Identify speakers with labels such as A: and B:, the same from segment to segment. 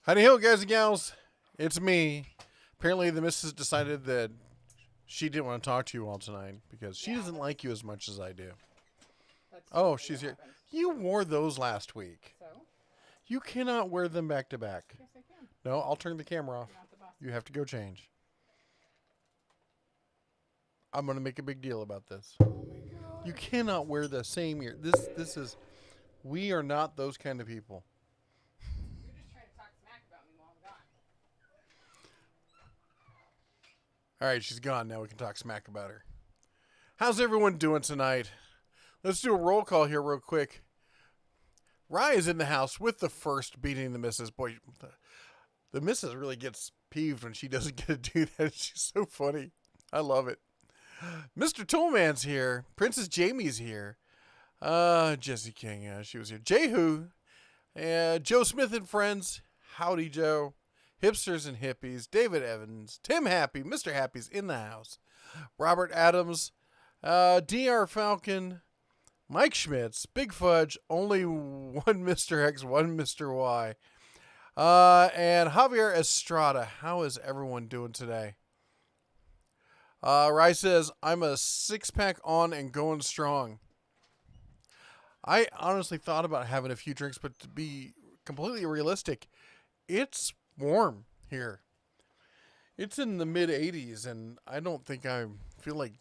A: Howdy ho, guys and gals. It's me. Apparently, the missus decided that she didn't want to talk to you all tonight because she doesn't like you as much as I do. Oh, she's here. You wore those last week.
B: So?
A: You cannot wear them back to back.
B: Yes, I can.
A: No, I'll turn the camera off.
B: Not the boss.
A: You have to go change. I'm going to make a big deal about this.
B: Oh my god.
A: You cannot wear the same ear. This is... We are not those kind of people.
B: You're just trying to talk smack about me while I'm gone.
A: All right, she's gone. Now we can talk smack about her. How's everyone doing tonight? Let's do a roll call here real quick. Rye is in the house with the first beating the missus. Boy, the missus really gets peeved when she doesn't get to do that. She's so funny. I love it. Mr. Toolman's here. Princess Jamie's here. Jesse King, she was here. Jehu, Joe Smith and friends. Howdy, Joe. Hipsters and hippies. David Evans. Tim Happy. Mr. Happy's in the house. Robert Adams. DR Falcon. Mike Schmitz. Big Fudge. Only one Mr. X, one Mr. Y. And Javier Estrada. How is everyone doing today? Rye says, I'm a six-pack on and going strong. I honestly thought about having a few drinks, but to be completely realistic, it's warm here. It's in the mid-80s, and I don't think I feel like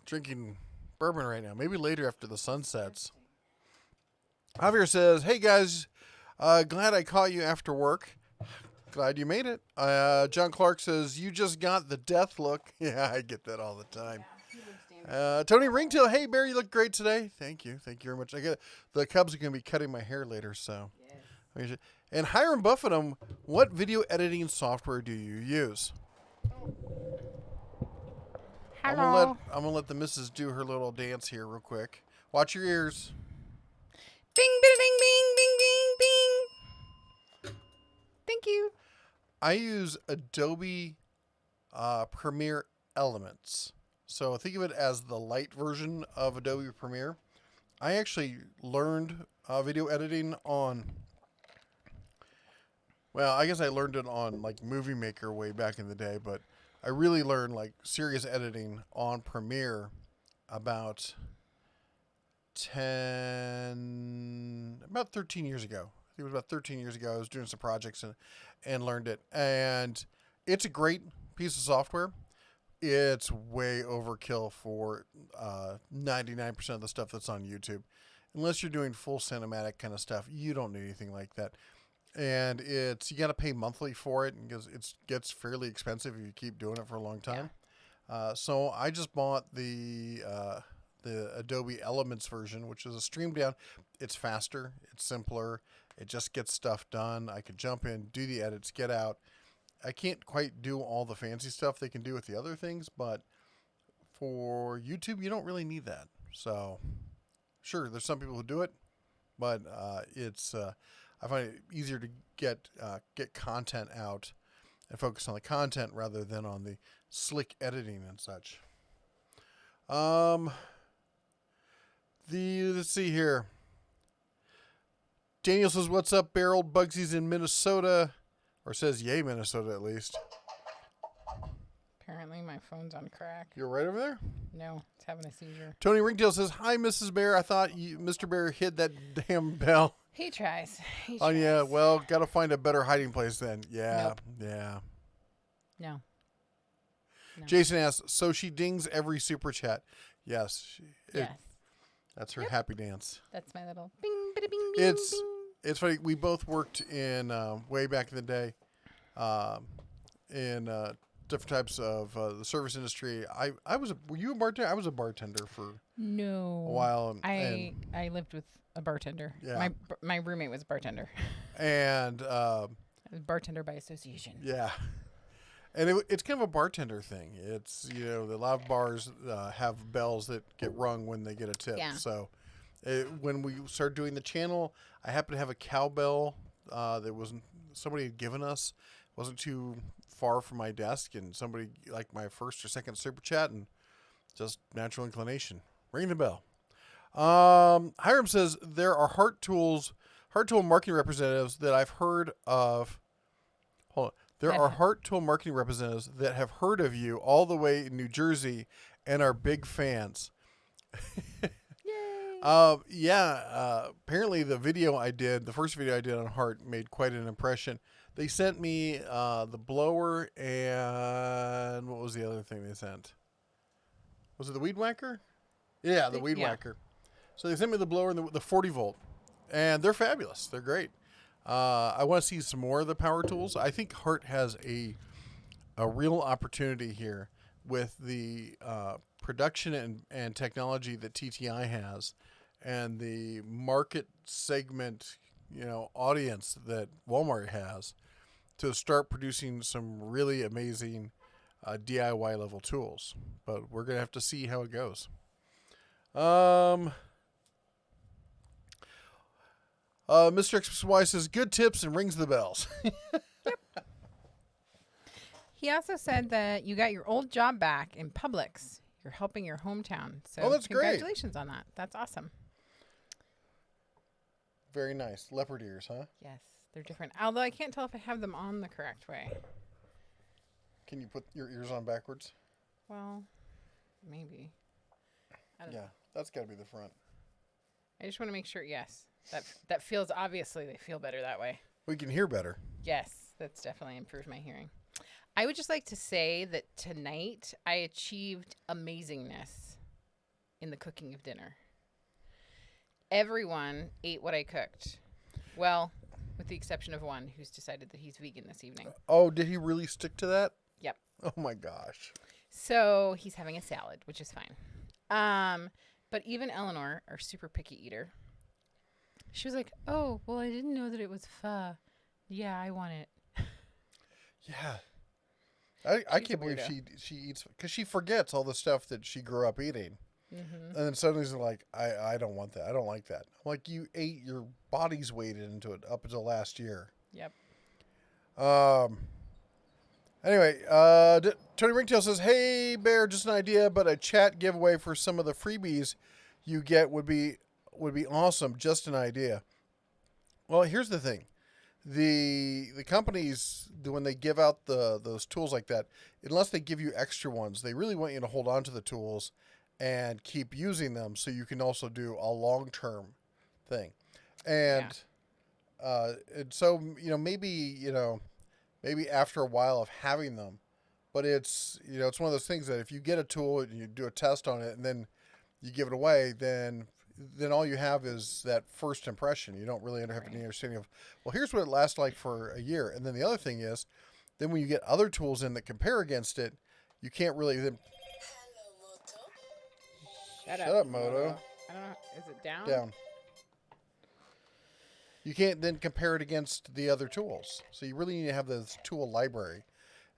A: drinking bourbon right now. Maybe later after the sun sets. Javier says, hey guys, glad I caught you after work. Glad you made it. John Clark says, you just got the death look. Yeah, I get that all the time. Tony Ringtail, hey Barry, you look great today. Thank you very much. The Cubs are going to be cutting my hair later, so. Yes. And Hiram Buffetum, what video editing software do you use?
B: Hello.
A: I'm gonna let the missus do her little dance here real quick. Watch your ears.
B: Bing, bing, bing, bing, bing, bing, bing. Thank you.
A: I use Adobe Premiere Elements. So think of it as the light version of Adobe Premiere. I actually learned video editing on, well, I guess I learned it on like Movie Maker way back in the day, but I really learned like serious editing on Premiere about 13 years ago. I think it was about 13 years ago. I was doing some projects and learned it. And it's a great piece of software. It's way overkill for 99% of the stuff that's on YouTube. Unless you're doing full cinematic kind of stuff, you don't need anything like that. And you got to pay monthly for it because it gets fairly expensive if you keep doing it for a long time. Yeah. So I just bought the Adobe Elements version, which is a stream down. It's faster, it's simpler, it just gets stuff done. I could jump in, do the edits, get out. I can't quite do all the fancy stuff they can do with the other things, but for YouTube, you don't really need that. So, sure, there's some people who do it, but I find it easier to get content out and focus on the content rather than on the slick editing and such. Let's see here. Daniel says, "What's up, Barreled Bugsy's in Minnesota?" Or says, yay, Minnesota, at least.
B: Apparently my phone's on crack.
A: You're right over there?
B: No, it's having a seizure.
A: Tony Ringtail says, hi, Mrs. Bear. I thought Mr. Bear hid that damn bell.
B: He tries.
A: Oh, yeah. Well, got to find a better hiding place then. Yeah.
B: Nope.
A: Yeah.
B: No.
A: Jason asks, so she dings every super chat. Yes.
B: Yes.
A: That's her happy dance.
B: That's my little bing, bada, bing, bing, bing.
A: It's funny. We both worked in way back in the day in different types of the service industry. Were you a bartender? I was a bartender for a while.
B: I lived with a bartender.
A: Yeah.
B: My roommate was a bartender.
A: And
B: bartender by association.
A: Yeah. And it's kind of a bartender thing. It's, a lot of bars have bells that get rung when they get a tip.
B: Yeah.
A: So when we started doing the channel, I happened to have a cowbell that somebody had given us. It wasn't too far from my desk, and somebody like my first or second super chat, and just natural inclination. Ring the bell. Hiram says there are Heart Tool marketing representatives that I've heard of hold on. There are Hart Tool marketing representatives that have heard of you all the way in New Jersey and are big fans.
B: Yay!
A: Apparently the first video I did on Hart made quite an impression. They sent me the blower and what was the other thing they sent? Was it the weed whacker? Yeah, the weed whacker. So they sent me the blower and the 40 volt, and they're fabulous. They're great. I want to see some more of the power tools. I think Hart has a real opportunity here with the production and technology that TTI has, and the market segment, audience that Walmart has, to start producing some really amazing DIY level tools. But we're gonna have to see how it goes. Mr. XY says good tips and rings the bells.
B: Yep. He also said that you got your old job back in Publix. You're helping your hometown. So
A: that's great.
B: Congratulations on that. That's awesome.
A: Very nice. Leopard ears, huh?
B: Yes, they're different. Although I can't tell if I have them on the correct way.
A: Can you put your ears on backwards?
B: Well, maybe. I don't know.
A: That's got to be the front.
B: I just want to make sure, yes. That feels, obviously, they feel better that way.
A: We can hear better.
B: Yes, that's definitely improved my hearing. I would just like to say that tonight I achieved amazingness in the cooking of dinner. Everyone ate what I cooked. Well, with the exception of one who's decided that he's vegan this evening.
A: Oh, did he really stick to that?
B: Yep.
A: Oh, my gosh.
B: So he's having a salad, which is fine. But even Eleanor, our super picky eater, she was like, oh, well, I didn't know that it was pho. Yeah, I want it.
A: Yeah. I can't believe she eats, because she forgets all the stuff that she grew up eating. Mm-hmm. And then suddenly she's like, I don't want that. I don't like that. I'm like, you ate your body's weight into it up until last year.
B: Yep.
A: Anyway, Tony Ringtail says, hey, Bear, just an idea, but a chat giveaway for some of the freebies you get would be awesome. Just an idea. Well, here's the thing. The companies, when they give out those tools like that, unless they give you extra ones, they really want you to hold on to the tools and keep using them so you can also do a long-term thing. And so, maybe after a while of having them, but it's one of those things that if you get a tool and you do a test on it and then you give it away, then all you have is that first impression. You don't really have any understanding of, well, here's what it lasts like for a year. And then the other thing is, then when you get other tools in that compare against it, you can't really then.
B: Shut
A: up, Moto.
B: I don't know. Is it down?
A: Down. You can't then compare it against the other tools. So you really need to have this tool library.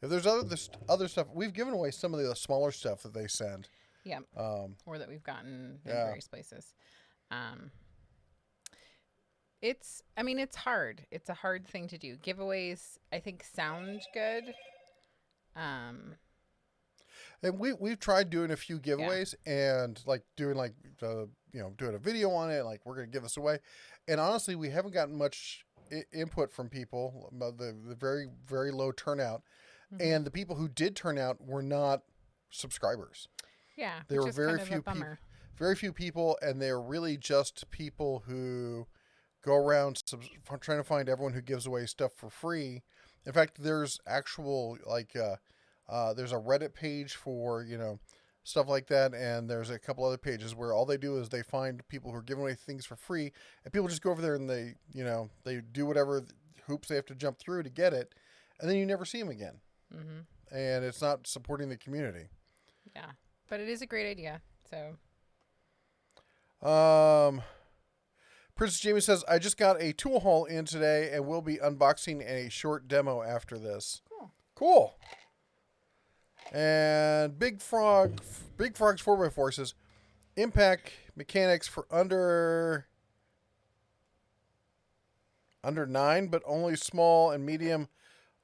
A: If there's other stuff, we've given away some of the smaller stuff that they send.
B: Yeah. Or that we've gotten in various places. It's hard. It's a hard thing to do. Giveaways, I think, sound good.
A: And we've tried doing a few giveaways and doing a video on it. Like, we're going to give this away. And honestly, we haven't gotten much input from people. The very, very low turnout. Mm-hmm. And the people who did turn out were not subscribers.
B: Yeah.
A: There were very few people, and they're really just people who go around trying to find everyone who gives away stuff for free. In fact, there's actual there's a Reddit page for stuff like that, and there's a couple other pages where all they do is they find people who are giving away things for free, and people just go over there and they do whatever hoops they have to jump through to get it, and then you never see them again. Mm-hmm. And it's not supporting the community.
B: Yeah, but it is a great idea. So.
A: Princess Jamie says, I just got a tool haul in today and we'll be unboxing a short demo after this. Cool. And Big Frog's 4x4 says, impact mechanics for under 9, but only small and medium,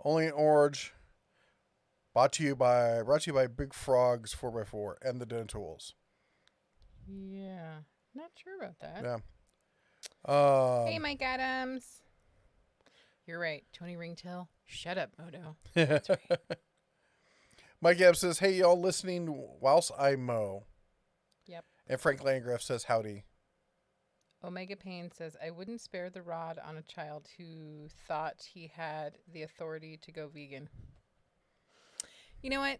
A: only in orange. Brought to you by Big Frog's 4x4 and the Den Tools.
B: Yeah. Not sure about that.
A: Yeah.
B: Hey, Mike Adams. You're right. Tony Ringtail Shut up, Moto.
A: Mike Ebb says, hey, y'all listening whilst I mow.
B: Yep.
A: And Frank Landgraf says, howdy.
B: Omega Payne says, I wouldn't spare the rod on a child who thought he had the authority to go vegan. You know what?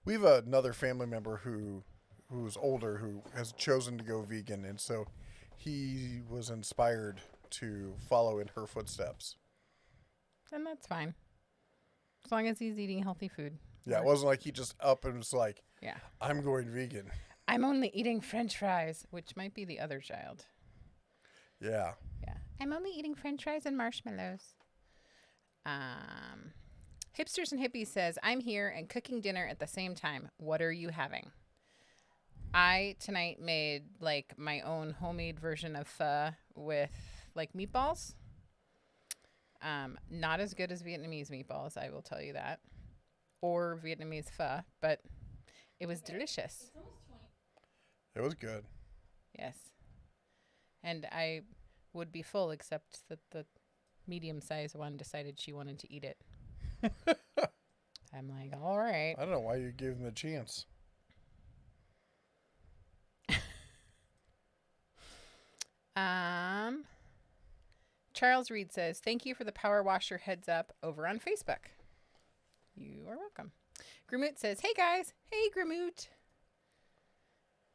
A: We have another family member who's older who has chosen to go vegan, and so he was inspired to follow in her footsteps.
B: And that's fine. As long as he's eating healthy food.
A: Yeah, it wasn't like he just up and was like,
B: yeah,
A: I'm going vegan.
B: I'm only eating French fries, which might be the other child.
A: Yeah.
B: Yeah. I'm only eating French fries and marshmallows. Hipsters and Hippies says, I'm here and cooking dinner at the same time. What are you having? I tonight made like my own homemade version of pho with like meatballs. Not as good as Vietnamese meatballs, I will tell you that. Or Vietnamese pho, but it was delicious.
A: It was good.
B: Yes. And I would be full, except that the medium-sized one decided she wanted to eat it. I'm like, all right.
A: I don't know why you gave them the chance.
B: Charles Reed says, thank you for the power washer heads up over on Facebook. You are welcome. Gramoot says, hey guys. Hey Gramoot.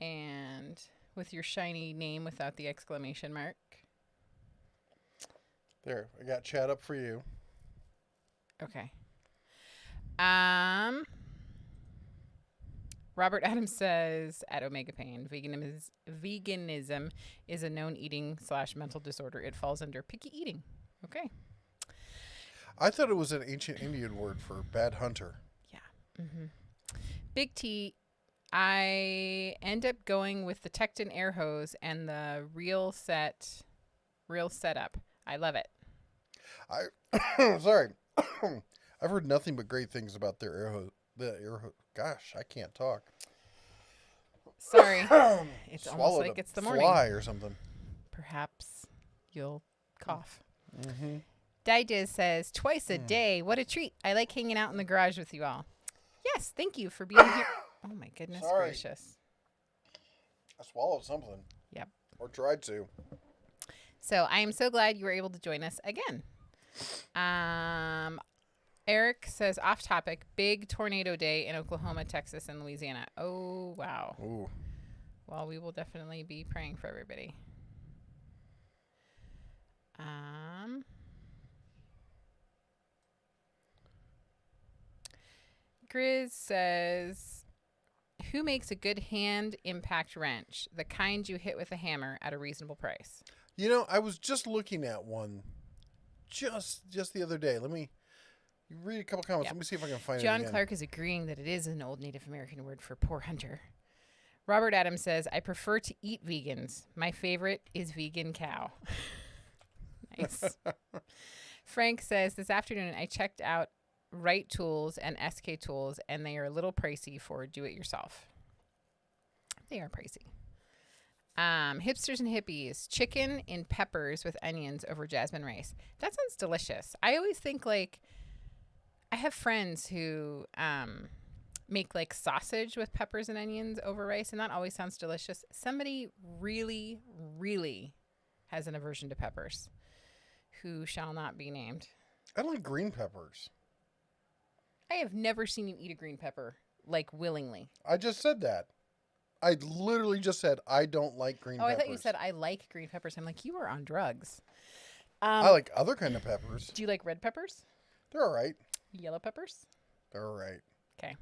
B: And with your shiny name without the exclamation mark.
A: There, I got chat up for you.
B: Okay. Robert Adams says at Omega Pain, veganism is a known eating/mental disorder. It falls under picky eating. Okay.
A: I thought it was an ancient Indian word for bad hunter.
B: Yeah. Mm-hmm. Big T, I end up going with the Tecton air hose and the real setup. I love it.
A: Sorry. I've heard nothing but great things about their air hose. Gosh, I can't talk.
B: Sorry. It's almost like it's the morning.
A: Fly or something.
B: Perhaps you'll cough.
A: Mm-hmm.
B: Didiz says, twice a day. What a treat. I like hanging out in the garage with you all. Yes, thank you for being here. Oh, my goodness gracious.
A: I swallowed something.
B: Yep.
A: Or tried to.
B: So I am so glad you were able to join us again. Eric says, off topic, big tornado day in Oklahoma, Texas, and Louisiana. Oh, wow.
A: Ooh.
B: Well, we will definitely be praying for everybody. Grizz says, who makes a good hand impact wrench? The kind you hit with a hammer at a reasonable price.
A: You know, I was just looking at one just the other day. Let me read a couple comments.
B: Yep.
A: Let me see if I can find it
B: John
A: again.
B: Clark is agreeing that it is an old Native American word for poor hunter. Robert Adams says, I prefer to eat vegans. My favorite is vegan cow. Nice. Frank says, this afternoon I checked out Right Tools and SK Tools, and they are a little pricey for do-it-yourself. They are pricey. Hipsters and Hippies, chicken in peppers with onions over jasmine rice. That sounds delicious. I always think, like, I have friends who make, like, sausage with peppers and onions over rice, and that always sounds delicious. Somebody really, really has an aversion to peppers, who shall not be named.
A: I like green peppers.
B: I have never seen you eat a green pepper, like, willingly.
A: I just said that. I literally just said I don't like green peppers.
B: Oh, I thought you said I like green peppers. I'm like, you are on drugs.
A: I like other kind of peppers.
B: Do you like red peppers?
A: They're all right.
B: Yellow peppers?
A: They're all right.
B: Okay.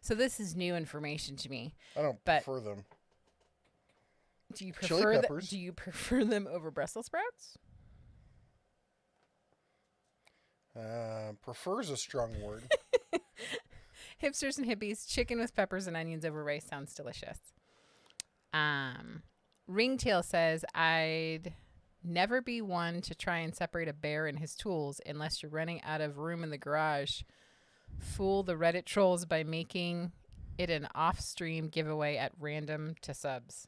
B: So this is new information to me.
A: I don't prefer them.
B: Do you
A: Chili
B: prefer
A: peppers.
B: do you prefer them over Brussels sprouts?
A: Prefers a strong word.
B: Hipsters and Hippies, chicken with peppers and onions over rice sounds delicious. Ringtail says, I'd never be one to try and separate a bear and his tools unless you're running out of room in the garage. Fool the Reddit trolls by making it an off-stream giveaway at random to subs.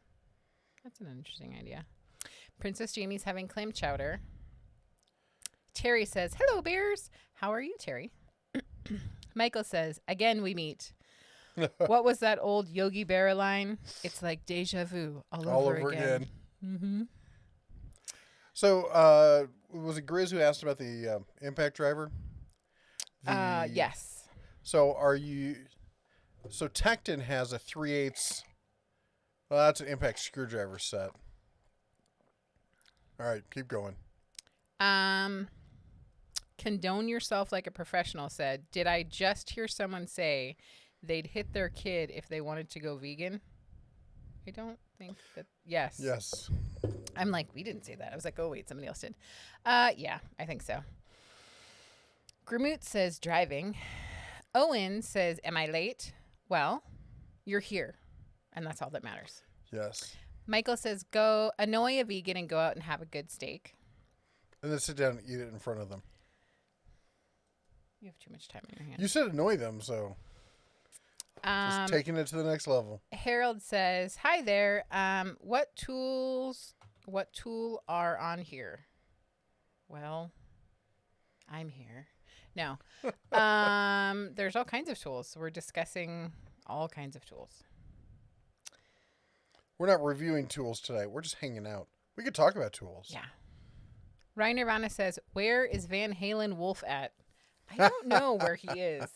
B: That's an interesting idea. Princess Jamie's having clam chowder. Terry says, hello, bears. How are you, Terry? Michael says, again, we meet. What was that old Yogi Berra line? It's like deja vu all over again. Mm-hmm.
A: So, was it Grizz who asked about the impact driver?
B: Yes.
A: So, So, Tecton has a 3/8. Well, that's an impact screwdriver set. All right, keep going.
B: Condone yourself like a professional said, did I just hear someone say they'd hit their kid if they wanted to go vegan? I don't think that. Yes.
A: Yes.
B: I'm like, we didn't say that. I was like, oh, wait, somebody else did. Yeah, I think so. Gramoot says driving. Owen says, am I late? Well, you're here, and that's all that matters.
A: Yes.
B: Michael says, go annoy a vegan and go out and have a good steak.
A: And then sit down and eat it in front of them.
B: You have too much time in your hands.
A: You said annoy them, so just taking it to the next level.
B: Harold says, hi there. What tool are on here? Well, I'm here. No. There's all kinds of tools. We're discussing all kinds of tools.
A: We're not reviewing tools today. We're just hanging out. We could talk about tools.
B: Yeah. Ryan Nirvana says, where is Van Halen Wolf at? I don't know where he is.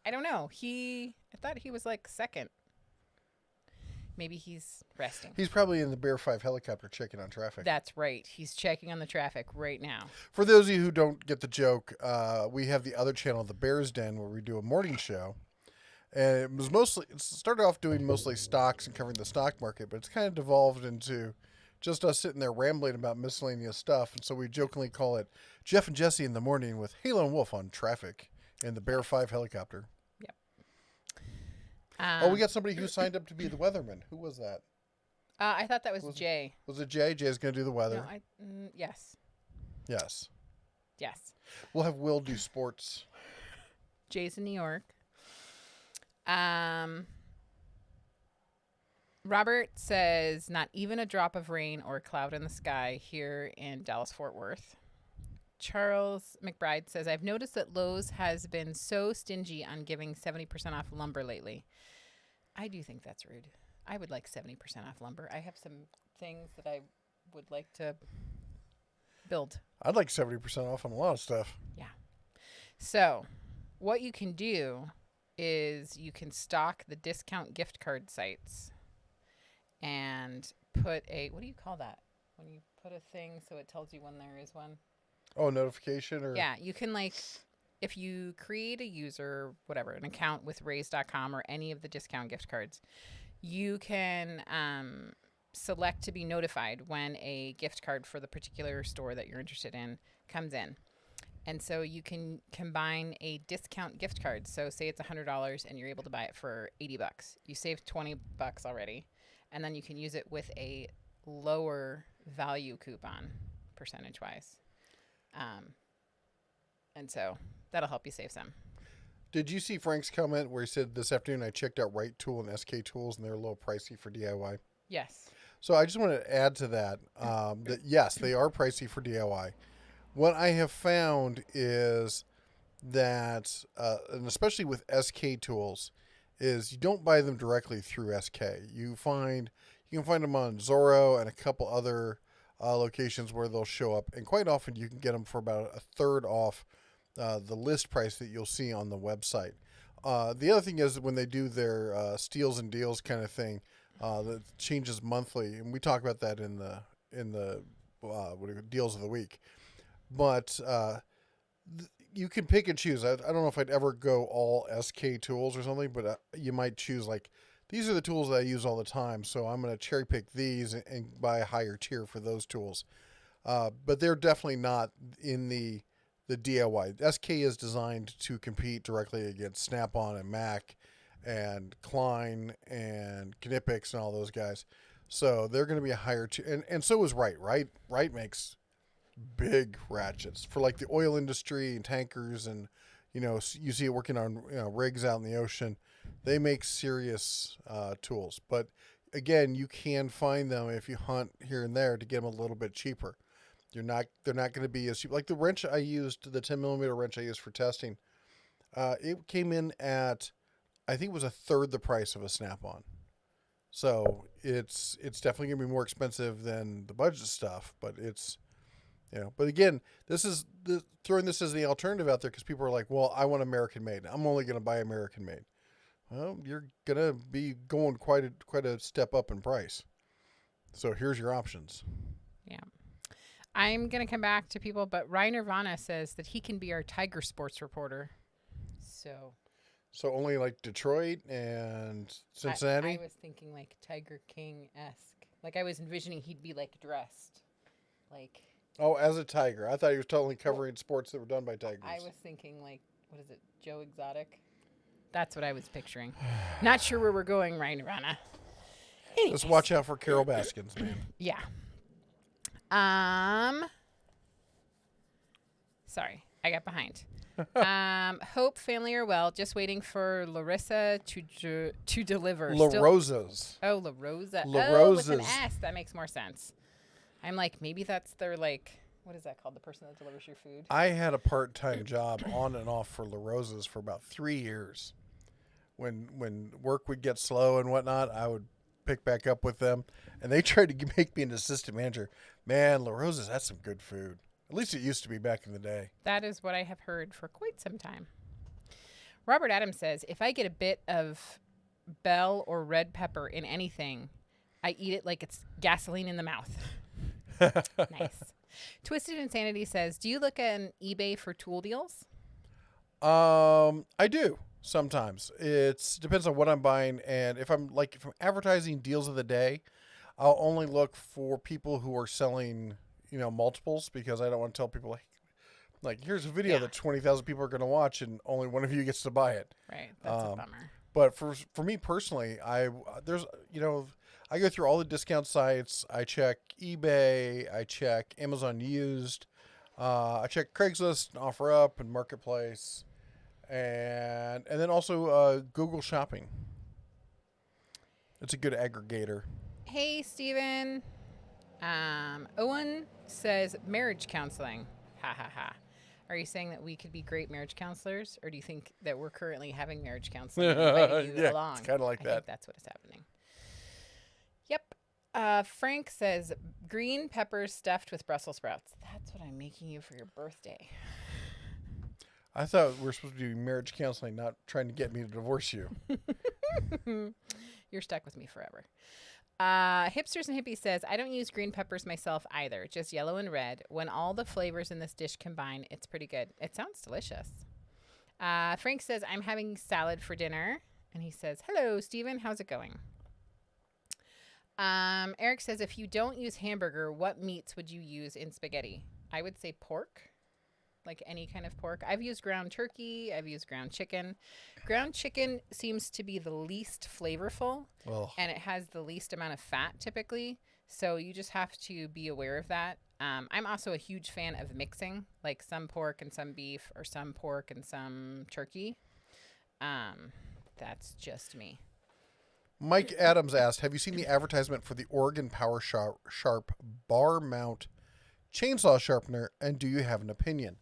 B: I don't know. I thought he was like second. Maybe he's resting.
A: He's probably in the Bear 5 helicopter checking on traffic.
B: That's right. He's checking on the traffic right now.
A: For those of you who don't get the joke, we have the other channel, The Bear's Den, where we do a morning show. And it started off doing mostly stocks and covering the stock market, but it's kind of devolved into just us sitting there rambling about miscellaneous stuff. And so we jokingly call it Jeff and Jesse in the morning with Halo and Wolf on traffic in the Bear 5 helicopter.
B: Yep.
A: We got somebody who signed up to be the weatherman. Who was that?
B: I thought that was Jay.
A: Was it Jay? Jay's going to do the weather.
B: No, yes.
A: Yes.
B: Yes.
A: We'll have Will do sports.
B: Jay's in New York. Robert says, not even a drop of rain or cloud in the sky here in Dallas-Fort Worth. Charles McBride says, I've noticed that Lowe's has been so stingy on giving 70% off lumber lately. I do think that's rude. I would like 70% off lumber. I have some things that I would like to build.
A: I'd like 70% off on a lot of stuff.
B: Yeah. So what you can do is you can stock the discount gift card sites and put what do you call that? When you put a thing so it tells you when there is one?
A: Oh, notification?
B: Yeah, you can if you create a user, whatever, an account with raise.com or any of the discount gift cards, you can select to be notified when a gift card for the particular store that you're interested in comes in. And so you can combine a discount gift card. So say it's $100 and you're able to buy it for $80. You saved $20 already. And then you can use it with a lower value coupon percentage-wise. And so that'll help you save some.
A: Did you see Frank's comment where he said this afternoon I checked out Right Tool and SK Tools and they're a little pricey for DIY?
B: Yes.
A: So I just want to add to that, that yes, they are pricey for DIY. What I have found is that, and especially with SK Tools, is you don't buy them directly through SK. You can find them on Zorro and a couple other locations where they'll show up, and quite often you can get them for about a third off the list price that you'll see on the website. The other thing is when they do their steals and deals kind of thing, that changes monthly, and we talk about that in the deals of the week. But you can pick and choose. I don't know if I'd ever go all SK tools or something, but you might choose these are the tools that I use all the time, so I'm going to cherry pick these and buy a higher tier for those tools. But they're definitely not in the DIY. SK is designed to compete directly against Snap-on and Mac and Klein and Knipex and all those guys. So they're going to be a higher tier. And so is Wright. Wright makes big ratchets for the oil industry and tankers, and you see it working on rigs out in the ocean. They make serious tools, but again, you can find them if you hunt here and there to get them a little bit cheaper. They're not going to be as cheap. Like the wrench I used, the 10 millimeter wrench I used for testing, it came in at, I think it was a third the price of a Snap-on. So it's definitely going to be more expensive than the budget stuff, but it's, but again, this is throwing this as the alternative out there because people are like, well, I want American made. I'm only going to buy American made. Well, you're going to be going quite a step up in price. So here's your options.
B: Yeah. I'm going to come back to people, but Ryan Nirvana says that he can be our Tiger sports reporter. So
A: only like Detroit and Cincinnati?
B: I was thinking like Tiger King-esque. Like I was envisioning he'd be like dressed. Like...
A: Oh, as a tiger. I thought he was totally covering sports that were done by tigers.
B: I was thinking like, what is it, Joe Exotic? That's what I was picturing. Not sure where we're going, Ryan Nirvana.
A: Just watch out for Carol Baskins, man.
B: Yeah. Sorry, I got behind. Hope family are well. Just waiting for Larissa to deliver.
A: La Rosa's.
B: Oh, La Rosa.
A: La
B: Oh, with
A: Rosa's.
B: an S. That makes more sense. I'm like, maybe that's their like, what is that called? The person that delivers your food.
A: I had a part-time job on and off for La Rosa's for about 3 years. When work would get slow and whatnot, I would pick back up with them, and they tried to make me an assistant manager. Man, La Rosa's had some good food. At least it used to be back in the day.
B: That is what I have heard for quite some time. Robert Adams says, if I get a bit of bell or red pepper in anything, I eat it like it's gasoline in the mouth. Nice. Twisted Insanity says, do you look on eBay for tool deals?
A: I do sometimes. It depends on what I'm buying, and if I'm advertising deals of the day, I'll only look for people who are selling, multiples, because I don't want to tell people like here's a video that 20,000 people are going to watch and only one of you gets to buy it.
B: Right. That's a bummer.
A: But for me personally, I go through all the discount sites. I check eBay. I check Amazon Used. I check Craigslist and OfferUp and Marketplace, and then also Google Shopping. It's a good aggregator.
B: Hey, Steven. Owen says marriage counseling. Ha ha ha. Are you saying that we could be great marriage counselors, or do you think that we're currently having marriage counseling and inviting you along?
A: It's kind of like that.
B: I think that's what is happening. Yep. Frank says green peppers stuffed with Brussels sprouts. That's what I'm making you for your birthday.
A: I thought we were supposed to do marriage counseling, not trying to get me to divorce you.
B: You're stuck with me forever. Hipsters and Hippies says, I don't use green peppers myself either, just yellow and red. When all the flavors in this dish combine, it's pretty good. It sounds delicious. Frank says, I'm having salad for dinner. And he says, hello, Steven. How's it going? Eric says, if you don't use hamburger, what meats would you use in spaghetti? I would say pork. Like any kind of pork. I've used ground turkey. I've used ground chicken. Ground chicken seems to be the least flavorful, and it has the least amount of fat typically. So you just have to be aware of that. I'm also a huge fan of mixing, like some pork and some beef, or some pork and some turkey. That's just me.
A: Mike Adams asked, have you seen the advertisement for the Oregon Power Sharp bar mount chainsaw sharpener, and do you have an opinion?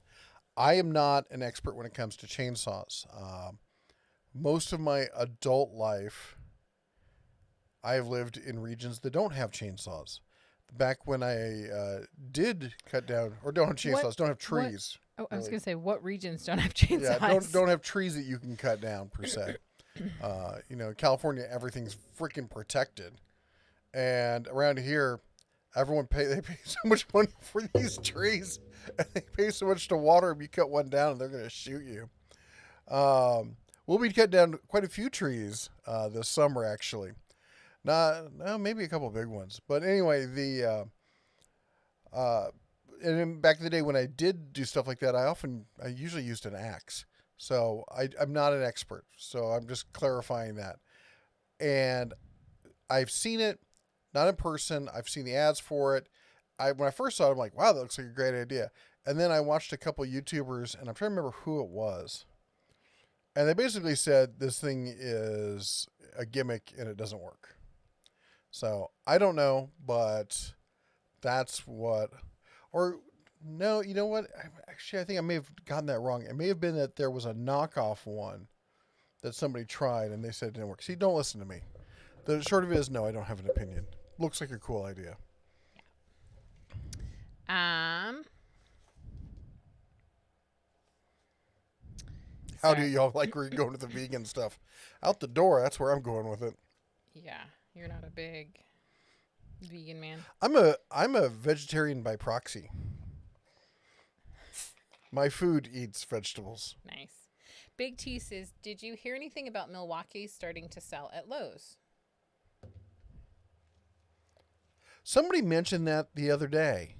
A: I am not an expert when it comes to chainsaws. Most of my adult life, I have lived in regions that don't have chainsaws. Back when I did cut down, or don't have chainsaws, don't have trees.
B: I was going to say, what regions don't have chainsaws?
A: Yeah, don't have trees that you can cut down, per se. In California, everything's freaking protected. And around here, they pay so much money for these trees, and they pay so much to water them. You cut one down, and they're going to shoot you. We'll be cutting down quite a few trees this summer, actually. Maybe a couple of big ones. But anyway, and then back in the day when I did do stuff like that, I usually used an axe. So I'm not an expert. So I'm just clarifying that. And I've seen it. Not in person. I've seen the ads for it. When I first saw it, I'm like, wow, that looks like a great idea. And then I watched a couple YouTubers, and I'm trying to remember who it was. And they basically said this thing is a gimmick and it doesn't work. So I don't know, but that's what... Or no, you know what? Actually, I think I may have gotten that wrong. It may have been that there was a knockoff one that somebody tried and they said it didn't work. See, don't listen to me. The short of it is, no, I don't have an opinion. Looks like a cool idea. How do y'all like where you're going with the vegan stuff? Out the door, that's where I'm going with it.
B: Yeah, you're not a big vegan man.
A: I'm a vegetarian by proxy. My food eats vegetables.
B: Nice. Big T says, did you hear anything about Milwaukee starting to sell at Lowe's?
A: Somebody mentioned that the other day.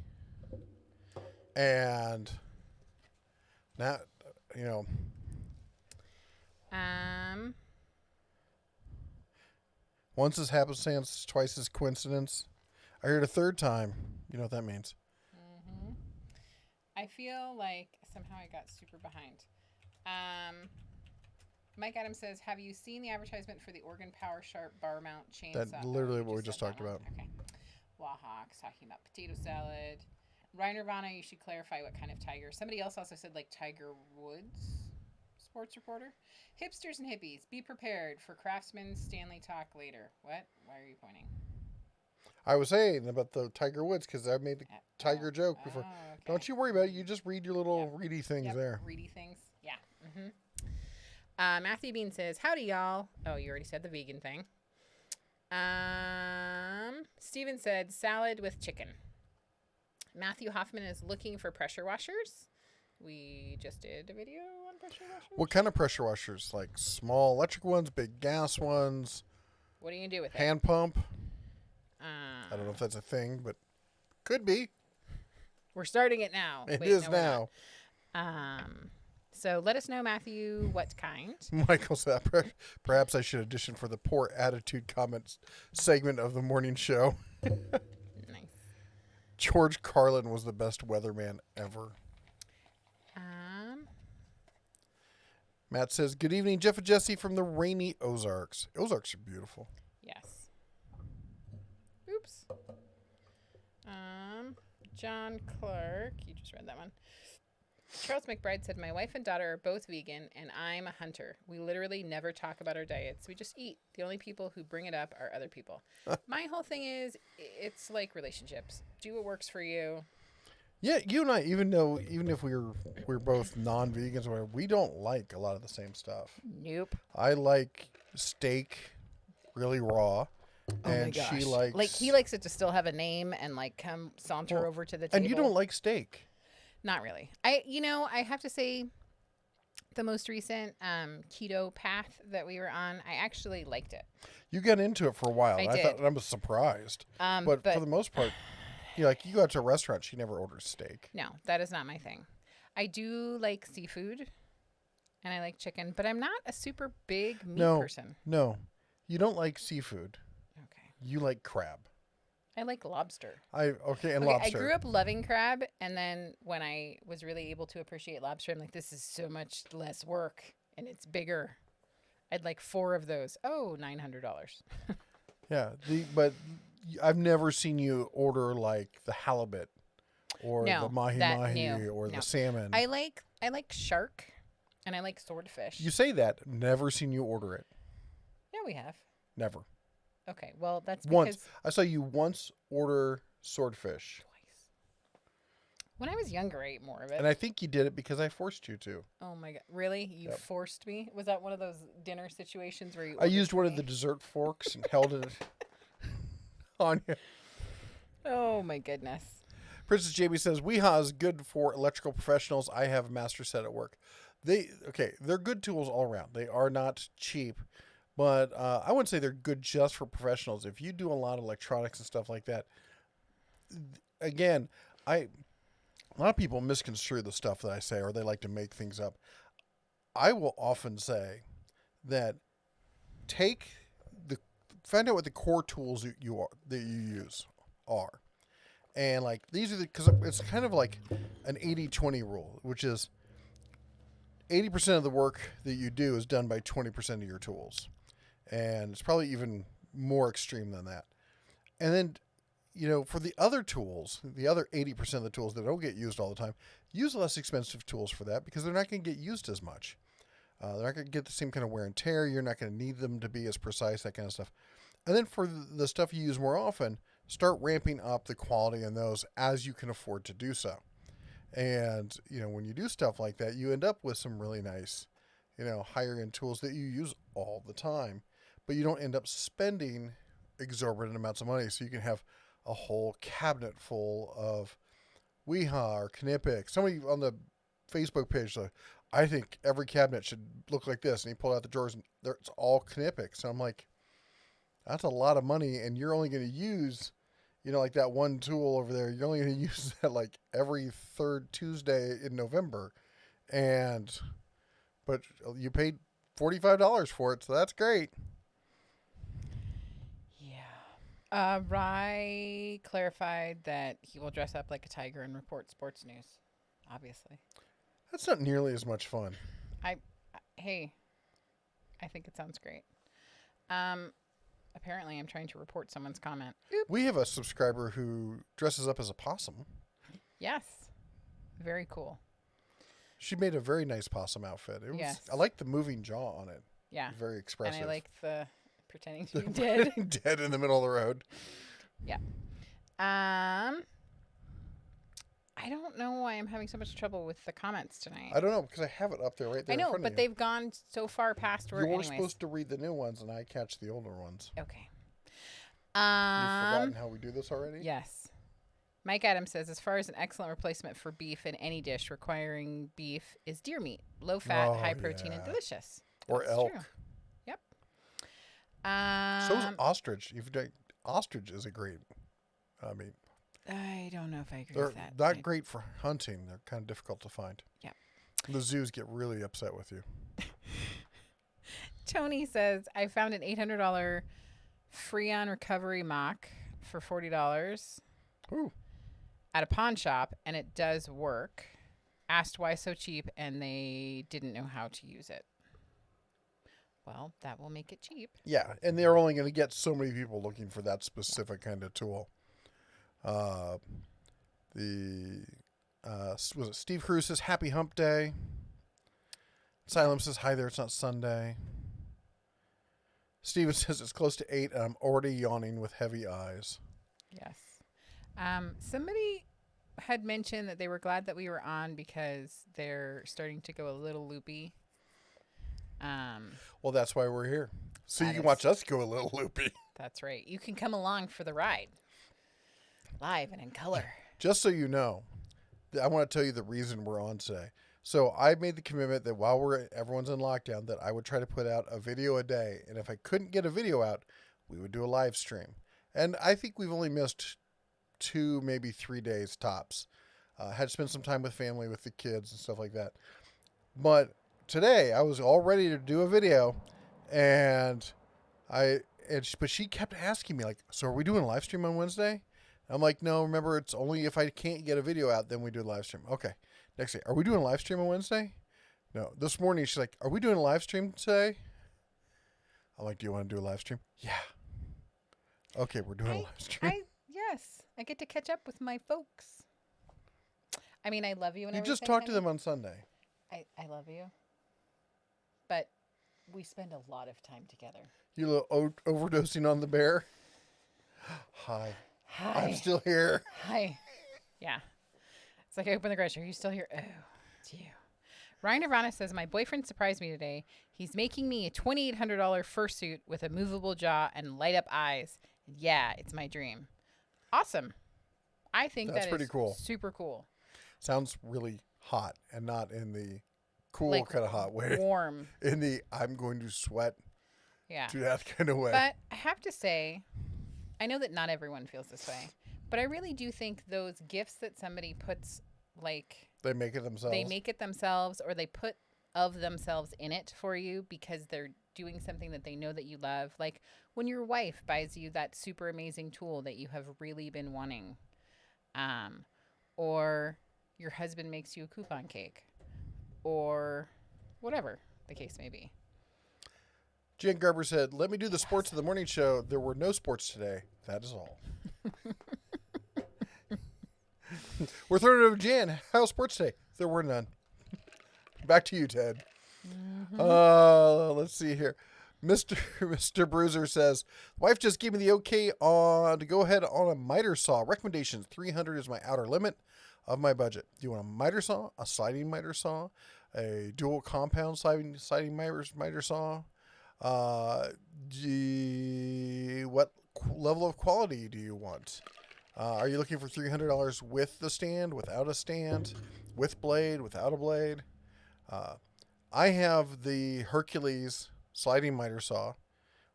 A: And now, you know. Once is happenstance, twice is coincidence. I heard a third time. You know what that means.
B: Mm-hmm. I feel like somehow I got super behind. Mike Adams says, have you seen the advertisement for the Organ Power Sharp bar mount chainsaw?
A: That's literally what we just talked about.
B: Okay. Wahawks talking about potato salad. Ryan Nirvana, you should clarify what kind of tiger. Somebody else also said like Tiger Woods. Sports reporter. Hipsters and hippies, be prepared for Craftsman Stanley talk later. What? Why are you pointing?
A: I was saying about the Tiger Woods because I made the tiger joke before.
B: Okay.
A: Don't you worry about it. You just read your little reedy things there.
B: Reedy things. Yeah. Mm-hmm. Matthew Bean says, howdy, y'all. Oh, you already said the vegan thing. Steven said, salad with chicken. Matthew Hoffman is looking for pressure washers. We just did a video on pressure washers.
A: What kind of pressure washers? Like small electric ones, big gas ones?
B: What are you going to do with
A: Hand pump?
B: it?
A: I don't know if that's a thing, but could be.
B: We're starting it now.
A: It is now.
B: So let us know, Matthew, what kind.
A: Michael said, perhaps I should audition for the poor attitude comments segment of the morning show.
B: Nice.
A: George Carlin was the best weatherman ever. Matt says, good evening, Jeff and Jesse from the rainy Ozarks. Ozarks are beautiful.
B: Yes. Oops. John Clark. You just read that one. Charles McBride said, my wife and daughter are both vegan, and I'm a hunter. We literally never talk about our diets. We just eat. The only people who bring it up are other people. My whole thing is, it's like relationships. Do what works for you.
A: Yeah, you and I, even if we're both non-vegans, we don't like a lot of the same stuff.
B: Nope.
A: I like steak really raw, and she likes
B: he likes it to still have a name and like come saunter over to the table.
A: And you don't like steak.
B: Not really. I have to say, the most recent keto path that we were on, I actually liked it.
A: You got into it for a while. I thought I was surprised, but for the most part. You go out to a restaurant, she never orders steak.
B: No, that is not my thing. I do like seafood, and I like chicken, but I'm not a super big meat person.
A: No, you don't like seafood.
B: Okay.
A: You like crab.
B: I like lobster.
A: Lobster.
B: I grew up loving crab, and then when I was really able to appreciate lobster, I'm like, this is so much less work, and it's bigger. I'd like 4 of those. Oh, $900.
A: Yeah, but I've never seen you order like the halibut or the mahi-mahi or the salmon.
B: I like shark, and I like swordfish.
A: You say that. Never seen you order it.
B: Yeah, we have.
A: Never.
B: Okay, well, that's because...
A: Once. I saw you once order swordfish.
B: Twice. When I was younger, I ate more of it.
A: And I think you did it because I forced you to.
B: Oh, my God. Really? You forced me? Was that one of those dinner situations where you...
A: I used one of the dessert forks and held it... on you.
B: Oh my goodness.
A: Princess Jamie says, Weehaw is good for electrical professionals. I have a master set at work. They're good tools all around. They are not cheap, but I wouldn't say they're good just for professionals. If you do a lot of electronics and stuff like that, again, a lot of people misconstrue the stuff that I say, or they like to make things up. I will often say that find out what the core tools that you use are. And like these are because it's kind of like an 80-20 rule, which is 80% of the work that you do is done by 20% of your tools. And it's probably even more extreme than that. And then for the other tools, the other 80% of the tools that don't get used all the time, use less expensive tools for that because they're not going to get used as much. They're not going to get the same kind of wear and tear. You're not going to need them to be as precise, that kind of stuff. And then for the stuff you use more often, start ramping up the quality in those as you can afford to do so. And, when you do stuff like that, you end up with some really nice, higher end tools that you use all the time, but you don't end up spending exorbitant amounts of money. So you can have a whole cabinet full of Weeha or Knipex. Somebody on the Facebook page said, I think every cabinet should look like this. And he pulled out the drawers and it's all Knipex. So I'm like, that's a lot of money. And you're only going to use, like that one tool over there. You're only going to use that like every third Tuesday in November. But you paid $45 for it. So that's great.
B: Rye clarified that he will dress up like a tiger and report sports news. Obviously.
A: That's not nearly as much fun.
B: I think it sounds great. Apparently I'm trying to report someone's comment. Oops.
A: We have a subscriber who dresses up as a possum.
B: Yes. Very cool.
A: She made a very nice possum outfit.
B: Yes.
A: I like the moving jaw on it.
B: Yeah.
A: Very expressive.
B: And I like the pretending to be dead.
A: Dead in the middle of the road.
B: Yeah. I don't know why I'm having so much trouble with the comments tonight.
A: I don't know, because I have it up there right there.
B: I know,
A: in front
B: but
A: of you.
B: they've gone so far past where
A: You're supposed to read the new ones, and I catch the older ones.
B: Okay.
A: You've forgotten how we do this already?
B: Yes. Mike Adams says, as far as an excellent replacement for beef in any dish requiring beef is deer meat. Low fat, high protein, and delicious.
A: Or
B: That's
A: elk.
B: True. Yep.
A: So is ostrich. Ostrich is a great meat.
B: I don't know if I agree
A: They're
B: with that.
A: not great for hunting. They're kind of difficult to find.
B: Yeah.
A: The zoos get really upset with you.
B: Tony says, I found an $800 Freon recovery mock for $40
A: Ooh.
B: at a pawn shop, and it does work. Asked why so cheap, and they didn't know how to use it. Well, that will make it cheap.
A: Yeah, and they're only going to get so many people looking for that specific kind of tool. Was it Steve Cruz says happy hump day. Silem says hi there, it's not Sunday. Steven says it's close to 8 and I'm already yawning with heavy eyes.
B: Yes. Somebody had mentioned that they were glad that we were on because they're starting to go a little loopy.
A: Well, that's why we're here. So you can watch us go a little loopy.
B: That's right. You can come along for the ride. Live and in color.
A: Just so you know, I want to tell you the reason we're on today. So I made the commitment that while everyone's in lockdown, that I would try to put out a video a day. And if I couldn't get a video out, we would do a live stream. And I think we've only missed 2, maybe 3 days tops. Had to spend some time with family, with the kids and stuff like that. But today I was all ready to do a video, but she kept asking me like, so are we doing a live stream on Wednesday? I'm like, no, remember, it's only if I can't get a video out, then we do a live stream. Okay. Next day, are we doing a live stream on Wednesday? No. This morning, she's like, are we doing a live stream today? I'm like, do you want to do a live stream? Yeah. Okay, we're doing a live stream.
B: Yes. I get to catch up with my folks. I mean, I love you and
A: You
B: everything.
A: just talked to them on Sunday.
B: I love you. But we spend a lot of time together.
A: You little overdosing on the bear? Hi.
B: Hi.
A: I'm still here.
B: Hi. Yeah. It's like I open the garage. Are you still here? Oh, it's you. Ryan Nirvana says, my boyfriend surprised me today. He's making me a $2,800 fursuit with a movable jaw and light up eyes. Yeah, it's my dream. Awesome. I think
A: that's pretty cool.
B: Super cool.
A: Sounds really hot and not in the cool
B: like
A: kind of hot way.
B: Warm.
A: In the I'm going to sweat
B: to
A: death kind of way.
B: But I have to say, I know that not everyone feels this way, but I really do think those gifts that somebody puts, like...
A: They make it themselves.
B: They make it themselves, or they put of themselves in it for you because they're doing something that they know that you love. Like when your wife buys you that super amazing tool that you have really been wanting. Or your husband makes you a coupon cake. Or whatever the case may be.
A: Jen Garber said, let me do the sports of the morning show. There were no sports today. That is all. We're throwing it over Jan. How's sports day? There were none. Back to you, Ted. Let's see here. Mr. Bruiser says, wife just gave me the okay to go ahead on a miter saw. Recommendations, 300 is my outer limit of my budget. Do you want a miter saw, a sliding miter saw, a dual compound sliding miter saw? What level of quality do you want? Are you looking for $300 with the stand, without a stand, with blade, without a blade? I have the Hercules sliding miter saw.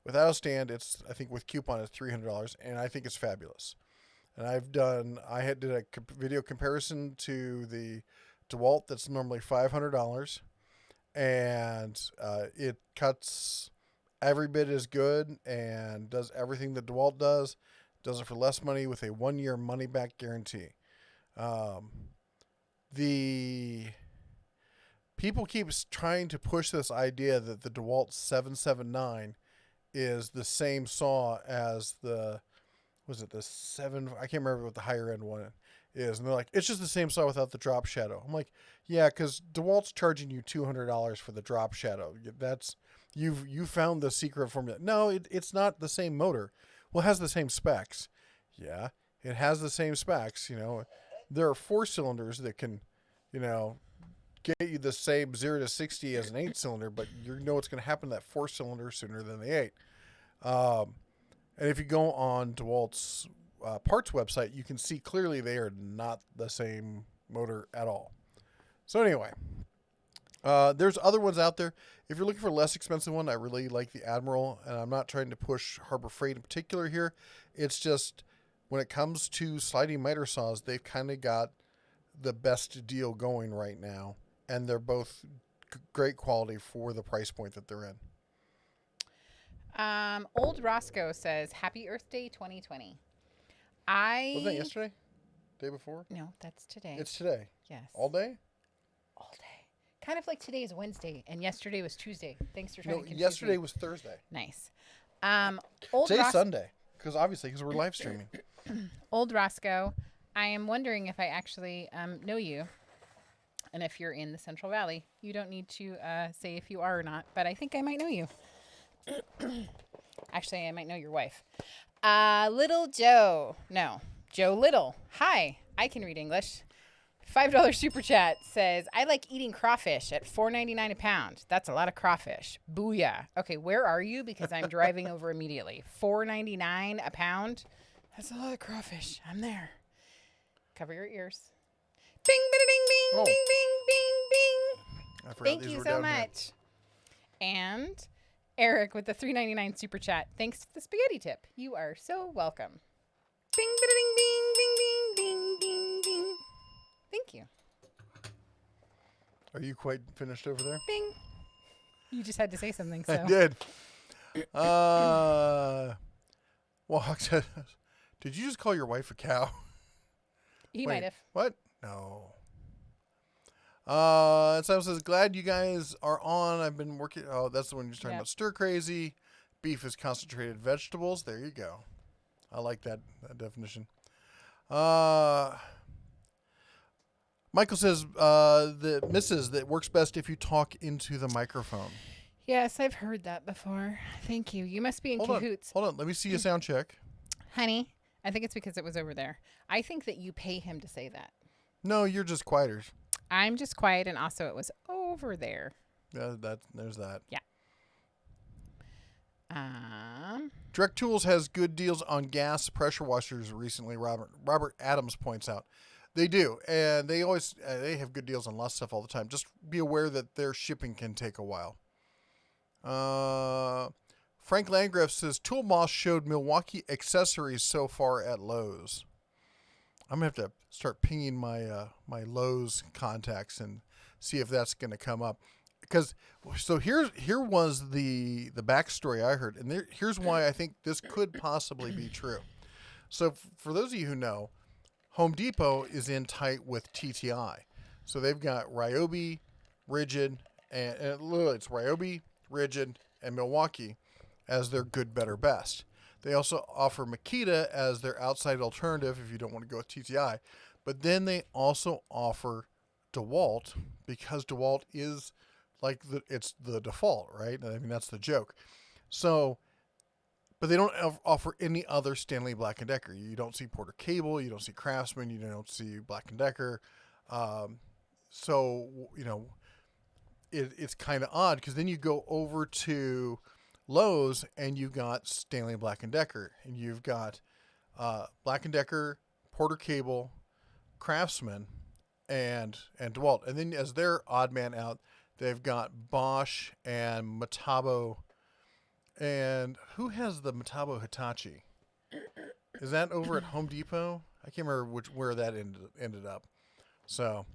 A: Without a stand, it's, I think with coupon, it's $300, and I think it's fabulous. And I did a video comparison to the DeWalt that's normally $500, and it cuts every bit as good and does everything that DeWalt does. Does it for less money with a 1-year money-back guarantee. The people keep trying to push this idea that the DeWalt 779 is the same saw as the 7, I can't remember what the higher end one is. And they're like, it's just the same saw without the drop shadow. I'm like, yeah, because DeWalt's charging you $200 for the drop shadow. You found the secret formula. No, it's not the same motor. Well, it has the same specs. Yeah, it has the same specs. There are 4 cylinders that can, get you the same 0 to 60 as an 8-cylinder, but what's going to happen to that 4-cylinder sooner than the 8. And if you go on DeWalt's parts website, you can see clearly they are not the same motor at all. So anyway, there's other ones out there. If you're looking for a less expensive one, I really like the Admiral, and I'm not trying to push Harbor Freight in particular here. It's just when it comes to sliding miter saws, they've kind of got the best deal going right now, and they're both great quality for the price point that they're in.
B: Old Roscoe says, Happy Earth Day 2020.
A: Wasn't that yesterday? Day before?
B: No, that's today.
A: It's today.
B: Yes.
A: All day?
B: All day. Kind of like today is Wednesday and yesterday was Tuesday. Thanks for trying to confuse
A: yesterday
B: me.
A: was Thursday.
B: Nice.
A: Today's Sunday because we're live streaming.
B: Old Roscoe, I am wondering if I actually know you. And if you're in the Central Valley, you don't need to say if you are or not, but I think I might know you. Actually, I might know your wife. Little Joe. No, Joe Little. Hi, I can read English. $5 super chat says, I like eating crawfish at $4.99 a pound. That's a lot of crawfish. Booyah. Okay, where are you? Because I'm driving over immediately. $4.99 a pound? That's a lot of crawfish. I'm there. Cover your ears. Bing, bing, bing, bing, bing, bing, bing. Thank you so much. And Eric with the $3.99 super chat. Thanks for the spaghetti tip. You are so welcome. Bing, bing, bing, bing, bing, bing, bing, bing. Thank you.
A: Are you quite finished over there?
B: Bing. You just had to say something, so.
A: I did. Well, did you just call your wife a cow?
B: He might have.
A: What? No. Sam says, glad you guys are on. I've been working. Oh, that's the one you're talking about. Stir crazy. Beef is concentrated vegetables. There you go. I like that definition. Michael says, the missus that works best if you talk into the microphone.
B: Yes, I've heard that before. Thank you. You must be in cahoots.
A: Hold on. Let me see a sound check.
B: Honey, I think it's because it was over there. I think that you pay him to say that.
A: No, you're just quieter.
B: I'm just quiet, and also it was over there.
A: Yeah, there's that.
B: Yeah.
A: Direct Tools has good deals on gas pressure washers recently. Robert Adams points out they do, and they always they have good deals on lots of stuff all the time. Just be aware that their shipping can take a while. Frank Landgraf says Tool Moss showed Milwaukee accessories so far at Lowe's. I'm gonna have to start pinging my my Lowe's contacts and see if that's gonna come up. Because here was the backstory I heard, and here's why I think this could possibly be true. So for those of you who know, Home Depot is in tight with TTI, so they've got Ryobi, Rigid, and literally it's Ryobi, Rigid, and Milwaukee as their good, better, best. They also offer Makita as their outside alternative if you don't want to go with TTI. But then they also offer DeWalt, because DeWalt is like it's the default, right? I mean, that's the joke. So, but they don't offer any other Stanley Black & Decker. You don't see Porter Cable, you don't see Craftsman, you don't see Black & Decker. So, it's kind of odd, because then you go over to Lowe's and you got Stanley Black & Decker, and you've got Black & Decker, Porter Cable, Craftsman, and DeWalt. And then as their odd man out, they've got Bosch and Metabo. And who has the Metabo Hitachi? Is that over at Home Depot? I can't remember where that ended up. So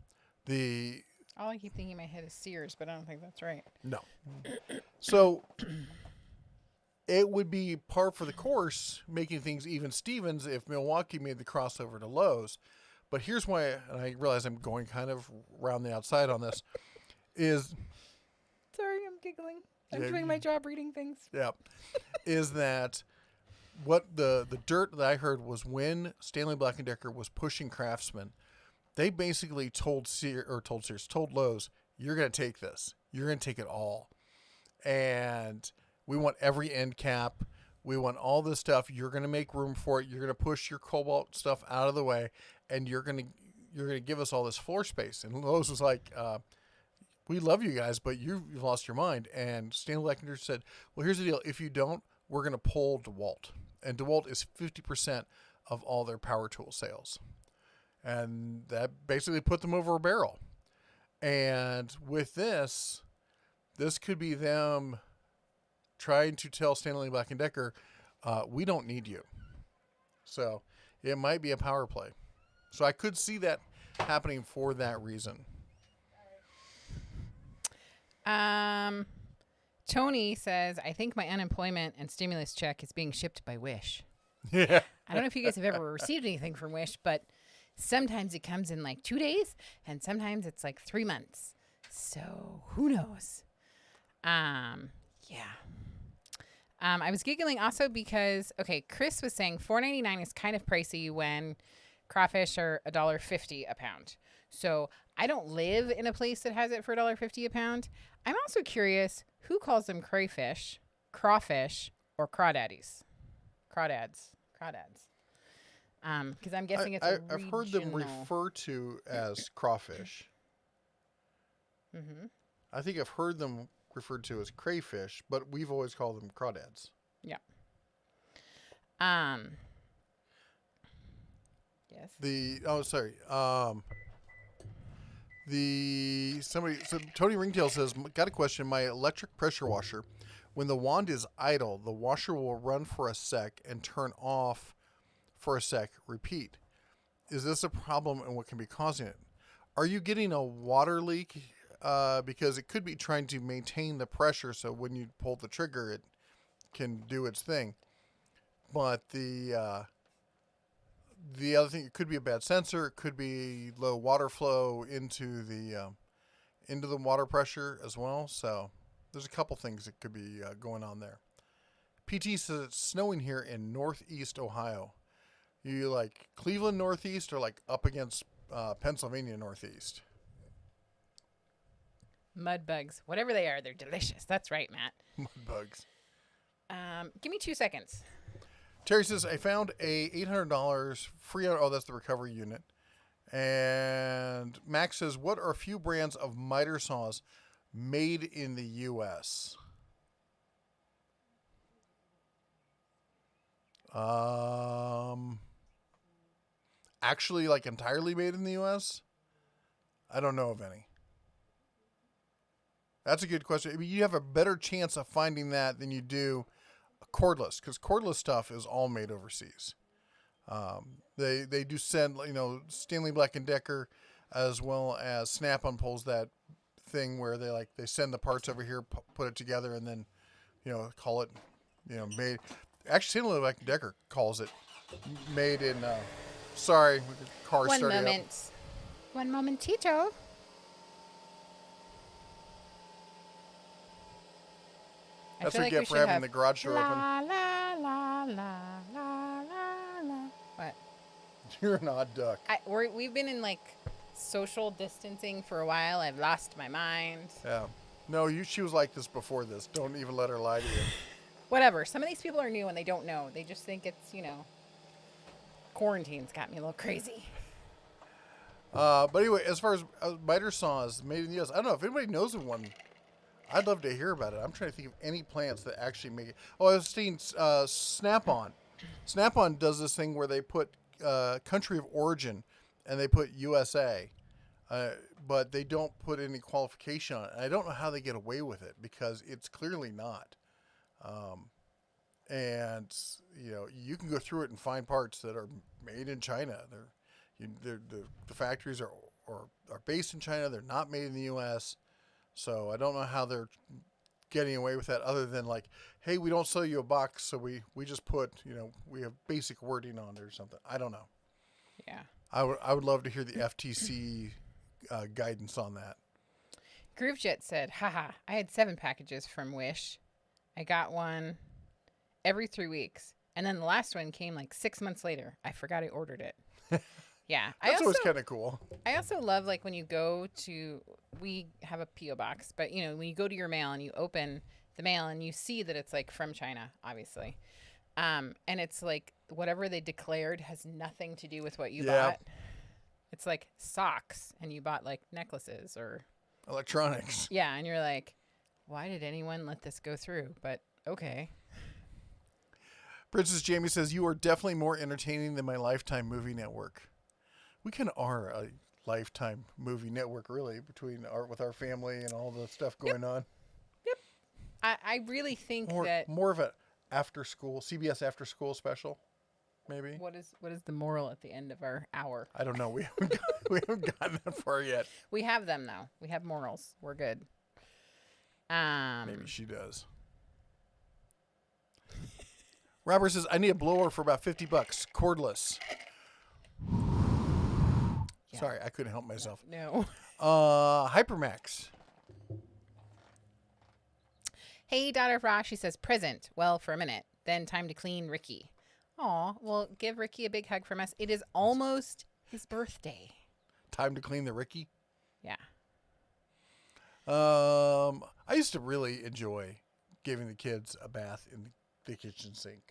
B: all I keep thinking in my head is Sears, but I don't think that's right.
A: No. So it would be par for the course, making things even Stevens, if Milwaukee made the crossover to Lowe's. But here's why, and I realize I'm going kind of around the outside on this, is...
B: Sorry, I'm giggling. I'm doing my job reading things.
A: Yeah. Is that what the dirt that I heard was when Stanley Black & Decker was pushing Craftsman, they basically told Lowe's, you're going to take this. You're going to take it all. And we want every end cap. We want all this stuff. You're going to make room for it. You're going to push your Cobalt stuff out of the way, and you're going to give us all this floor space. And Lowe's was like, we love you guys, but you've lost your mind. And Stanley Black & Decker said, well, here's the deal. If you don't, we're going to pull DeWalt. And DeWalt is 50% of all their power tool sales. And that basically put them over a barrel. And with this could be them trying to tell Stanley Black & Decker, we don't need you. So it might be a power play. So I could see that happening for that reason.
B: Tony says, I think my unemployment and stimulus check is being shipped by Wish.
A: Yeah.
B: I don't know if you guys have ever received anything from Wish, but sometimes it comes in like 2 days and sometimes it's like 3 months. So who knows? Yeah. I was giggling also because, Chris was saying $4.99 is kind of pricey when crawfish are $1.50 a pound. So I don't live in a place that has it for $1.50 a pound. I'm also curious, who calls them crayfish, crawfish, or crawdaddies? Crawdads. Because I'm guessing it's
A: I've heard them referred to as crawfish.
B: Mm-hmm.
A: I think I've heard them referred to as crayfish, but we've always called them crawdads.
B: Yeah. Yes.
A: So Tony Ringtail says, got a question. My electric pressure washer, when the wand is idle, the washer will run for a sec and turn off for a sec, repeat. Is this a problem, and what can be causing it? Are you getting a water leak? Because it could be trying to maintain the pressure, so when you pull the trigger, it can do its thing. But the other thing, it could be a bad sensor. It could be low water flow into the water pressure as well. So there's a couple things that could be going on there. PT says it's snowing here in Northeast Ohio. You like Cleveland Northeast or like up against Pennsylvania Northeast?
B: Mud bugs. Whatever they are, they're delicious. That's right, Matt.
A: Mud bugs.
B: Give me 2 seconds.
A: Terry says, I found a $800 free. Oh, that's the recovery unit. And Max says, what are a few brands of miter saws made in the U.S.? Actually, like entirely made in the U.S.? I don't know of any. That's a good question. I mean, you have a better chance of finding that than you do cordless, because cordless stuff is all made overseas. They do send, Stanley Black & Decker, as well as Snap-on pulls that thing where they send the parts over here, put it together, and then, call it, made. Actually, Stanley Black & Decker calls it made in. Sorry, the car started up.
B: One momentito.
A: That's what you get for having the garage door open.
B: La, la, la, la, la, la, la. What?
A: You're an odd duck.
B: We've been in like social distancing for a while. I've lost my mind.
A: Yeah. No, she was like this before this. Don't even let her lie to you.
B: Whatever. Some of these people are new and they don't know. They just think it's, quarantine's got me a little crazy.
A: But anyway, as far as miter saws made in the U.S., I don't know if anybody knows of one. I'd love to hear about it. I'm trying to think of any plants that actually make it. Oh, I was seeing Snap-on. Snap-on does this thing where they put country of origin and they put USA, but they don't put any qualification on it. And I don't know how they get away with it because it's clearly not. And you can go through it and find parts that are made in China. The factories are based in China. They're not made in the U.S. So I don't know how they're getting away with that other than like, hey, we don't sell you a box, so we just put, we have basic wording on it or something. I don't know.
B: Yeah.
A: I would love to hear the FTC guidance on that.
B: GrooveJet said, haha, I had 7 packages from Wish. I got one every 3 weeks. And then the last one came like 6 months later. I forgot I ordered it. Yeah.
A: That's always kind of cool.
B: I also love like when you go to, we have a P.O. box, but when you go to your mail and you open the mail and you see that it's like from China, obviously. And it's like whatever they declared has nothing to do with what you bought. It's like socks and you bought like necklaces or
A: electronics.
B: Yeah. And you're like, why did anyone let this go through? But okay.
A: Princess Jamie says, you are definitely more entertaining than my Lifetime movie network. We kind of are a Lifetime movie network, really, with our family and all the stuff going on.
B: Yep. I really think
A: more of a CBS after school special, maybe.
B: What is the moral at the end of our hour?
A: I don't know. We haven't gotten that far yet.
B: We have them though. We have morals. We're good.
A: Maybe she does. Robert says, I need a blower for about $50, cordless. Yeah. Sorry, I couldn't help myself.
B: No.
A: Hypermax.
B: Hey, daughter of Ra, she says, present. Well, for a minute. Then time to clean Ricky. Aw, well, give Ricky a big hug from us. It is almost his birthday.
A: Time to clean the Ricky?
B: Yeah.
A: I used to really enjoy giving the kids a bath in the kitchen sink.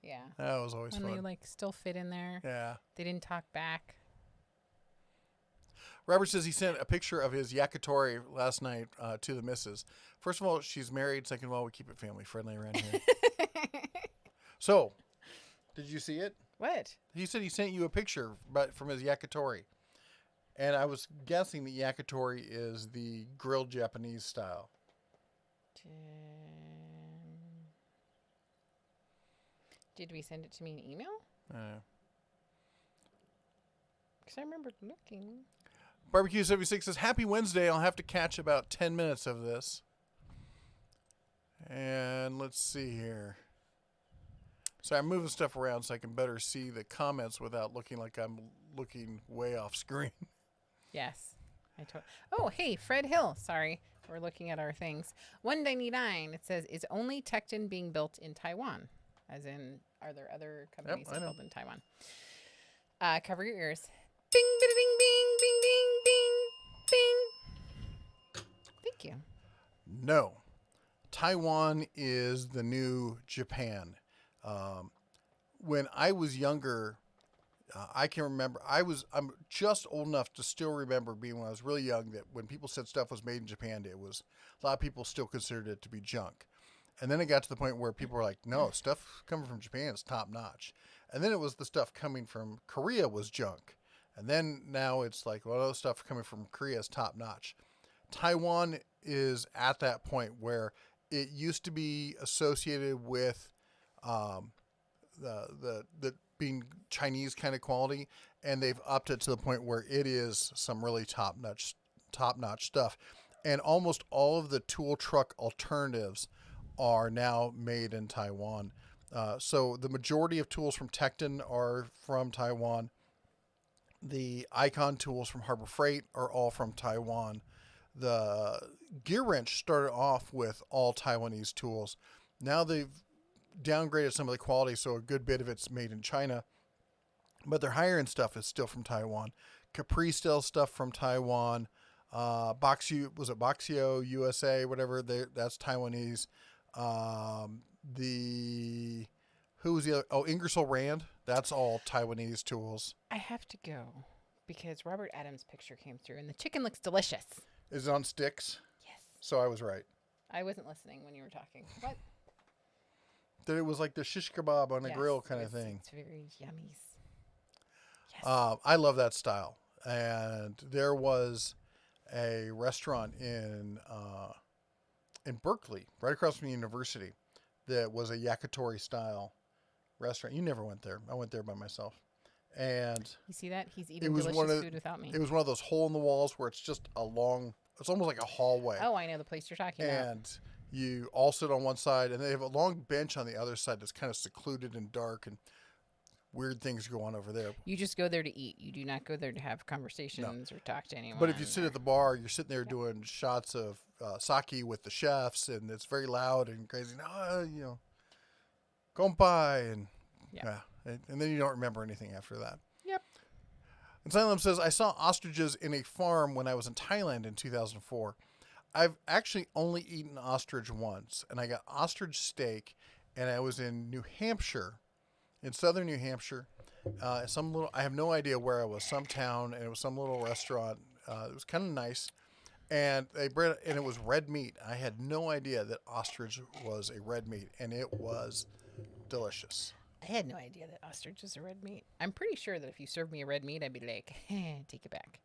B: Yeah.
A: That was always fun.
B: When they like still fit in there.
A: Yeah.
B: They didn't talk back.
A: Robert says he sent a picture of his yakitori last night to the missus. First of all, she's married. Second of all, we keep it family friendly around here. So, did you see it?
B: What?
A: He said he sent you a picture from his yakitori. And I was guessing the yakitori is the grilled Japanese style.
B: Did we send it to me in email? Because I remember looking.
A: Barbecue 76 says, happy Wednesday. I'll have to catch about 10 minutes of this. And let's see here. So I'm moving stuff around so I can better see the comments without looking like I'm looking way off screen.
B: Yes. Oh, hey, Fred Hill. Sorry. We're looking at our things. 199, it says, is only Tecton being built in Taiwan? As in, are there other companies that build in Taiwan? Cover your ears. Bing, bing, bing, bing, bing, bing, bing. Thank you.
A: No. Taiwan is the new Japan. When I was younger, I can remember, I'm just old enough to still remember being when I was really young that when people said stuff was made in Japan, a lot of people still considered it to be junk. And then it got to the point where people were like, no, stuff coming from Japan is top notch. And then it was the stuff coming from Korea was junk. And then now it's like, well, the stuff coming from Korea is top notch. Taiwan is at that point where it used to be associated with the being Chinese kind of quality, and they've upped it to the point where it is some really top notch stuff. And almost all of the tool truck alternatives are now made in Taiwan. So the majority of tools from Tecton are from Taiwan. The Icon tools from Harbor Freight are all from Taiwan. The Gear Wrench started off with all Taiwanese tools. Now they've downgraded some of the quality, so a good bit of it's made in China. but their higher end stuff is still from Taiwan. Capri still stuff from Taiwan. Boxio USA, whatever. That's Taiwanese. The who was the other? Oh, Ingersoll Rand. That's all Taiwanese tools.
B: I have to go because Robert Adams' picture came through and the chicken looks delicious.
A: Is it on sticks?
B: Yes.
A: So I was right.
B: I wasn't listening when you were talking. What?
A: That it was like the shish kebab on a grill kind of thing.
B: It's very yummy. Yes.
A: I love that style. And there was a restaurant in Berkeley, right across from the university, that was a yakitori style restaurant. You never went there. I went there by myself. And
B: you see that? He's eating delicious food without me.
A: It was one of those hole in the walls where it's just it's almost like a hallway.
B: Oh, I know the place you're talking about.
A: And you all sit on one side, and they have a long bench on the other side that's kind of secluded and dark, and weird things go on over there.
B: You just go there to eat. You do not go there to have conversations or talk to anyone.
A: But if you sit at the bar, you're sitting there doing shots of sake with the chefs, and it's very loud and crazy. Kompai, and and then you don't remember anything after that.
B: Yep.
A: And Silent says, I saw ostriches in a farm when I was in Thailand in 2004. I've actually only eaten ostrich once, and I got ostrich steak, and I was in New Hampshire, in southern New Hampshire. I have no idea where I was, some town, and it was some little restaurant. It was kind of nice, and it was red meat. I had no idea that ostrich was a red meat, and it was delicious.
B: I had no idea that ostrich was a red meat. I'm pretty sure that if you served me a red meat, I'd be like, take it back.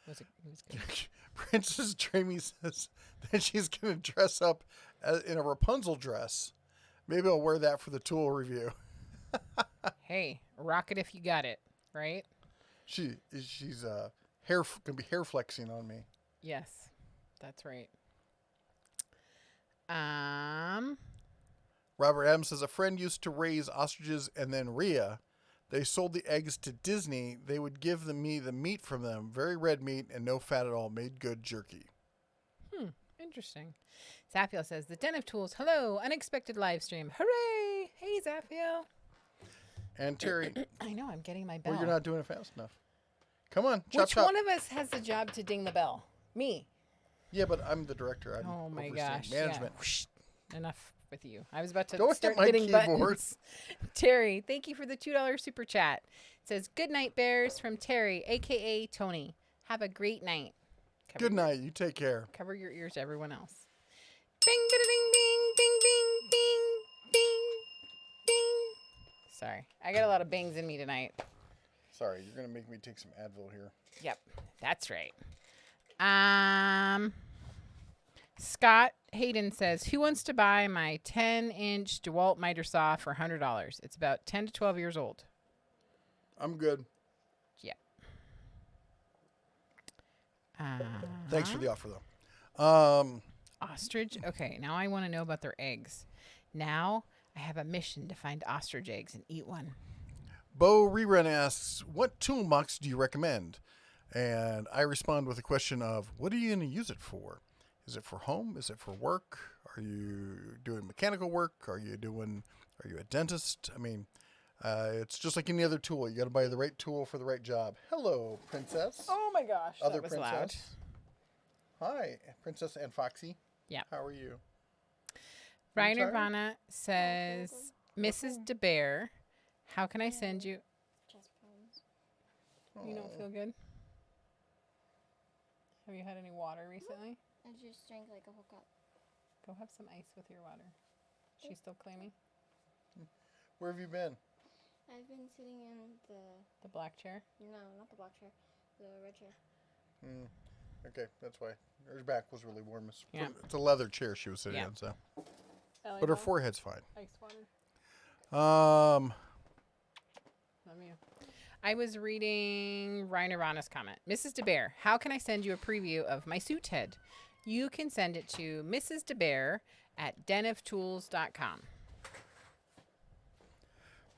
B: It was good.
A: Princess Dreamy says that she's going to dress up in a Rapunzel dress. Maybe I'll wear that for the tool review.
B: Hey, rock it if you got it, right?
A: She's gonna be hair flexing on me.
B: Yes, that's right.
A: Robert Adams says a friend used to raise ostriches and then Rhea. They sold the eggs to Disney. They would give me the meat from them, very red meat and no fat at all. Made good jerky.
B: Interesting. Zaphiel says the Den of Tools. Hello, unexpected live stream. Hooray! Hey, Zaphiel.
A: And Terry.
B: I know, I'm getting my bell.
A: Well, you're not doing it fast enough. Come on, chop,
B: Which
A: chop.
B: one of us has the job to ding the bell? Me.
A: Yeah, but I'm the director.
B: Oh my
A: overseeing
B: gosh.
A: management.
B: Yeah. Whoosh. Enough with you. I was about to
A: Don't
B: start
A: hit my
B: hitting
A: keyboard.
B: buttons. Terry, thank you for the $2 super chat. It says, good night, Bears, from Terry, a.k.a. Tony. Have a great night.
A: Good night. You take care.
B: Cover your ears, everyone else. Bing, bing, ding, ding, ding, ding, ding, ding, ding. Sorry. I got a lot of bings in me tonight.
A: Sorry, you're going to make me take some Advil here.
B: Yep, that's right. Scott Hayden says, who wants to buy my 10-inch DeWalt miter saw for $100? It's about 10 to 12 years old.
A: I'm good.
B: Yeah.
A: Thanks for the offer, though.
B: Ostrich? Okay, now I want to know about their eggs. Now I have a mission to find ostrich eggs and eat one.
A: Bo Rerun asks, what toolbox do you recommend? And I respond with a question of, what are you going to use it for? Is it for home? Is it for work? Are you doing mechanical work? Are you a dentist? I mean, it's just like any other tool. You got to buy the right tool for the right job. Hello, Princess.
B: Oh my gosh,
A: Other
B: that was
A: Princess.
B: loud.
A: Hi, Princess and Foxy.
B: Yeah.
A: How are you?
B: Reiner Vanna says, Mrs. DeBear, how can I send you? You don't feel good? Have you had any water recently?
C: I just drank like a whole cup.
B: Go have some ice with your water. She's still clammy?
A: Where have you been?
C: I've been sitting in
B: The black chair?
C: no, not the black chair, the red chair.
A: Okay, that's why. Her back was really warm.
B: Yeah.
A: It's a leather chair she was sitting
B: Yeah.
A: in, so.
B: Ellie,
A: But her
B: no?
A: forehead's fine.
B: Ice water? Love you. I was reading Reiner Vanna's comment. Mrs. DeBear, how can I send you a preview of my suit head? You can send it to Mrs. DeBear at denoftools.com.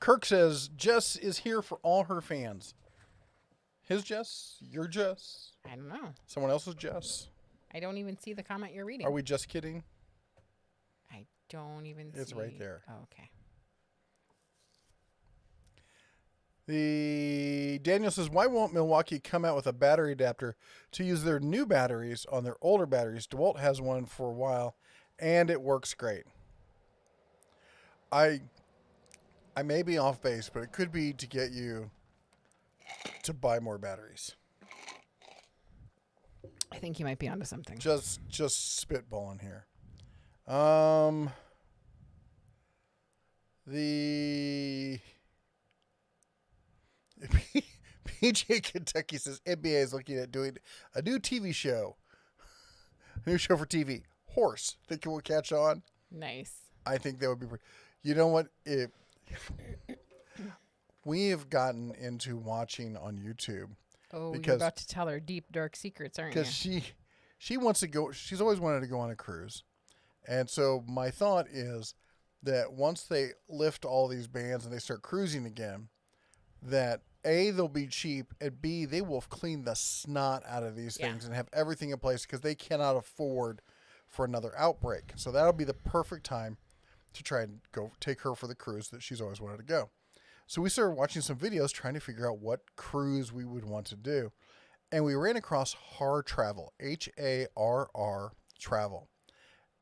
A: Kirk says Jess is here for all her fans. His Jess? Your Jess?
B: I don't know.
A: Someone else's Jess?
B: I don't even see the comment you're reading.
A: Are we just kidding?
B: I don't even see.
A: It's right there.
B: Oh, okay.
A: The Daniel says, why won't Milwaukee come out with a battery adapter to use their new batteries on their older batteries? DeWalt has one for a while, and it works great. I may be off base, but it could be to get you to buy more batteries.
B: I think you might be onto something.
A: Just spitballing here. The PJ Kentucky says NBA is looking at doing a new TV show. A new show for TV. Horse. Think it will catch on?
B: Nice.
A: I think that would be. You know what? We have gotten into watching on YouTube.
B: Oh, you're about to tell her deep, dark secrets, aren't you?
A: Because she wants to go. She's always wanted to go on a cruise. And so my thought is that once they lift all these bans and they start cruising again, that A, they'll be cheap, and B, they will clean the snot out of these things and have everything in place because they cannot afford for another outbreak. So that'll be the perfect time to try and go take her for the cruise that she's always wanted to go. So we started watching some videos trying to figure out what cruise we would want to do. And we ran across Har Travel, Harr Travel.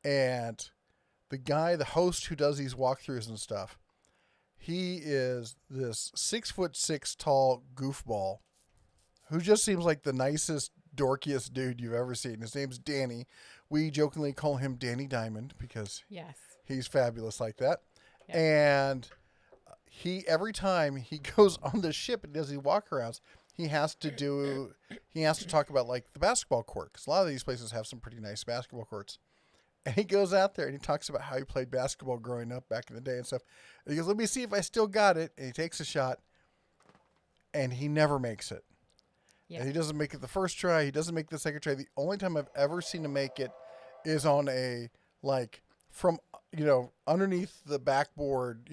A: And the host who does these walkthroughs and stuff, he is this 6'6" tall goofball who just seems like the nicest, dorkiest dude you've ever seen. His name's Danny. We jokingly call him Danny Diamond because he's fabulous like that. Yep. And every time he goes on the ship and does these walkarounds, he has to talk about like the basketball court, because a lot of these places have some pretty nice basketball courts. And he goes out there and he talks about how he played basketball growing up back in the day and stuff. And he goes, let me see if I still got it. And he takes a shot and he never makes it. Yeah. And he doesn't make it the first try. He doesn't make the second try. The only time I've ever seen him make it is on from underneath the backboard,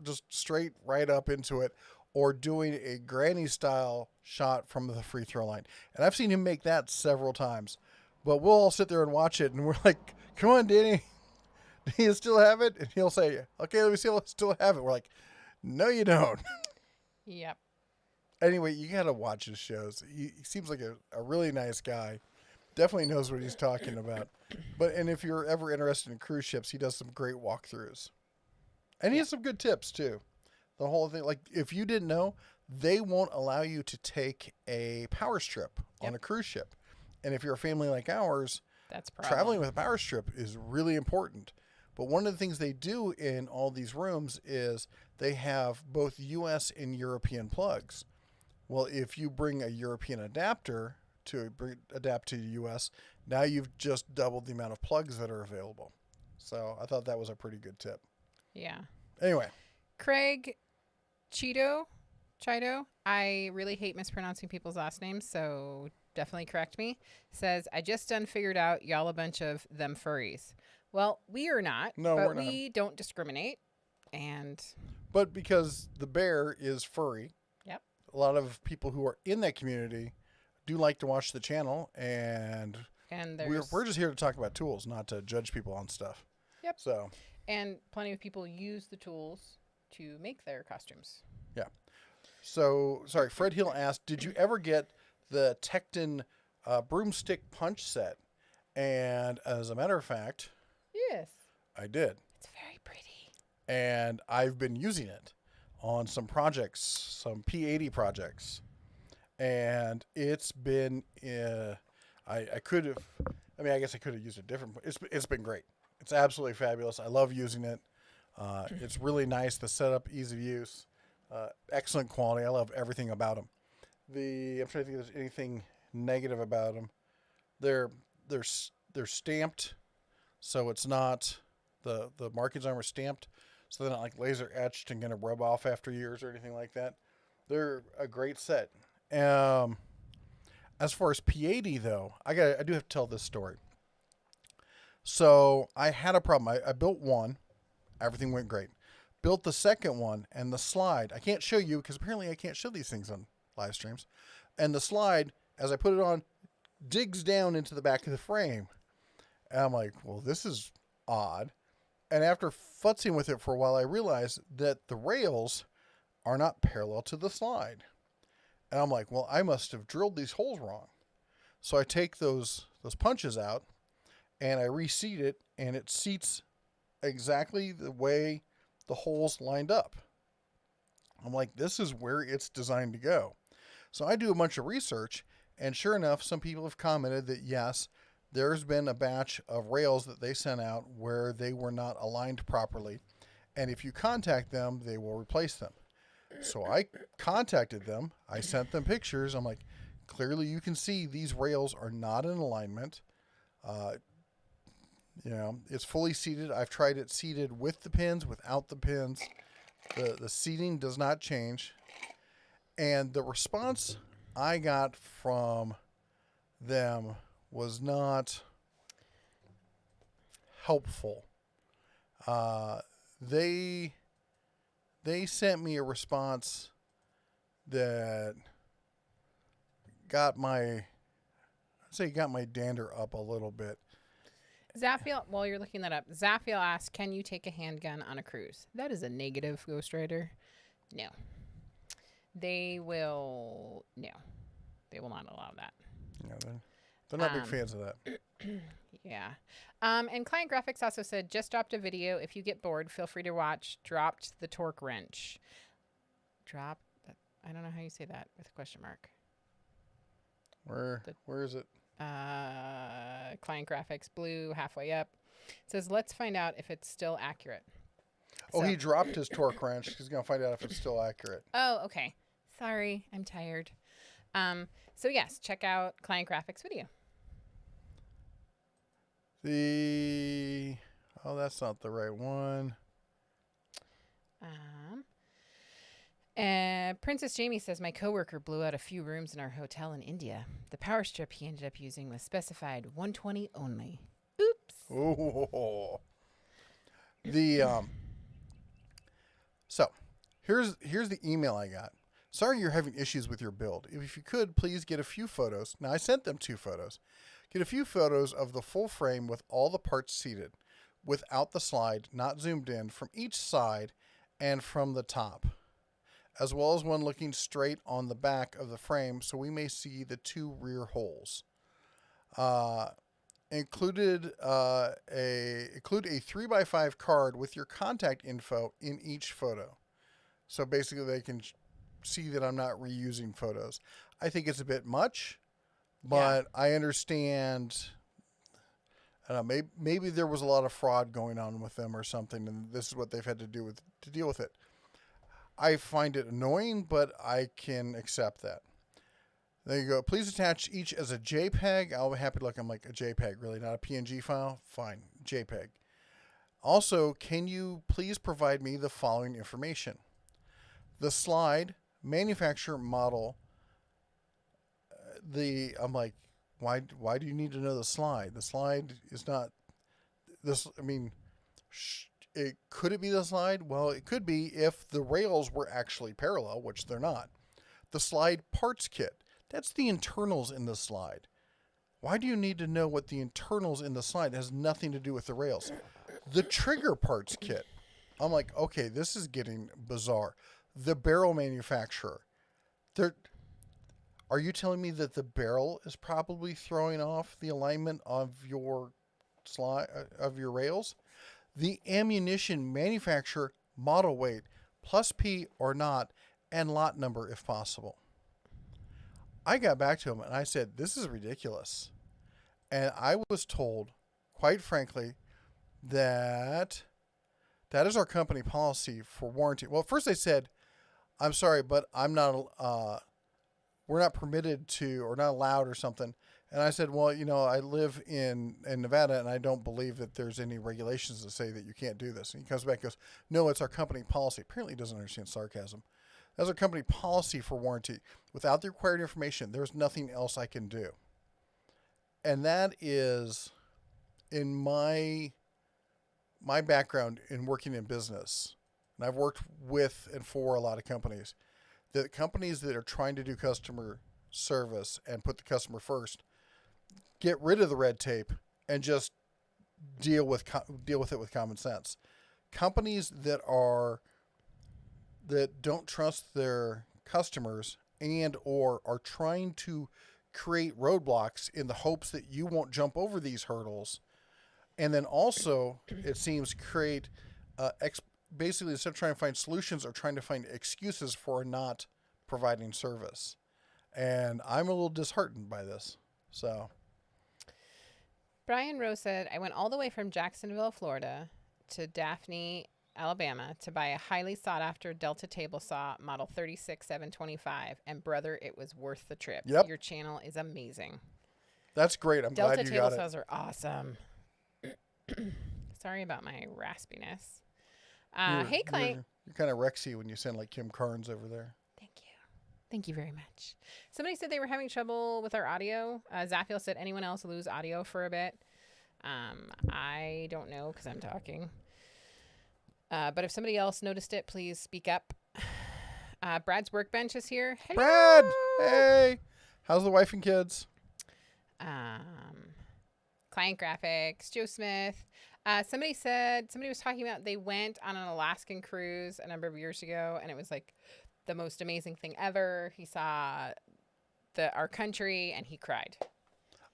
A: just straight right up into it, or doing a granny style shot from the free throw line. And I've seen him make that several times. But we'll all sit there and watch it, and we're like, come on, Danny, do you still have it? And he'll say, okay, let me see if I still have it. We're like, no, you don't.
B: Yep.
A: Anyway, you got to watch his shows. He seems like a really nice guy. Definitely knows what he's talking about. And if you're ever interested in cruise ships, he does some great walkthroughs. And he has some good tips, too. The whole thing, like, if you didn't know, they won't allow you to take a power strip on a cruise ship. And if you're a family like ours, traveling with a power strip is really important. But one of the things they do in all these rooms is they have both U.S. and European plugs. Well, if you bring a European adapter to adapt to the U.S., now you've just doubled the amount of plugs that are available. So I thought that was a pretty good tip.
B: Yeah.
A: Anyway.
B: Craig Chido, I really hate mispronouncing people's last names, so definitely correct me, says, I just figured out y'all a bunch of them furries. Well, we are not.
A: No,
B: but
A: we're not.
B: We don't discriminate.
A: But because the bear is furry, a lot of people who are in that community do like to watch the channel, and we're just here to talk about tools, not to judge people on stuff.
B: Yep.
A: So.
B: And plenty of people use the tools to make their costumes.
A: Yeah. So, sorry, Fred Hill asked, did you ever get the Tecton broomstick punch set? And as a matter of fact,
B: yes,
A: I did.
B: It's very pretty.
A: And I've been using it on some projects, some P80 projects. And it's been, I guess I could have used it different, but it's been great. It's absolutely fabulous. I love using it. It's really nice. The setup, ease of use, excellent quality. I love everything about them. I'm trying to think if there's anything negative about them. They're stamped, so it's not the markings on them are stamped, so they're not like laser etched and gonna rub off after years or anything like that. They're a great set. As far as P80 though, I do have to tell this story. So I had a problem. I built one, everything went great. Built the second one, and the slide, I can't show you because apparently I can't show these things on live streams. And the slide, as I put it on, digs down into the back of the frame. And I'm like, well, this is odd. And after futzing with it for a while, I realized that the rails are not parallel to the slide. And I'm like, well, I must have drilled these holes wrong. So I take those punches out and I reseat it, and it seats exactly the way the holes lined up. I'm like, this is where it's designed to go. So I do a bunch of research, and sure enough, some people have commented that yes, there's been a batch of rails that they sent out where they were not aligned properly. And if you contact them, they will replace them. So I contacted them. I sent them pictures. I'm like, clearly you can see these rails are not in alignment. It's fully seated. I've tried it seated with the pins, without the pins. The seating does not change. And the response I got from them was not helpful. They sent me a response that got my dander up a little bit.
B: Zaphiel, while you're looking that up, Zaphiel asks, can you take a handgun on a cruise? That is a negative, Ghost Rider. No. They will not allow that.
A: Yeah, they're not big fans of that.
B: Yeah. And Client Graphics also said, just dropped a video. If you get bored, feel free to watch. Dropped the torque wrench. I don't know how you say that with a question mark.
A: Where is it?
B: Client Graphics, blue, halfway up. It says, let's find out if it's still accurate.
A: Oh, he dropped his torque wrench. He's going to find out if it's still accurate.
B: Oh, okay. Sorry, I'm tired. So yes, check out Client Graphics video.
A: That's not the right one.
B: Princess Jamie says, my coworker blew out a few rooms in our hotel in India. The power strip he ended up using was specified 120 only. Oops.
A: Oh. So here's the email I got. Sorry you're having issues with your build. If you could, please get a few photos. Now, I sent them 2 photos. Get a few photos of the full frame with all the parts seated, without the slide, not zoomed in, from each side and from the top, as well as one looking straight on the back of the frame so we may see the 2 rear holes. Include a 3x5 card with your contact info in each photo. So basically they can see that I'm not reusing photos. I think it's a bit much, but yeah. I understand. I don't know, maybe there was a lot of fraud going on with them or something, and this is what they've had to deal with it. I find it annoying, but I can accept that. There you go. Please attach each as a JPEG. I'll be happy to look. I'm like, a JPEG, really, not a PNG file? Fine, JPEG. Also, can you please provide me the following information? The slide, manufacturer, model. I'm like, why do you need to know the slide? The slide is not this. I mean, could it be the slide? Well, it could be if the rails were actually parallel, which they're not. The slide parts kit. That's the internals in the slide. Why do you need to know what the internals in the slide? It has nothing to do with the rails. The trigger parts kit. I'm like, okay, this is getting bizarre. The barrel manufacturer. Are you telling me that the barrel is probably throwing off the alignment of your slide of your rails? The ammunition manufacturer, model weight, plus P or not, and lot number if possible. I got back to him and I said, this is ridiculous. And I was told, quite frankly, that is our company policy for warranty. Well, first they said, I'm sorry, but we're not permitted to, or not allowed or something. And I said, well, I live in Nevada and I don't believe that there's any regulations that say that you can't do this. And he comes back and goes, no, it's our company policy. Apparently he doesn't understand sarcasm. That's our company policy for warranty. Without the required information, there's nothing else I can do. And that is, in my background in working in business, and I've worked with and for a lot of companies, the companies that are trying to do customer service and put the customer first, get rid of the red tape and just deal with it with common sense. Companies that are that don't trust their customers and or are trying to create roadblocks in the hopes that you won't jump over these hurdles. And then also, it seems, create basically, instead of trying to find solutions, are trying to find excuses for not providing service. And I'm a little disheartened by this. So,
B: Brian Rose said, I went all the way from Jacksonville, Florida to Daphne, Alabama to buy a highly sought after Delta table saw model 36725. And brother, it was worth the trip.
A: Yep.
B: Your channel is amazing.
A: that's great. I'm
B: Delta
A: glad you
B: table
A: got it.
B: saws are awesome. Sorry about my raspiness. Hey, Clank.
A: You're kind of Rexy when you sound like Kim Carnes over there.
B: Thank you. Thank you very much. Somebody said they were having trouble with our audio. Zaphiel said, anyone else lose audio for a bit? I don't know because I'm talking. But if somebody else noticed it, please speak up. Brad's Workbench is here. Hello.
A: Brad, hey. How's the wife and kids?
B: Client Graphics, Joe Smith. Somebody was talking about they went on an Alaskan cruise a number of years ago, and it was like the most amazing thing ever. He saw our country, and he cried.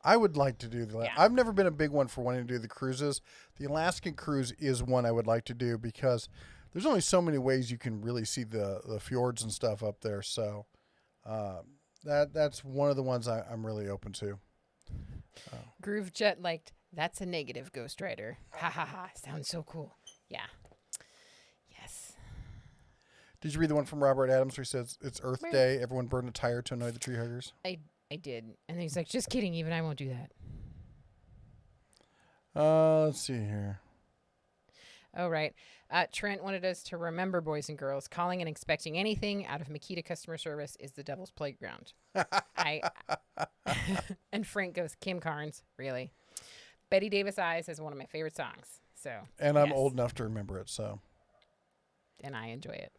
A: I would like to do that.
B: Yeah.
A: I've never been a big one for wanting to do the cruises. The Alaskan cruise is one I would like to do because there's only so many ways you can really see the fjords and stuff up there. So that's one of the ones I'm really open to.
B: Groove Jet liked, that's a negative, Ghost Rider. Ha ha ha. Sounds so cool. Yeah. Yes.
A: Did you read the one from Robert Adams where he says it's Earth Day, everyone burned a tire to annoy the tree huggers?
B: I did. And he's like, just kidding, even I won't do that.
A: Let's see here.
B: Oh, right. Trent wanted us to remember, boys and girls, calling and expecting anything out of Makita customer service is the devil's playground. And Frank goes, Kim Carnes, really? Betty Davis Eyes is one of my favorite songs. So,
A: and I'm old enough to remember it, so.
B: And I enjoy it.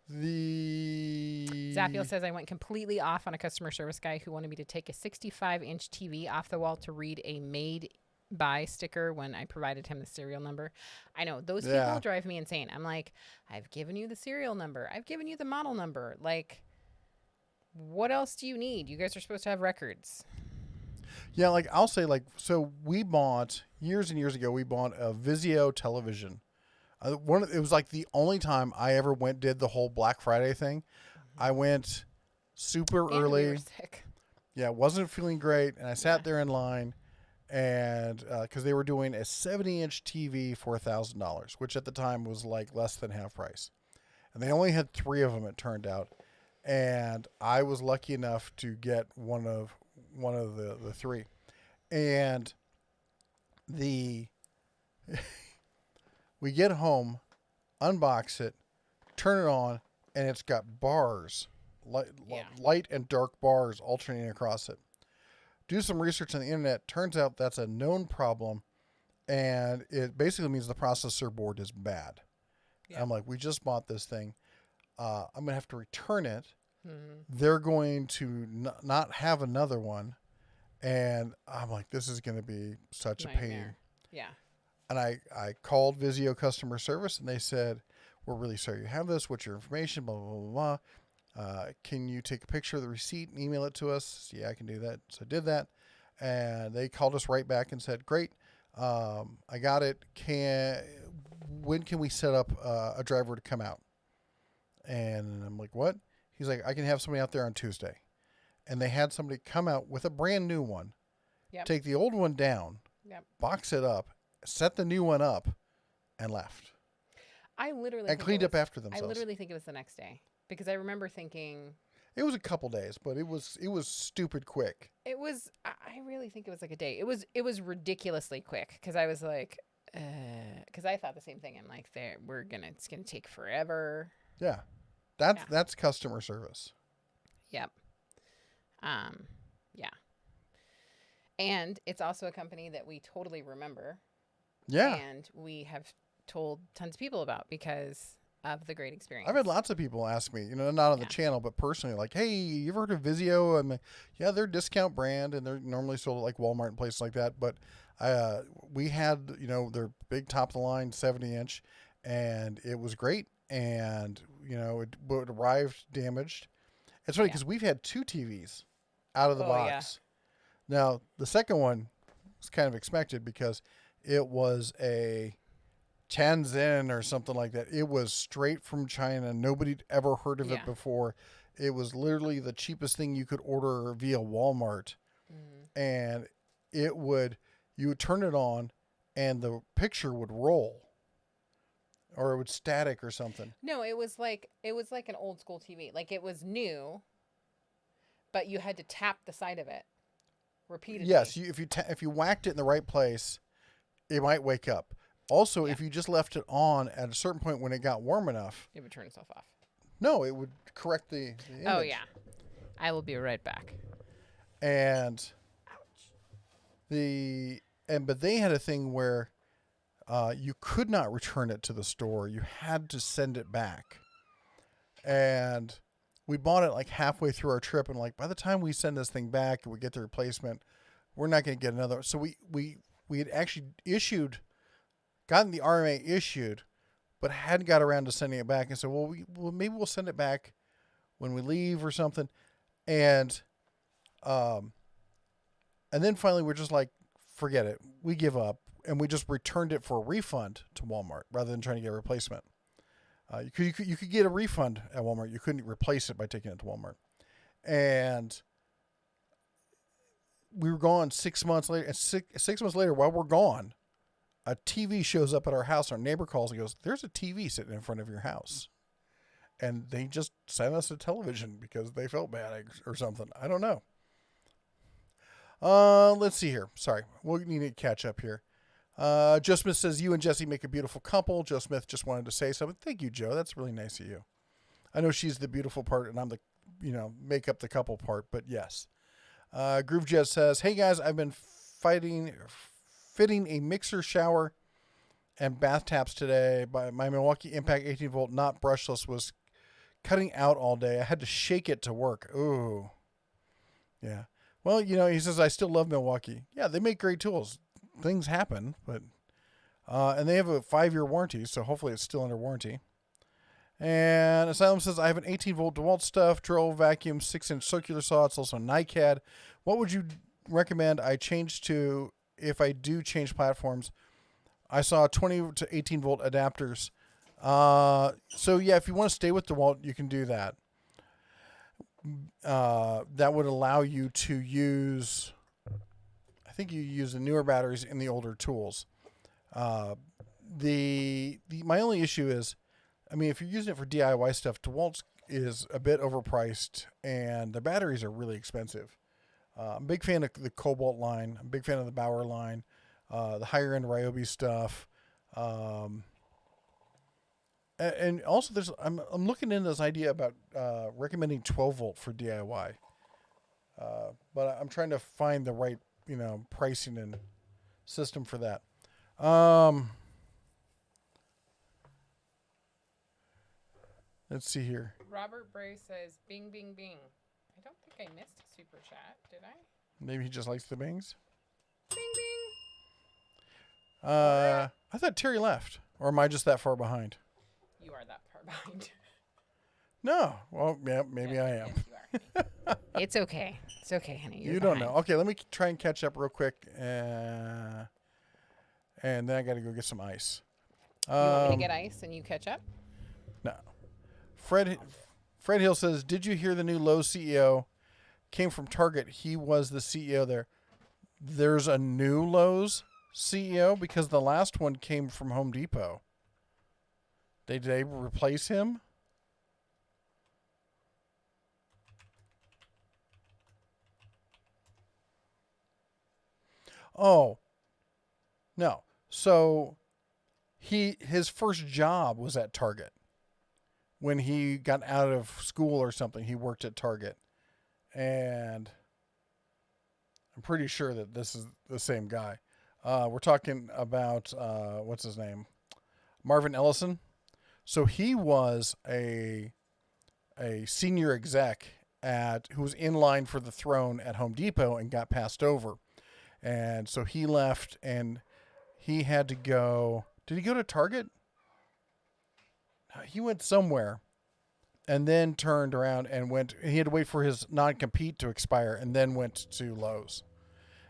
A: The
B: Zaphiel says I went completely off on a customer service guy who wanted me to take a 65-inch TV off the wall to read a made by sticker when I provided him the serial number. I know those people drive me insane. I'm like, I've given you the serial number. I've given you the model number. Like, what else do you need? You guys are supposed to have records.
A: Yeah, like I'll say, like, so we bought years and years ago. We bought a Vizio television. It was like the only time I ever did the whole Black Friday thing. I went super early.
B: We were sick.
A: Yeah, wasn't feeling great, and I sat there in line, and because they were doing a 70-inch TV for $1,000, which at the time was like less than half price, and they only had 3 of them. It turned out, and I was lucky enough to get one of the 3, and we get home, unbox it, turn it on, and it's got bars, light and dark bars alternating across it. Do some research on the internet. Turns out that's a known problem, and it basically means the processor board is bad. Yeah. I'm like, we just bought this thing. I'm going to have to return it. Mm-hmm. They're going to not have another one. And I'm like, this is going to be such a pain.
B: Yeah.
A: And I called Vizio customer service, and they said, we're really sorry you have this. What's your information? Blah, blah, blah, blah. Can you take a picture of the receipt and email it to us? Yeah, I can do that. So I did that. And they called us right back and said, great, I got it. When can we set up a driver to come out? And I'm like, what? He's like, I can have somebody out there on Tuesday. And they had somebody come out with a brand new one, take the old one down, box it up, set the new one up, and left.
B: I literally
A: and cleaned up after themselves.
B: I literally think it was the next day because I remember thinking
A: it was a couple days, but it was stupid quick.
B: It was. I really think it was like a day. It was ridiculously quick because I was like, because I thought the same thing. I'm like, it's gonna take forever.
A: Yeah, that's customer service.
B: Yep. Yeah. And it's also a company that we totally remember.
A: Yeah.
B: And we have told tons of people about because of the great experience.
A: I've had lots of people ask me, not on the channel, but personally, like, hey, you ever heard of Vizio? I'm like, yeah, they're a discount brand, and they're normally sold at like Walmart and places like that. But we had, their big top of the line 70-inch, and it was great. And it arrived damaged. It's funny because we've had 2 TVs out of the box. Yeah. Now the second one was kind of expected because it was a Tianjin or something like that. It was straight from China. Nobody'd ever heard of it before. It was literally the cheapest thing you could order via Walmart. Mm-hmm. And you would turn it on and the picture would roll. Or it would static or something.
B: No, it was like an old school TV. Like it was new, but you had to tap the side of it repeatedly.
A: Yes, if you whacked it in the right place, it might wake up. Also, if you just left it on at a certain point when it got warm enough,
B: it would turn itself off.
A: No, it would correct the image.
B: Oh yeah, I will be right back.
A: And but they had a thing where you could not return it to the store. You had to send it back. And we bought it like halfway through our trip, and like by the time we send this thing back and we get the replacement, we're not going to get another. So we had actually gotten the RMA issued, but hadn't got around to sending it back. And so, maybe we'll send it back when we leave or something. And then finally we're just like, forget it. We give up, and we just returned it for a refund to Walmart rather than trying to get a replacement. You could get a refund at Walmart. You couldn't replace it by taking it to Walmart. And we were gone 6 months later. And 6 months later, while we're gone, a TV shows up at our house. Our neighbor calls and goes, "There's a TV sitting in front of your house." And they just sent us a television because they felt bad or something. I don't know. Let's see here. Sorry. We'll need to catch up here. Joe Smith says, "You and Jesse make a beautiful couple." Joe Smith just wanted to say something. Thank you, Joe. That's really nice of you. I know she's the beautiful part and I'm the, make up the couple part, but yes. Groove Jet says, "Hey guys, I've been fitting a mixer, shower, and bath taps today. My Milwaukee Impact 18 volt, not brushless, was cutting out all day. I had to shake it to work." Ooh. Yeah. Well, he says, "I still love Milwaukee." Yeah, they make great tools. Things happen, but and they have a 5-year warranty, so hopefully it's still under warranty. And Asylum says, "I have an 18 volt DeWalt stuff, drill, vacuum, 6-inch circular saw. It's also NiCad. What would you recommend I change to if I do change platforms? I saw 20 to 18 volt adapters." So yeah, if you want to stay with DeWalt, you can do that. That would allow you to use, I think you use the newer batteries in the older tools. My only issue is, if you're using it for DIY stuff, DeWalt is a bit overpriced and the batteries are really expensive. I'm a big fan of the Cobalt line. I'm a big fan of the Bauer line, the higher end Ryobi stuff. And also I'm looking into this idea about recommending 12 volt for DIY. But I'm trying to find the right, pricing and system for that. Let's see here.
B: Robert Bray says, "Bing, bing, bing." I don't think I missed a super chat, did I?
A: Maybe he just likes the bings.
B: Bing, bing.
A: I thought Terry left. Or am I just that far behind?
B: You are that far behind.
A: No. Well, yeah, maybe I am.
B: Yes, you are, honey. It's okay. It's okay, honey. You're
A: you
B: behind.
A: don't know. Okay, let me try and catch up real quick. And then I got to go get some ice.
B: You want me to get ice and you catch up?
A: No. Fred Hill says, "Did you hear the new Lowe's CEO came from Target? He was the CEO there." There's a new Lowe's CEO because the last one came from Home Depot. Did they replace him? Oh, no. So his first job was at Target. When he got out of school or something, he worked at Target. And I'm pretty sure that this is the same guy. We're talking about, what's his name? Marvin Ellison. So he was a senior exec who was in line for the throne at Home Depot and got passed over. And so he left and he had to go. Did he go to Target? he went somewhere and then turned around and went. He had to wait for his non-compete to expire and then went to Lowe's.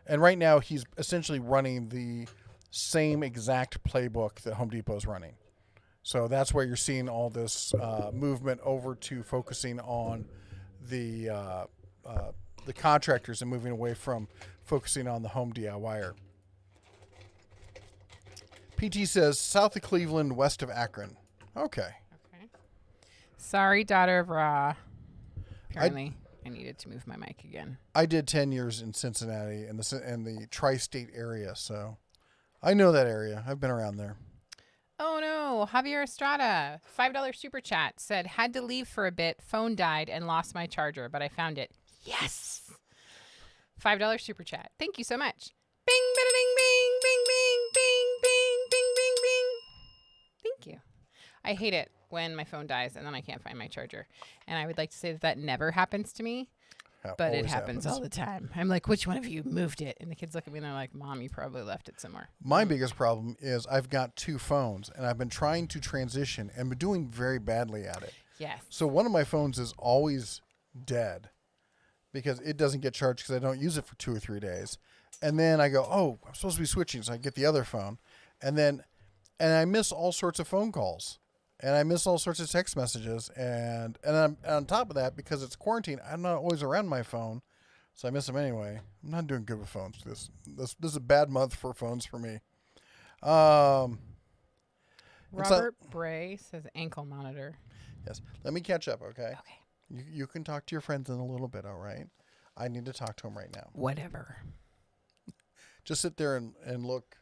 A: And right now he's essentially running the same exact playbook that Home Depot is running. So that's where you're seeing all this movement over to focusing on the contractors and moving away from focusing on the home DIYer. PT says south of Cleveland, west of Akron. Okay.
B: Sorry, daughter of Ra. Apparently, I needed to move my mic again.
A: I did 10 years in Cincinnati and the tri-state area, so I know that area. I've been around there.
B: Oh no, Javier Estrada, $5 super chat, said, had to leave for a bit, phone died and lost my charger, but I found it. Yes. $5 super chat. Thank you so much. Bing, bing, bing, bing, bing, bing, bing, bing, bing, bing. Thank you. I hate it when my phone dies and then I can't find my charger. And I would like to say that never happens to me. But it happens all the time. I'm like, which one of you moved it? And the kids look at me and they're like, Mom, you probably left it somewhere.
A: My biggest problem is I've got two phones, and I've been trying to transition and been doing very badly at it.
B: Yes.
A: So one of my phones is always dead because it doesn't get charged because I don't use it for 2 or 3 days. And then I go, oh, I'm supposed to be switching, so I get the other phone. And I miss all sorts of phone calls. And I miss all sorts of text messages, and I'm on top of that, because it's quarantine, I'm not always around my phone, so I miss them anyway. I'm not doing good with phones. This is a bad month for phones for me.
B: Robert Bray says ankle monitor.
A: Yes, let me catch up, okay?
B: Okay.
A: You can talk to your friends in a little bit, all right? I need to talk to them right now.
B: Whatever.
A: Just sit there and look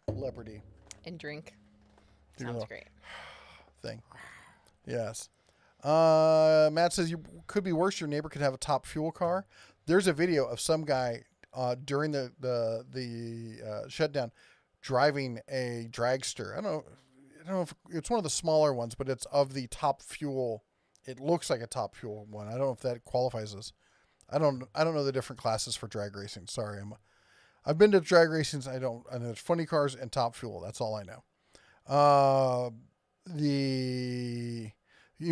A: leopardy.
B: And drink.
A: Do
B: Sounds
A: little
B: great.
A: Thing. Yes. Matt says you could be worse. Your neighbor could have a top fuel car. There's a video of some guy during the shutdown driving a dragster. I don't know if it's one of the smaller ones, but it's of the top fuel. It looks like a top fuel one. I don't know if that qualifies as. I don't know the different classes for drag racing. Sorry, I've been to drag racings. I know there's funny cars and top fuel. That's all I know. You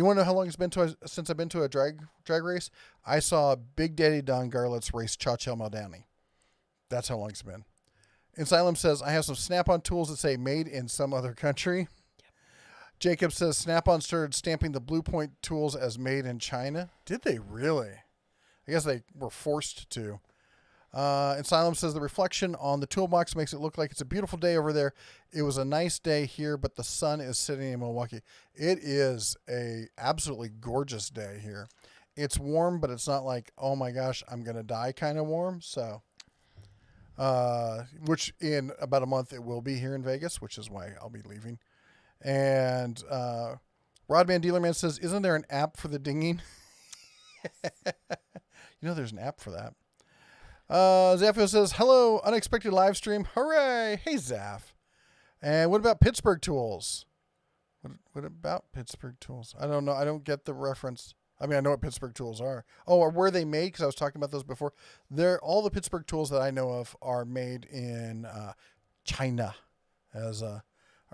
A: want to know how long it's been since I've been to a drag race? I saw Big Daddy Don Garlett's race Chachel Maldani. That's how long it's been. Asylum says, I have some Snap-on tools that say made in some other country. Yep. Jacob says Snap-on started stamping the Blue Point tools as made in China. Did they really? I guess they were forced to. Asylum says the reflection on the toolbox makes it look like it's a beautiful day over there. It was a nice day here, but the sun is setting in Milwaukee. It is a absolutely gorgeous day here. It's warm, but it's not like, oh my gosh, I'm going to die kind of warm. So, which in about a month it will be here in Vegas, which is why I'll be leaving. And Rodman Dealerman says, isn't there an app for the dinging? There's an app for that. Zaffo says, hello, unexpected live stream. Hooray. Hey, Zaff. And what about Pittsburgh Tools? What about Pittsburgh Tools? I don't know. I don't get the reference. I mean, I know what Pittsburgh Tools are. Oh, or where they made, because I was talking about those before. All the Pittsburgh Tools that I know of are made in China, as our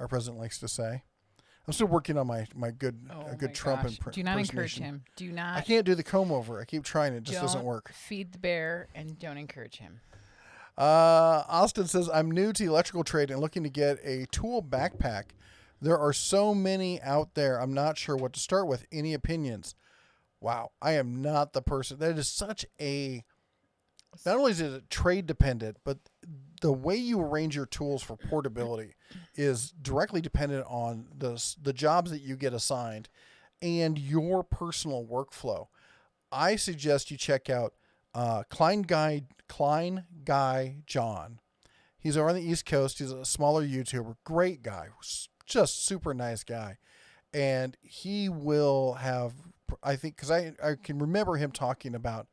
A: president likes to say. I'm still working on my good Trump impersonation.
B: Do not encourage him. Do not.
A: I can't do the comb over. I keep trying. It just doesn't work.
B: Feed the bear and don't encourage him.
A: Austin says, I'm new to the electrical trade and looking to get a tool backpack. There are so many out there. I'm not sure what to start with. Any opinions? Wow. I am not the person. That is such a, not only is it trade dependent, but the way you arrange your tools for portability is directly dependent on the jobs that you get assigned and your personal workflow. I suggest you check out Klein Guy John. He's over on the East Coast. He's a smaller YouTuber. Great guy. Just super nice guy. And he will have, I think, because I can remember him talking about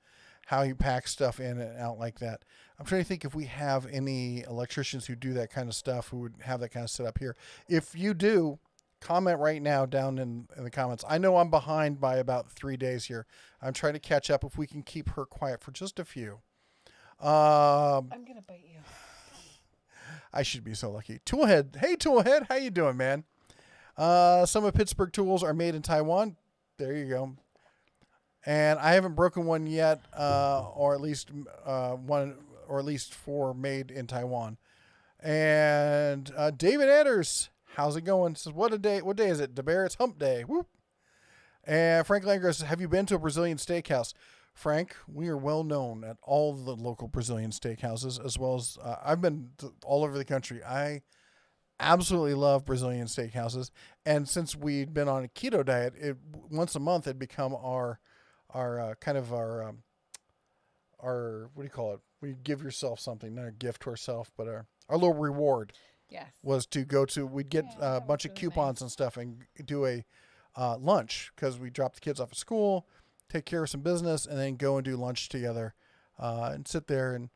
A: how he packs stuff in and out like that. I'm trying to think if we have any electricians who do that kind of stuff, who would have that kind of setup here. If you do, comment right now down in the comments. I know I'm behind by about 3 days here. I'm trying to catch up if we can keep her quiet for just a few.
B: I'm going to bite you.
A: I should be so lucky. Toolhead. Hey, Toolhead. How you doing, man? Some of Pittsburgh tools are made in Taiwan. There you go. And I haven't broken one yet, or at least one, or at least 4 made in Taiwan. And David Anders, how's it going? Says, what day is it? DeBear, it's hump day. Whoop. And Frank Langer says, have you been to a Brazilian steakhouse? Frank, we are well known at all the local Brazilian steakhouses, as well as I've been all over the country. I absolutely love Brazilian steakhouses. And since we'd been on a keto diet, once a month had become our kind of our what do you call it? We give yourself something, not a gift to ourselves, but our little reward.
B: Yes.
A: Was to go to, we'd get a bunch of coupons and stuff and do a lunch, because we drop the kids off at school, take care of some business, and then go and do lunch together and sit there and,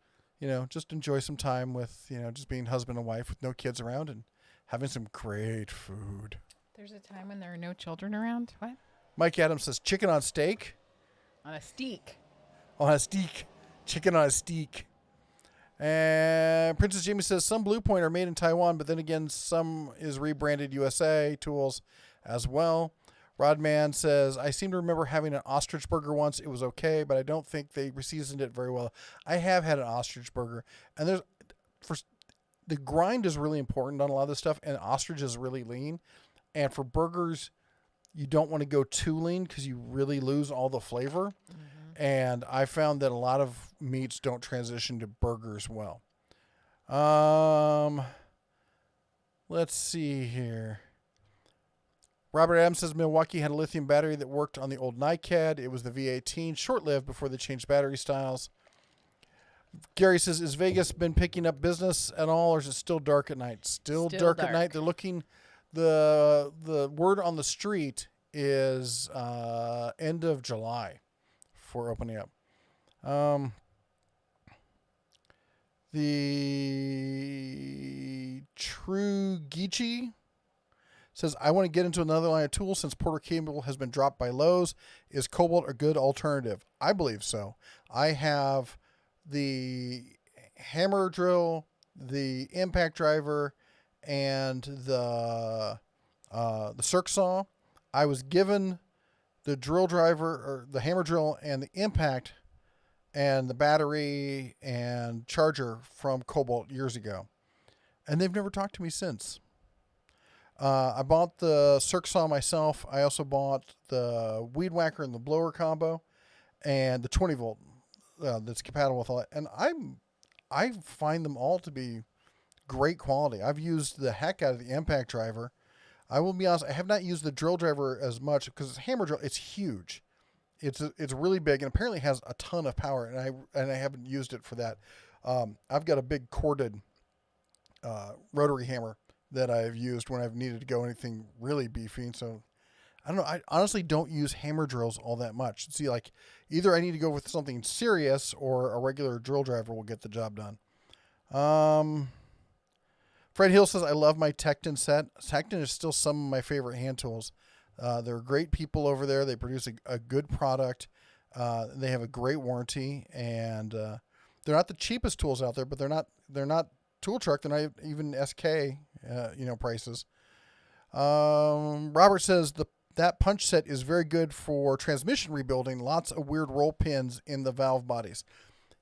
A: just enjoy some time with, just being husband and wife with no kids around and having some great food.
B: There's a time when there are no children around? What?
A: Mike Adams says chicken on steak.
B: On a steak.
A: On a steak. Chicken on a steak. And Princess Jamie says some Blue Point are made in Taiwan, but then again, some is rebranded USA tools as well. Rodman says, I seem to remember having an ostrich burger once. It was okay, but I don't think they seasoned it very well. I have had an ostrich burger, and the grind is really important on a lot of this stuff, and ostrich is really lean. And for burgers, you don't want to go too lean because you really lose all the flavor. Mm-hmm. And I found that a lot of meats don't transition to burgers well. Let's see here. Robert Adams says Milwaukee had a lithium battery that worked on the old NiCad. It was the V18, short-lived before they changed battery styles. Gary says, is Vegas been picking up business at all, or is it still dark at night? Still dark at night. They're looking, the word on the street is end of July for opening up. The True Geechee says, I want to get into another line of tools since Porter Cable has been dropped by Lowe's. Is Cobalt a good alternative? I believe so. I have the hammer drill, the impact driver, and the circ saw. I was given the drill driver, or the hammer drill, and the impact and the battery and charger from Cobalt years ago, and they've never talked to me since. I bought the circ saw myself. I also bought the weed whacker and the blower combo and the 20 volt that's compatible with all that. And I find them all to be great quality. I've used the heck out of the impact driver. I will be honest, I have not used the drill driver as much because it's a hammer drill. It's huge. It's really big and apparently has a ton of power, and I haven't used it for that. I've got a big corded rotary hammer that I've used when I've needed to go anything really beefy. So I don't know. I honestly don't use hammer drills all that much. See, like either I need to go with something serious or a regular drill driver will get the job done. Fred Hill says, I love my Tecton set. Tecton is still some of my favorite hand tools. They're great people over there. They produce a good product. They have a great warranty, and they're not the cheapest tools out there, but they're not tool truck. They're not even SK, prices. Robert says that punch set is very good for transmission rebuilding. Lots of weird roll pins in the valve bodies.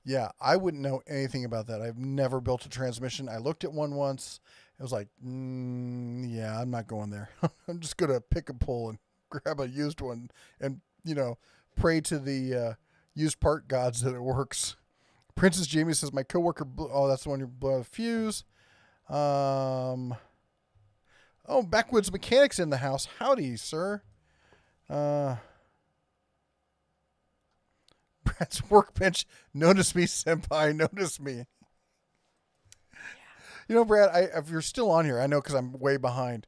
A: Yeah, I wouldn't know anything about that. I've never built a transmission. I looked at one once. It was like, yeah, I'm not going there. I'm just going to pick a pull and grab a used one and, pray to the used part gods that it works. Princess Jamie says, my coworker, that's the one who blew a fuse. Backwoods Mechanics in the house. Howdy, sir. Brad's workbench. Notice me, senpai. Notice me. Brad, if you're still on here, I know because I'm way behind.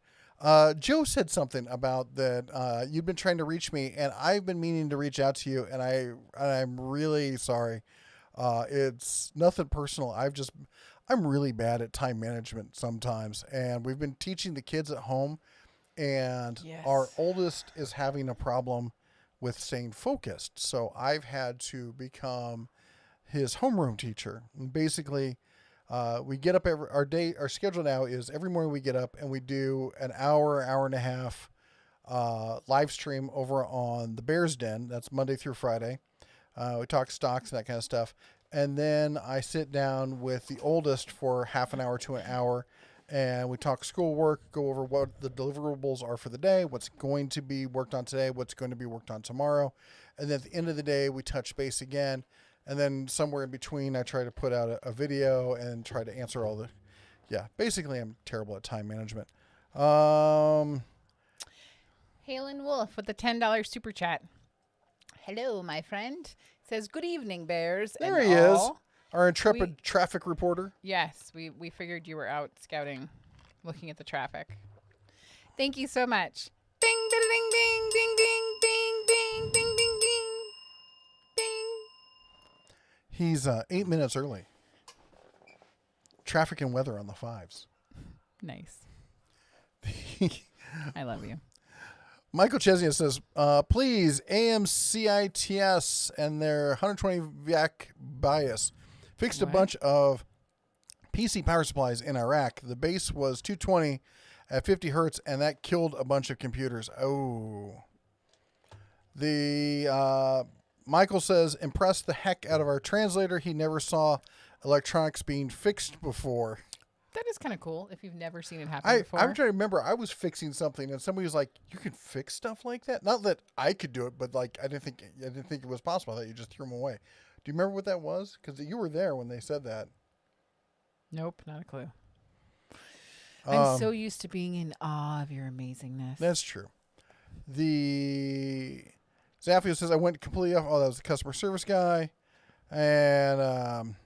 A: Joe said something about that you've been trying to reach me, and I've been meaning to reach out to you, and I'm really sorry. It's nothing personal. I'm really bad at time management sometimes, and we've been teaching the kids at home, and our oldest is having a problem with staying focused. So I've had to become his homeroom teacher. And basically, We get up our schedule now is every morning we get up and we do an hour and a half live stream over on the Bears Den. That's Monday through Friday. We talk stocks and that kind of stuff. And then I sit down with the oldest for half an hour to an hour, and we talk schoolwork, go over what the deliverables are for the day, what's going to be worked on today, what's going to be worked on tomorrow. And then at the end of the day, we touch base again. And then somewhere in between, I try to put out a video and try to answer all the... Yeah, basically, I'm terrible at time management.
B: Halen Wolf with the $10 super chat. Hello, my friend. Says, good evening, Bears.
A: There
B: and
A: he
B: all.
A: is, our intrepid traffic reporter.
B: Yes, we figured you were out scouting, looking at the traffic. Thank you so much. Ding, ding, ding, ding, ding, ding, ding, ding, ding, ding, ding, ding.
A: He's 8 minutes early. Traffic and weather on the 5s.
B: Nice. I love you.
A: Michael Chesnia says, please, AMCITS and their 120 VAC bias fixed a bunch of PC power supplies in Iraq. The base was 220 at 50 hertz, and that killed a bunch of computers. Oh. Michael says, impressed the heck out of our translator. He never saw electronics being fixed before.
B: That is kind of cool if you've never seen it happen before.
A: I'm trying to remember. I was fixing something, and somebody was like, "You can fix stuff like that." Not that I could do it, but like I didn't think it was possible. I thought you just threw them away. Do you remember what that was? Because you were there when they said that.
B: Nope, not a clue. I'm so used to being in awe of your amazingness.
A: That's true. The Zaffio says I went completely off. Oh, that was the customer service guy, and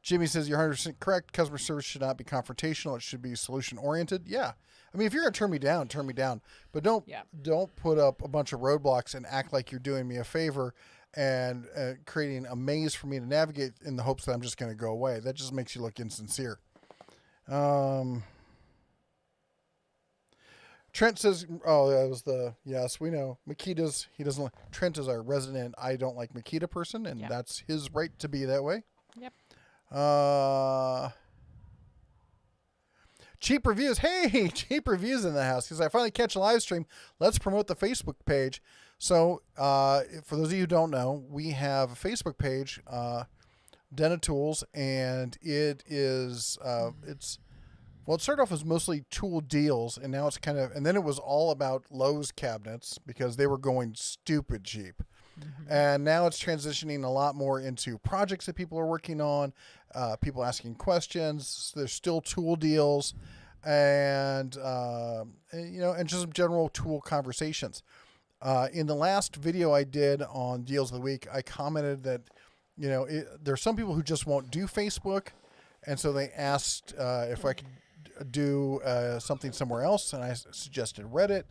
A: Jimmy says you're 100% correct. Customer service should not be confrontational. It should be solution oriented. Yeah. I mean, if you're going to turn me down. But don't put up a bunch of roadblocks and act like you're doing me a favor and creating a maze for me to navigate in the hopes that I'm just going to go away. That just makes you look insincere. Trent says, oh, that was yes, we know. Makita's, he doesn't like, Trent is our resident I don't like Makita person, and that's his right to be that way.
B: Yep.
A: Cheap reviews. Hey, cheap reviews in the house because I finally catch a live stream. Let's promote the Facebook page. So, for those of you who don't know, we have a Facebook page, Den of Tools, and it is, it started off as mostly tool deals, and now it's and then it was all about Lowe's cabinets because they were going stupid cheap. Mm-hmm. And now it's transitioning a lot more into projects that people are working on, people asking questions. There's still tool deals and just some general tool conversations. In the last video I did on Deals of the Week, I commented that, there's some people who just won't do Facebook. And so they asked if I could do something somewhere else. And I suggested Reddit.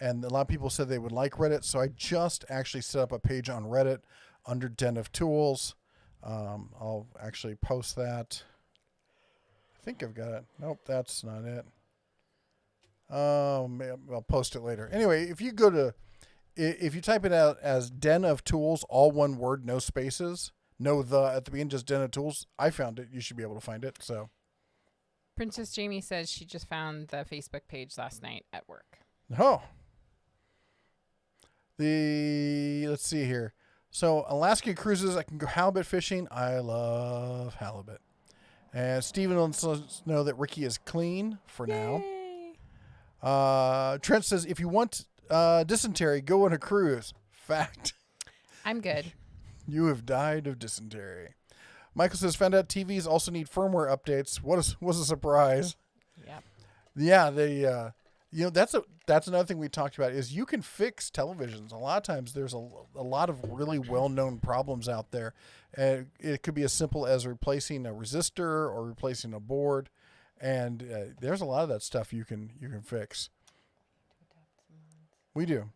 A: And a lot of people said they would like Reddit. So I just actually set up a page on Reddit under Den of Tools. I'll actually post that. I think I've got it. Nope, that's not it. I'll post it later. Anyway, if you type it out as Den of Tools, all one word, no spaces, no the at the beginning, just Den of Tools, I found it. You should be able to find it. So,
B: Princess Jamie says she just found the Facebook page last night at work.
A: Oh. Let's see here. So, Alaska cruises, I can go halibut fishing. I love halibut. And Steven wants us to know that Ricky is clean for
B: Yay.
A: now. Trent says, if you want dysentery, go on a cruise. Fact.
B: I'm good.
A: You have died of dysentery. Michael says, found out TVs also need firmware updates. What was a surprise?
B: Yep.
A: Yeah, that's another thing we talked about is you can fix televisions. A lot of times there's a lot of really well-known problems out there. It could be as simple as replacing a resistor or replacing a board, and there's a lot of that stuff you can fix. We do.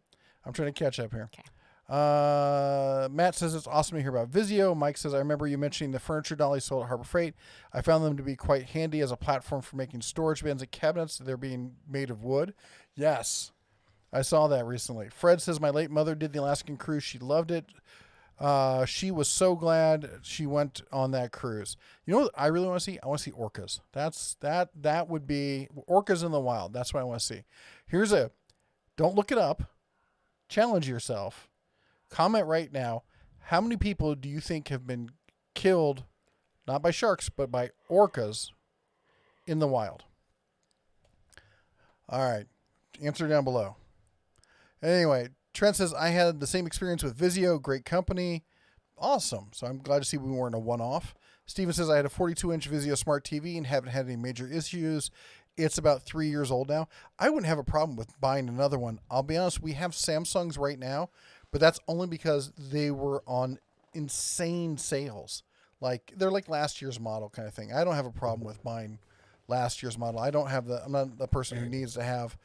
A: I'm trying to catch up here.
B: Okay.
A: Matt says it's awesome to hear about Vizio. Mike says, I remember you mentioning the furniture dolly sold at Harbor Freight. I found them to be quite handy as a platform for making storage bins and cabinets. They're being made of wood. Yes, I saw that recently. Fred says, my late mother did the Alaskan cruise. She loved it. She was so glad she went on that cruise. You know what I really want to see? I want to see orcas. That would be orcas in the wild. That's what I want to see. Don't look it up. Challenge yourself. Comment right now. How many people do you think have been killed, not by sharks, but by orcas in the wild? All right. Answer down below. Anyway, Trent says, I had the same experience with Vizio. Great company. Awesome. So I'm glad to see we weren't a one-off. Steven says, I had a 42-inch Vizio Smart TV and haven't had any major issues. It's about 3 years old now. I wouldn't have a problem with buying another one. I'll be honest, we have Samsungs right now, but that's only because they were on insane sales. Like, they're like last year's model kind of thing. I don't have a problem with buying last year's model. I'm not the person who needs to have,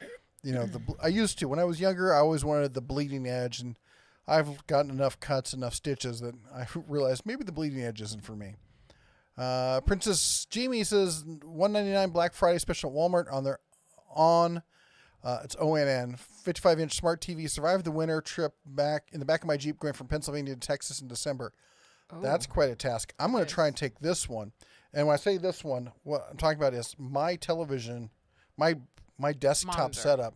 A: I used to. When I was younger, I always wanted the bleeding edge, and I've gotten enough cuts, enough stitches that I realized maybe the bleeding edge isn't for me. Princess Jamie says $199 Black Friday special at Walmart it's ONN 55-inch smart TV survived the winter trip back in the back of my Jeep going from Pennsylvania to Texas in December. Oh, that's quite a task. I'm going to try and take this one. And when I say this one, what I'm talking about is my television, my desktop setup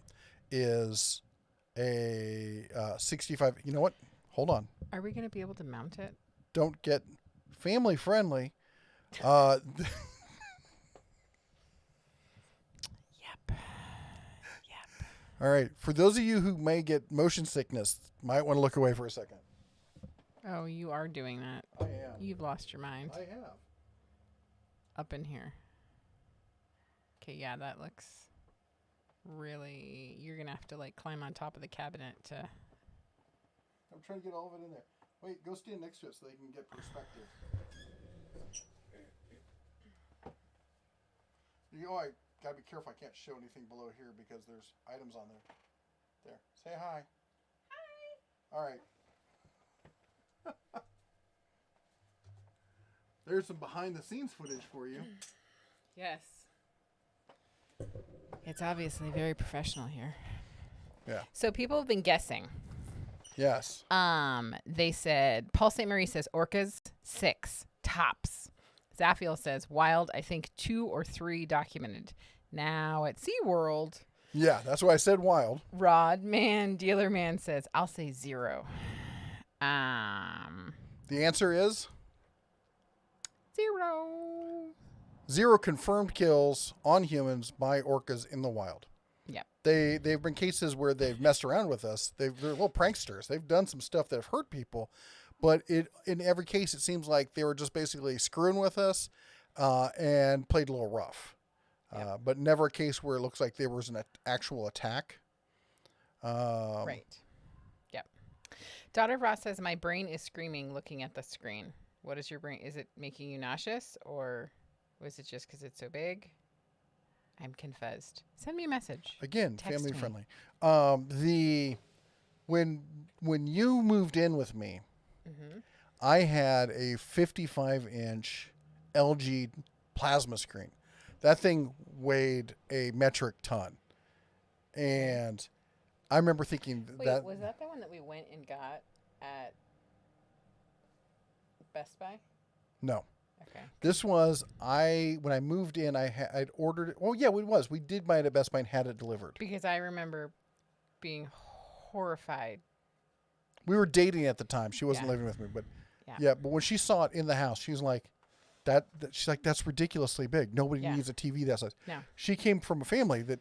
A: is a 65. You know what? Hold on.
B: Are we going to be able to mount it?
A: Don't get family friendly. Yep. All right. For those of you who may get motion sickness, might want to look away for a second.
B: Oh, you are doing that.
A: I am.
B: You've lost your mind.
A: I have.
B: Up in here. Okay, yeah, that looks really... You're going to have to, climb on top of the cabinet to...
A: I'm trying to get all of it in there. Wait, go stand next to it so they can get perspective. I gotta be careful. I can't show anything below here because there's items on there. There. Say hi. Hi. All right. There's some behind the scenes footage for you.
B: Yes. It's obviously very professional here.
A: Yeah.
B: So people have been guessing.
A: Yes.
B: They said, Paul St. Marie says orcas, 6 tops. Zaphiel says wild, I think 2 or 3 documented. Now at SeaWorld.
A: Yeah, that's why I said wild.
B: Dealer man says, I'll say 0.
A: The answer is
B: 0.
A: 0 confirmed kills on humans by orcas in the wild.
B: Yep.
A: They've been cases where they've messed around with us. They're little pranksters. They've done some stuff that have hurt people, but in every case it seems like they were just basically screwing with us and played a little rough. Yep. But never a case where it looks like there was an actual attack.
B: Right. Yep. Daughter of Ross says, my brain is screaming looking at the screen. What is your brain? Is it making you nauseous, or was it just because it's so big? I'm confused. Send me a message.
A: Again,
B: Text
A: family
B: me.
A: friendly. When you moved in with me, mm-hmm. I had a 55-inch LG plasma screen. That thing weighed a metric ton. And I remember thinking that...
B: was that the one that we went and got at Best Buy?
A: No.
B: Okay.
A: This was, when I moved in, I'd ordered it. Oh, yeah, it was. We did buy it at Best Buy and had it delivered.
B: Because I remember being horrified.
A: We were dating at the time. She wasn't living with me, but but when she saw it in the house, she was like, she's like, that's ridiculously big. Nobody needs a TV that size.
B: No.
A: She came from a family that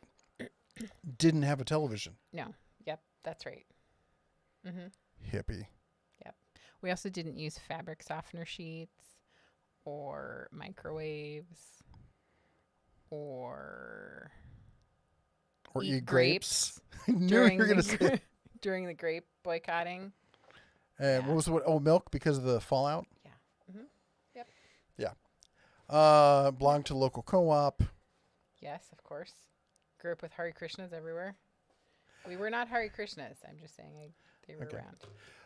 A: didn't have a television.
B: No. Yep, that's right. Mm-hmm.
A: Hippie.
B: Yep. We also didn't use fabric softener sheets or microwaves or
A: eat grapes.
B: I knew you were going to say during the grape boycotting.
A: And what was the milk because of the fallout?
B: Yeah. Mm-hmm. Yep.
A: Yeah. Belonged to local co-op.
B: Yes, of course. Grew up with Hare Krishnas everywhere. We were not Hare Krishnas. I'm just saying they were around.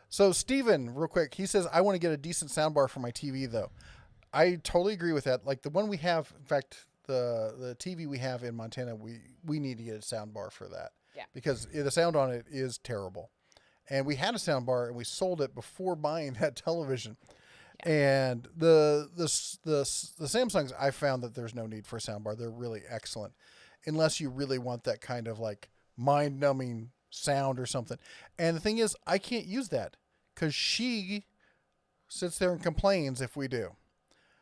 A: So Steven, real quick, he says, I want to get a decent soundbar for my TV, though. I totally agree with that. Like the one we have, in fact, the TV we have in Montana, we need to get a soundbar for that.
B: Yeah.
A: Because the sound on it is terrible. and we had a sound bar and we sold it before buying that television. And the Samsungs, I found that there's no need for a sound bar. They're really excellent, unless you really want that kind of like mind-numbing sound or something. And the thing is, I can't use that because she sits there and complains if we do.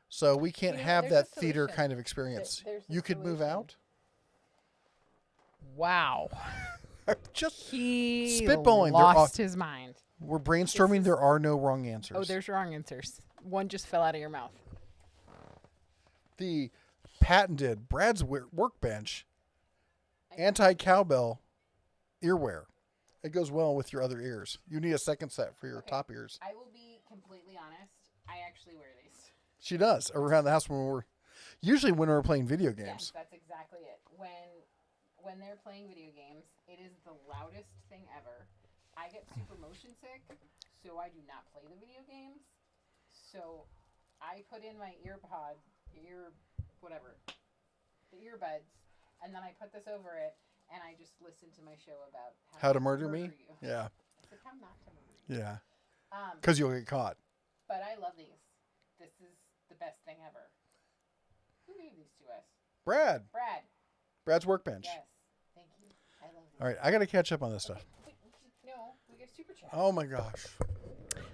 A: So we can't have
B: there's
A: that
B: a
A: theater
B: solution.
A: kind of experience.
B: There's a
A: You could move
B: solution.
A: out.
B: Wow.
A: Just
B: He
A: spitballing.
B: lost his mind.
A: We're brainstorming. There are no wrong answers.
B: Oh, there's wrong answers. One just fell out of your mouth.
A: The patented Brad's Workbench anti-cowbell earwear. It goes well with your other ears. You need a second set for your top ears.
B: I will be completely honest. I actually wear these.
A: She does around the house when we're playing video games.
B: Yes, that's exactly it. When they're playing video games, it is the loudest thing ever. I get super motion sick, so I do not play the video games. So I put in my the earbuds, and then I put this over it, and I just listen to my show about
A: How to murder me?
B: you.
A: Yeah.
B: Except how not to murder you.
A: Yeah. Because you'll get caught.
B: But I love these. This is the best thing ever. Who gave these to us?
A: Brad. Brad's Workbench.
B: Yes. Thank you. I love these.
A: All right. I got to catch up on this stuff.
B: No, we get super chat.
A: Oh, my gosh.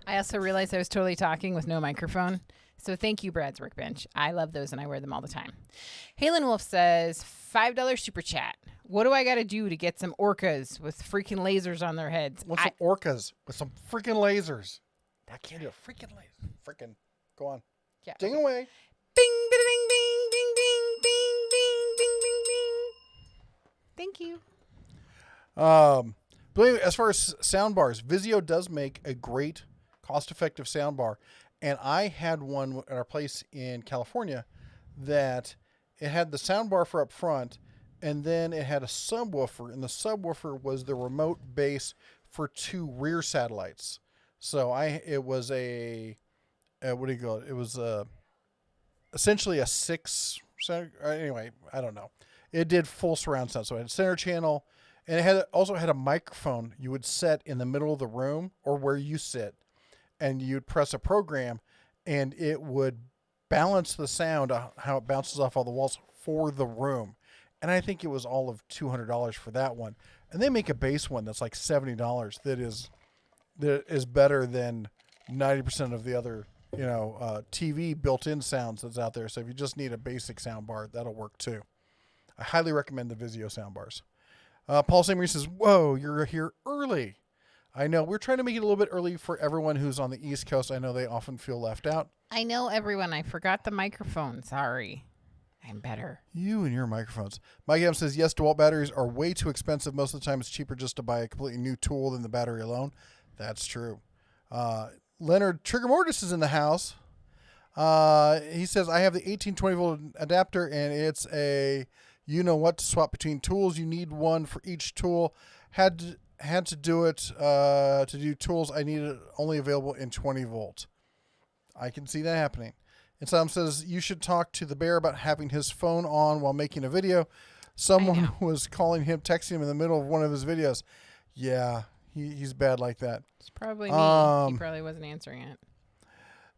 B: I also realized I was totally talking with no microphone. So thank you, Brad's Workbench. I love those and I wear them all the time. Halen Wolf says, $5 super chat. What do I got to do to get some orcas with freaking lasers on their heads?
A: Want some orcas with some freaking lasers. I can't do a freaking laser. Freaking. Go on.
B: Yeah.
A: Ding away.
B: Bing, ding, ding, ding, ding, ding, ding, ding, ding, ding. Thank you.
A: But as far as sound bars, Vizio does make a great cost-effective sound bar. And I had one at our place in California that it had the sound bar for up front, and then it had a subwoofer, and the subwoofer was the remote base for 2 rear satellites. So it was a what do you call it? It was essentially a 6. Anyway, I don't know. It did full surround sound, so it had center channel, and it also had a microphone you would set in the middle of the room or where you sit, and you'd press a program, and it would balance the sound, how it bounces off all the walls for the room. And I think it was all of $200 for that one. And they make a base one that's like $70 that is better than 90% of the other, TV built-in sounds that's out there. So if you just need a basic sound bar, that'll work too. I highly recommend the Vizio sound bars. Paul Samery says, "Whoa, you're here early." I know. We're trying to make it a little bit early for everyone who's on the East Coast. I know they often feel left out.
B: I know, everyone. I forgot the microphone. Sorry. I'm better.
A: You and your microphones. Mike Adams says, yes, DeWalt batteries are way too expensive. Most of the time, it's cheaper just to buy a completely new tool than the battery alone. That's true. Leonard Trigger Mortis is in the house. He says, I have the 1820-volt adapter, and it's a you-know-what to swap between tools. You need one for each tool. Had to do it to do tools. I need it only available in 20 volt. I can see that happening. And Sam says, you should talk to the bear about having his phone on while making a video. Someone was calling him, texting him in the middle of one of his videos. Yeah, he's bad like that.
B: It's probably me. He probably wasn't answering it.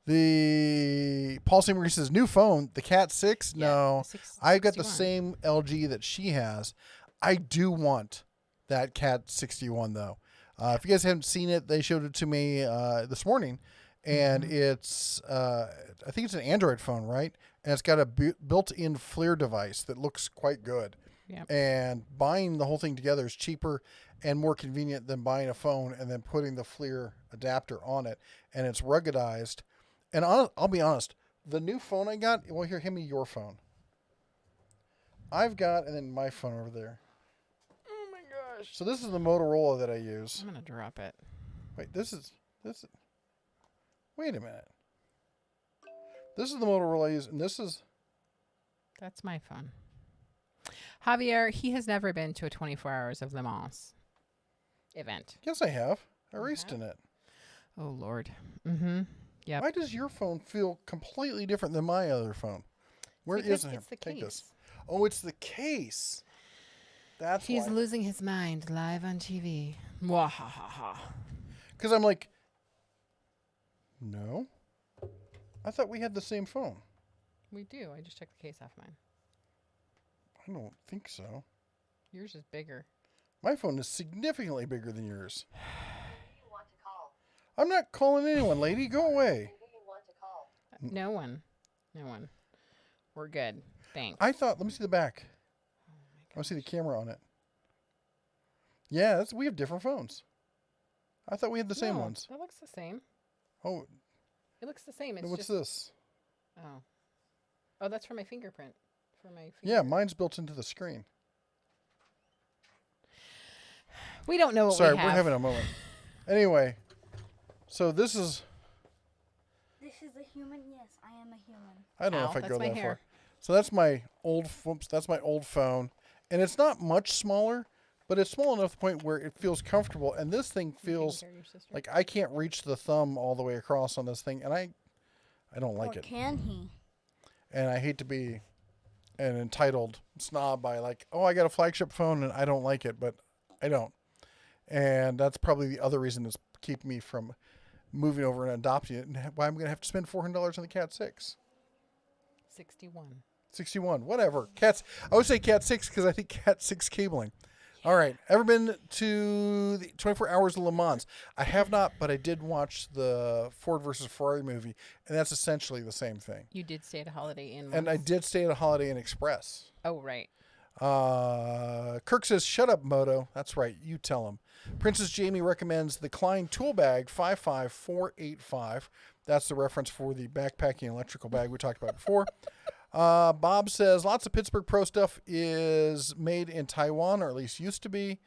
A: The Paul Samery says, new phone, the Cat 6? No, I've got the same LG that she has. I do want that Cat 61, though. If you guys haven't seen it, they showed it to me this morning. And it's, I think it's an Android phone, right? And it's got a built-in FLIR device that looks quite good.
B: Yep. And
A: buying the whole thing together is cheaper and more convenient than buying a phone and then putting the FLIR adapter on it. And it's ruggedized. And I'll be honest, the new phone I got, well, here, hand me your phone. I've got, and then my phone over there.
B: Oh my gosh.
A: So this is the Motorola that I use.
B: I'm going to drop it.
A: Wait, wait a minute. This is the Motorola I use, and this is...
B: That's my phone. Javier, he has never been to a 24 Hours of Le Mans event.
A: Yes, I have. I raced in it.
B: Oh, Lord. Mm-hmm. Yep.
A: Why does your phone feel completely different than my other phone? Where is it?
B: It's the
A: Take
B: case.
A: this. Oh, it's the case. That's
B: He's
A: why.
B: losing his mind live on TV. Mwahaha.
A: Because I'm like, no. I thought we had the same phone.
B: We do. I just took the case off mine.
A: I don't think so.
B: Yours is bigger.
A: My phone is significantly bigger than yours.
D: Who do you want to call?
A: I'm not calling anyone, lady. Go away.
D: Who do you want to call?
B: No one. No one. We're good. Thanks.
A: I thought, let me see the back.
B: Oh my
A: I want to see the
B: gosh.
A: camera on it. Yeah, we have different phones. I thought we had the same
B: No,
A: ones.
B: That looks the same.
A: Oh,
B: It looks the same. It's
A: what's
B: just
A: this?
B: Oh. Oh, that's for my fingerprint. For my
A: Yeah,
B: finger.
A: mine's built into the screen.
B: We don't know what
A: Sorry,
B: we have.
A: we're having a moment. Anyway, so this is,
C: This is a human? Yes, I am a human.
A: I don't know
B: Ow,
A: if I
B: that's
A: go
B: my
A: that
B: hair.
A: far. So that's my old, that's my old phone. And it's not much smaller, but it's small enough to the point where it feels comfortable. And this thing
B: You taking
A: feels
B: care of your sister?
A: like I can't reach the thumb all the way across on this thing. And I don't like
C: Or
A: it.
C: can he?
A: And I hate to be an entitled snob by like, oh, I got a flagship phone and I don't like it, but I don't. And that's probably the other reason that's keeping me from moving over and adopting it, and why I'm going to have to spend $400 on the Cat 6.
B: 61.
A: 61, whatever. I would say Cat 6 because I think Cat 6 cabling. All right. Ever been to the 24 Hours of Le Mans? I have not, but I did watch the Ford versus Ferrari movie, and that's essentially the same thing.
B: You did stay at a Holiday Inn.
A: And I
B: once.
A: did stay at a Holiday Inn Express.
B: Oh, right.
A: Kirk says, shut up, Moto. That's right. You tell him. Princess Jamie recommends the Klein Tool Bag 55485. That's the reference for the backpacking electrical bag we talked about before. Bob says, lots of Pittsburgh Pro stuff is made in Taiwan, or at least used to be.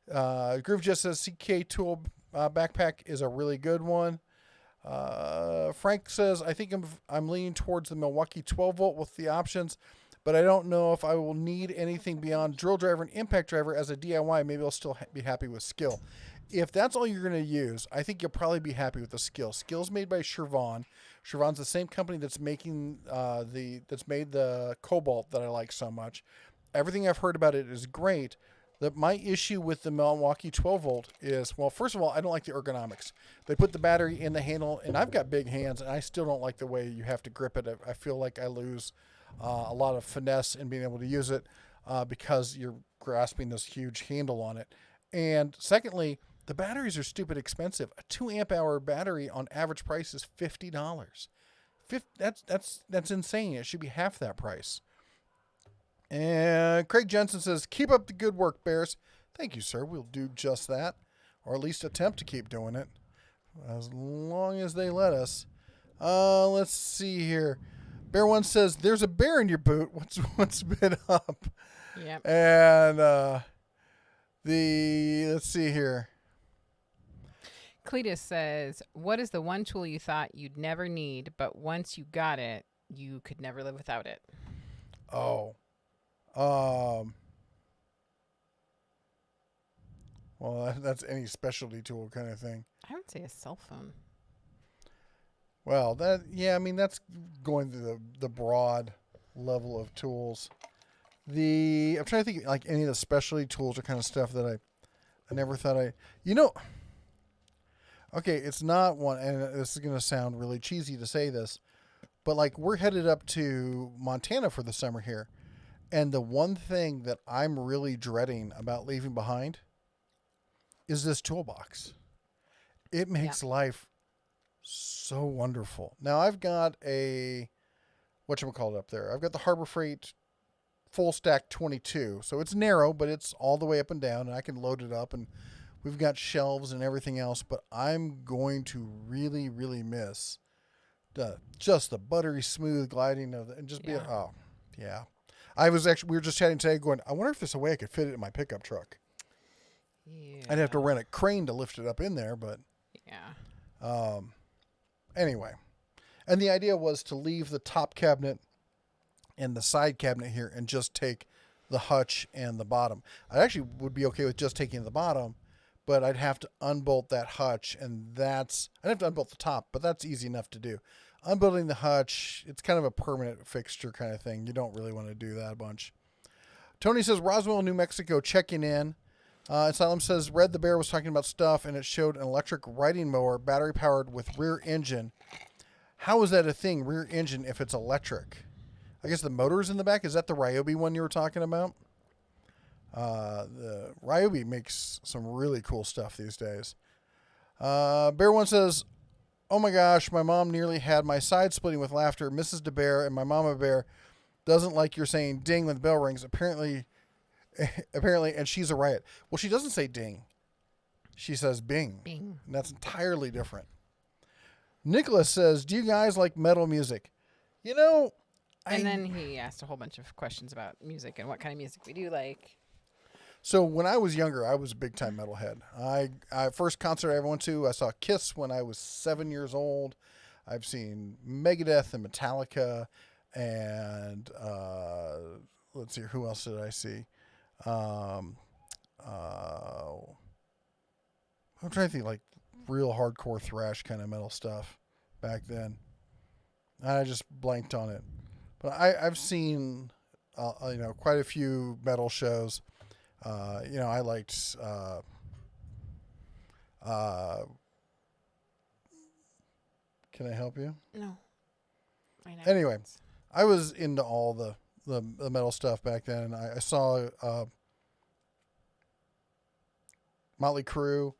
A: Groove just says CK Tool backpack is a really good one. Frank says, I think I'm leaning towards the Milwaukee 12 volt with the options, but I don't know if I will need anything beyond drill driver and impact driver as a DIY. Maybe I'll still be happy with Skill. If that's all you're going to use, I think you'll probably be happy with the Skill. Skill's made by Chervon. Chervon's the same company that's making that's made the Cobalt that I like so much. Everything I've heard about it is great. My issue with the Milwaukee 12 volt is, well, first of all, I don't like the ergonomics. They put the battery in the handle, and I've got big hands, and I still don't like the way you have to grip it. I feel like I lose a lot of finesse in being able to use it because you're grasping this huge handle on it. And secondly, the batteries are stupid expensive. A 2 amp hour battery on average price is $50. That's insane. It should be half that price. And Craig Jensen says, keep up the good work, Bears. Thank you, sir. We'll do just that, or at least attempt to keep doing it, as long as they let us. Let's see here. Bear One says, there's a bear in your boot. What's been up?
B: Yep.
A: And let's see here.
B: Cletus says, what is the one tool you thought you'd never need, but once you got it, you could never live without it?
A: Oh. Well, that's any specialty tool kind of thing.
B: I would say a cell phone.
A: Well, that's going through the broad level of tools. I'm trying to think like any of the specialty tools or kind of stuff that I never thought okay, it's not one, and this is going to sound really cheesy to say this, but like we're headed up to Montana for the summer here. And the one thing that I'm really dreading about leaving behind is this toolbox. It makes life so wonderful. Now I've got whatchamacallit up there. I've got the Harbor Freight full stack 22. So it's narrow, but it's all the way up and down, and I can load it up, and we've got shelves and everything else, but I'm going to really, really miss just the buttery smooth gliding of it, and just yeah. We were just chatting today going, I wonder if there's a way I could fit it in my pickup truck.
B: Yeah.
A: I'd have to rent a crane to lift it up in there, but
B: yeah.
A: Anyway. And the idea was to leave the top cabinet and the side cabinet here and just take the hutch and the bottom. I actually would be okay with just taking the bottom, but I'd have to unbolt that hutch, and I'd have to unbolt the top, but that's easy enough to do. Unbolting the hutch, it's kind of a permanent fixture kind of thing. You don't really want to do that a bunch. Tony says, Roswell, New Mexico, checking in. Asylum says, Red the Bear was talking about stuff, and it showed an electric riding mower, battery-powered with rear engine. How is that a thing, rear engine, if it's electric? I guess the motor's in the back. Is that the Ryobi one you were talking about? The Ryobi makes some really cool stuff these days. Bear One says, oh my gosh, my mom nearly had my side splitting with laughter. Mrs. DeBear and my mama bear doesn't like your saying ding when the bell rings. Apparently, and she's a riot. Well, she doesn't say ding. She says bing.
B: Bing.
A: And that's entirely different. Nicholas says, do you guys like metal music? You know,
B: And then he asked a whole bunch of questions about music and what kind of music we do like.
A: So when I was younger, I was a big time metalhead. I first concert I ever went to, I saw Kiss when I was 7 years old. I've seen Megadeth and Metallica, and let's see, who else did I see? I'm trying to think, like real hardcore thrash kind of metal stuff back then. I just blanked on it, but I've seen quite a few metal shows. I liked can I help you?
B: No. I know.
A: Anyway, I was into all the metal stuff back then, and I saw Motley Crue,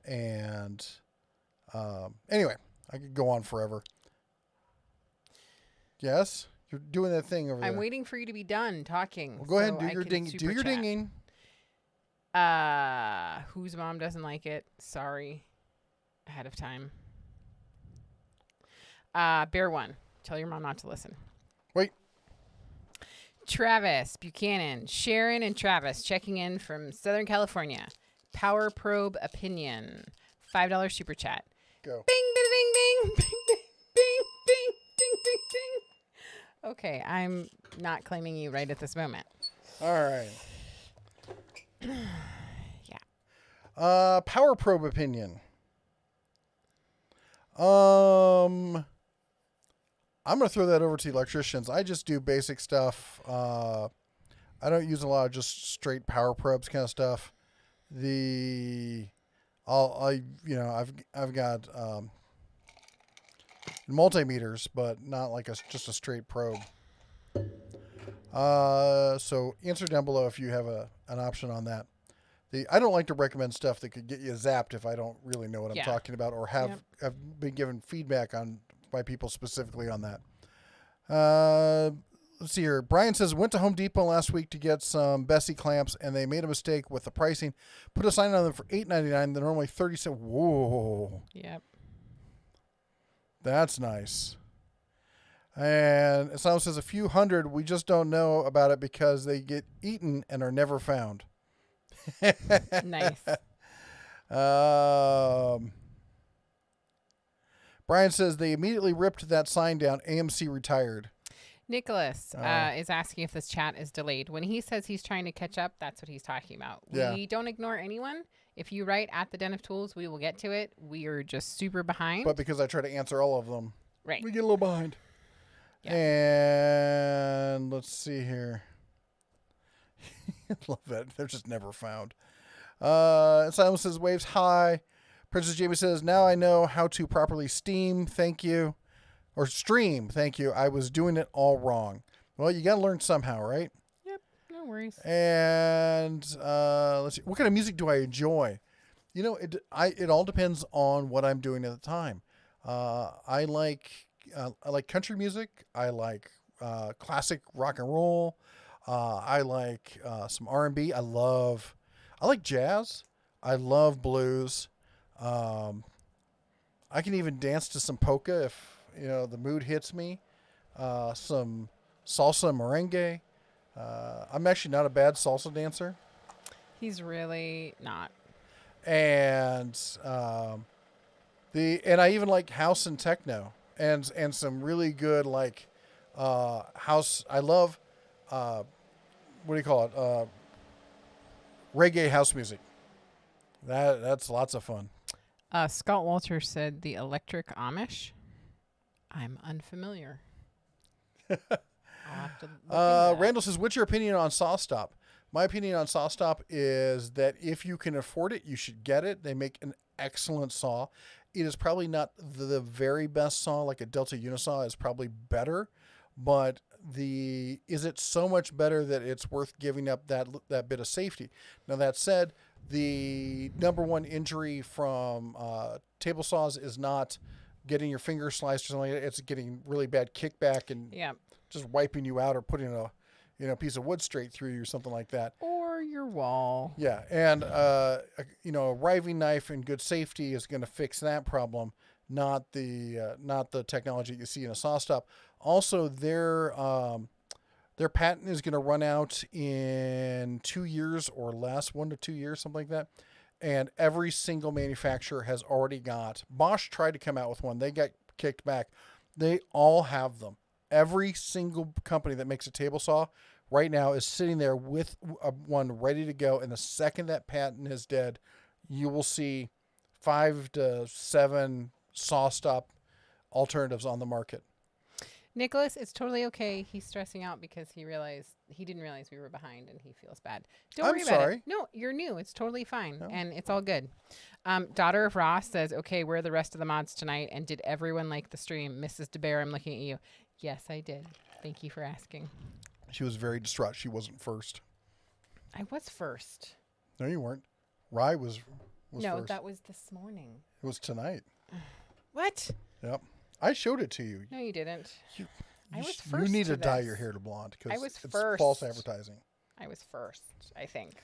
A: and anyway, I could go on forever. Yes, you're doing that thing over there.
B: I'm waiting for you to be done talking.
A: Well, go ahead and
B: so
A: do your
B: can
A: ding. Do
B: super
A: your
B: chat.
A: dinging.
B: Whose mom doesn't like it? Sorry, ahead of time. Bear One, tell your mom not to listen.
A: Wait.
B: Travis Buchanan, Sharon, and Travis checking in from Southern California. Power Probe Opinion, $5 super chat.
A: Go.
B: Bing, ding, ding, ding, bing, ding, bing, ding, ding, ding, ding. Okay, I'm not claiming you right at this moment.
A: All right.
B: Yeah.
A: Power probe opinion. I'm going to throw that over to electricians. I just do basic stuff. I don't use a lot of just straight power probes kind of stuff. I've got multimeters, but not like just a straight probe. So answer down below if you have an option on that. I don't like to recommend stuff that could get you zapped if I don't really know what I'm talking about, or have been given feedback on by people specifically on that. Let's see here. Brian says, went to Home Depot last week to get some Bessie clamps, and they made a mistake with the pricing. Put a sign on them for $8.99. They're normally $37. Whoa.
B: Yep.
A: That's nice. And someone says a few hundred. We just don't know about it because they get eaten and are never found.
B: Nice.
A: Brian says they immediately ripped that sign down. AMC retired.
B: Nicholas is asking if this chat is delayed. When he says he's trying to catch up, that's what he's talking about.
A: Yeah.
B: We don't ignore anyone. If you write at the Den of Tools, we will get to it. We are just super behind.
A: But because I try to answer all of them,
B: right.
A: we get a little behind.
B: Yeah.
A: And let's see here. Love that. They're just never found. Simon says, waves high. Princess Jamie says, now I know how to properly steam. Thank you. Or stream. Thank you. I was doing it all wrong. Well, you got to learn somehow, right?
B: Yep. No worries.
A: And let's see. What kind of music do I enjoy? You know, it all depends on what I'm doing at the time. I like country music. I like classic rock and roll. I like some R&B. I like jazz. I love blues. I can even dance to some polka if the mood hits me. Some salsa and merengue. I'm actually not a bad salsa dancer.
B: He's really not.
A: And and I even like house and techno and some really good like house. I love what do you call it? Reggae house music. That's lots of fun.
B: Scott Walter said the Electric Amish. I'm unfamiliar. I'll have to look into that.
A: Randall says, what's your opinion on Saw Stop? My opinion on saw stop is that if you can afford it, you should get it. They make an excellent saw. It is probably not the very best saw, like a Delta Unisaw is probably better, but is it so much better that it's worth giving up that bit of safety? Now that said, the number one injury from table saws is not getting your finger sliced or something like that. It's getting really bad kickback and just wiping you out or putting a piece of wood straight through you or something like that.
B: Or your wall.
A: Yeah, and a riving knife in good safety is going to fix that problem, not the technology you see in a saw stop. Also, their patent is going to run out in 2 years or less, 1 to 2 years, something like that. And every single manufacturer has already got. Bosch tried to come out with one. They got kicked back. They all have them. Every single company that makes a table saw right now is sitting there with one ready to go. And the second that patent is dead, you will see 5 to 7 saw stop alternatives on the market.
B: Nicholas, it's totally okay. He's stressing out because he didn't realize we were behind and he feels bad. Don't worry about it. No, you're new. It's totally fine.
A: No.
B: And it's all good. Daughter of Ross says, okay, where are the rest of the mods tonight? And did everyone like the stream? Mrs. DeBear, I'm looking at you. Yes, I did. Thank you for asking.
A: She was very distraught. She wasn't first.
B: I was first.
A: No, you weren't. Rye was
B: No,
A: first.
B: that was this morning.
A: It was tonight.
B: What?
A: Yep. I showed it to you.
B: No, you didn't. I was
A: You
B: first.
A: need to dye
B: this.
A: your hair to blonde
B: I
A: because
B: was
A: it's
B: first.
A: false advertising.
B: I was first, I think.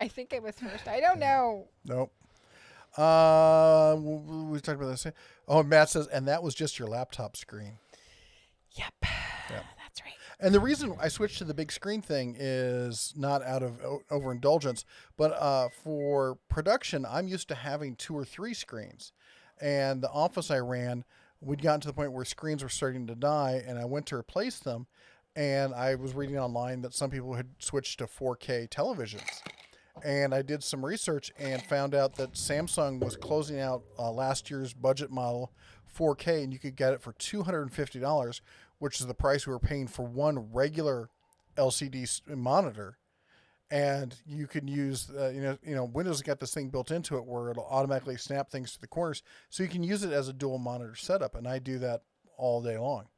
B: I think I was first. I don't know.
A: Nope. We talked about this. Oh, Matt says, and that was just your laptop screen.
B: Yep.
A: Yep.
B: That's right.
A: And the reason I switched to the big screen thing is not out of overindulgence, but for production, I'm used to having 2 or 3 screens. And the office I ran, we'd gotten to the point where screens were starting to die, and I went to replace them. And I was reading online that some people had switched to 4K televisions. And I did some research and found out that Samsung was closing out last year's budget model 4K, and you could get it for $250, which is the price we were paying for one regular LCD monitor. And you can use, Windows got this thing built into it where it'll automatically snap things to the corners, so you can use it as a dual monitor setup. And I do that all day long,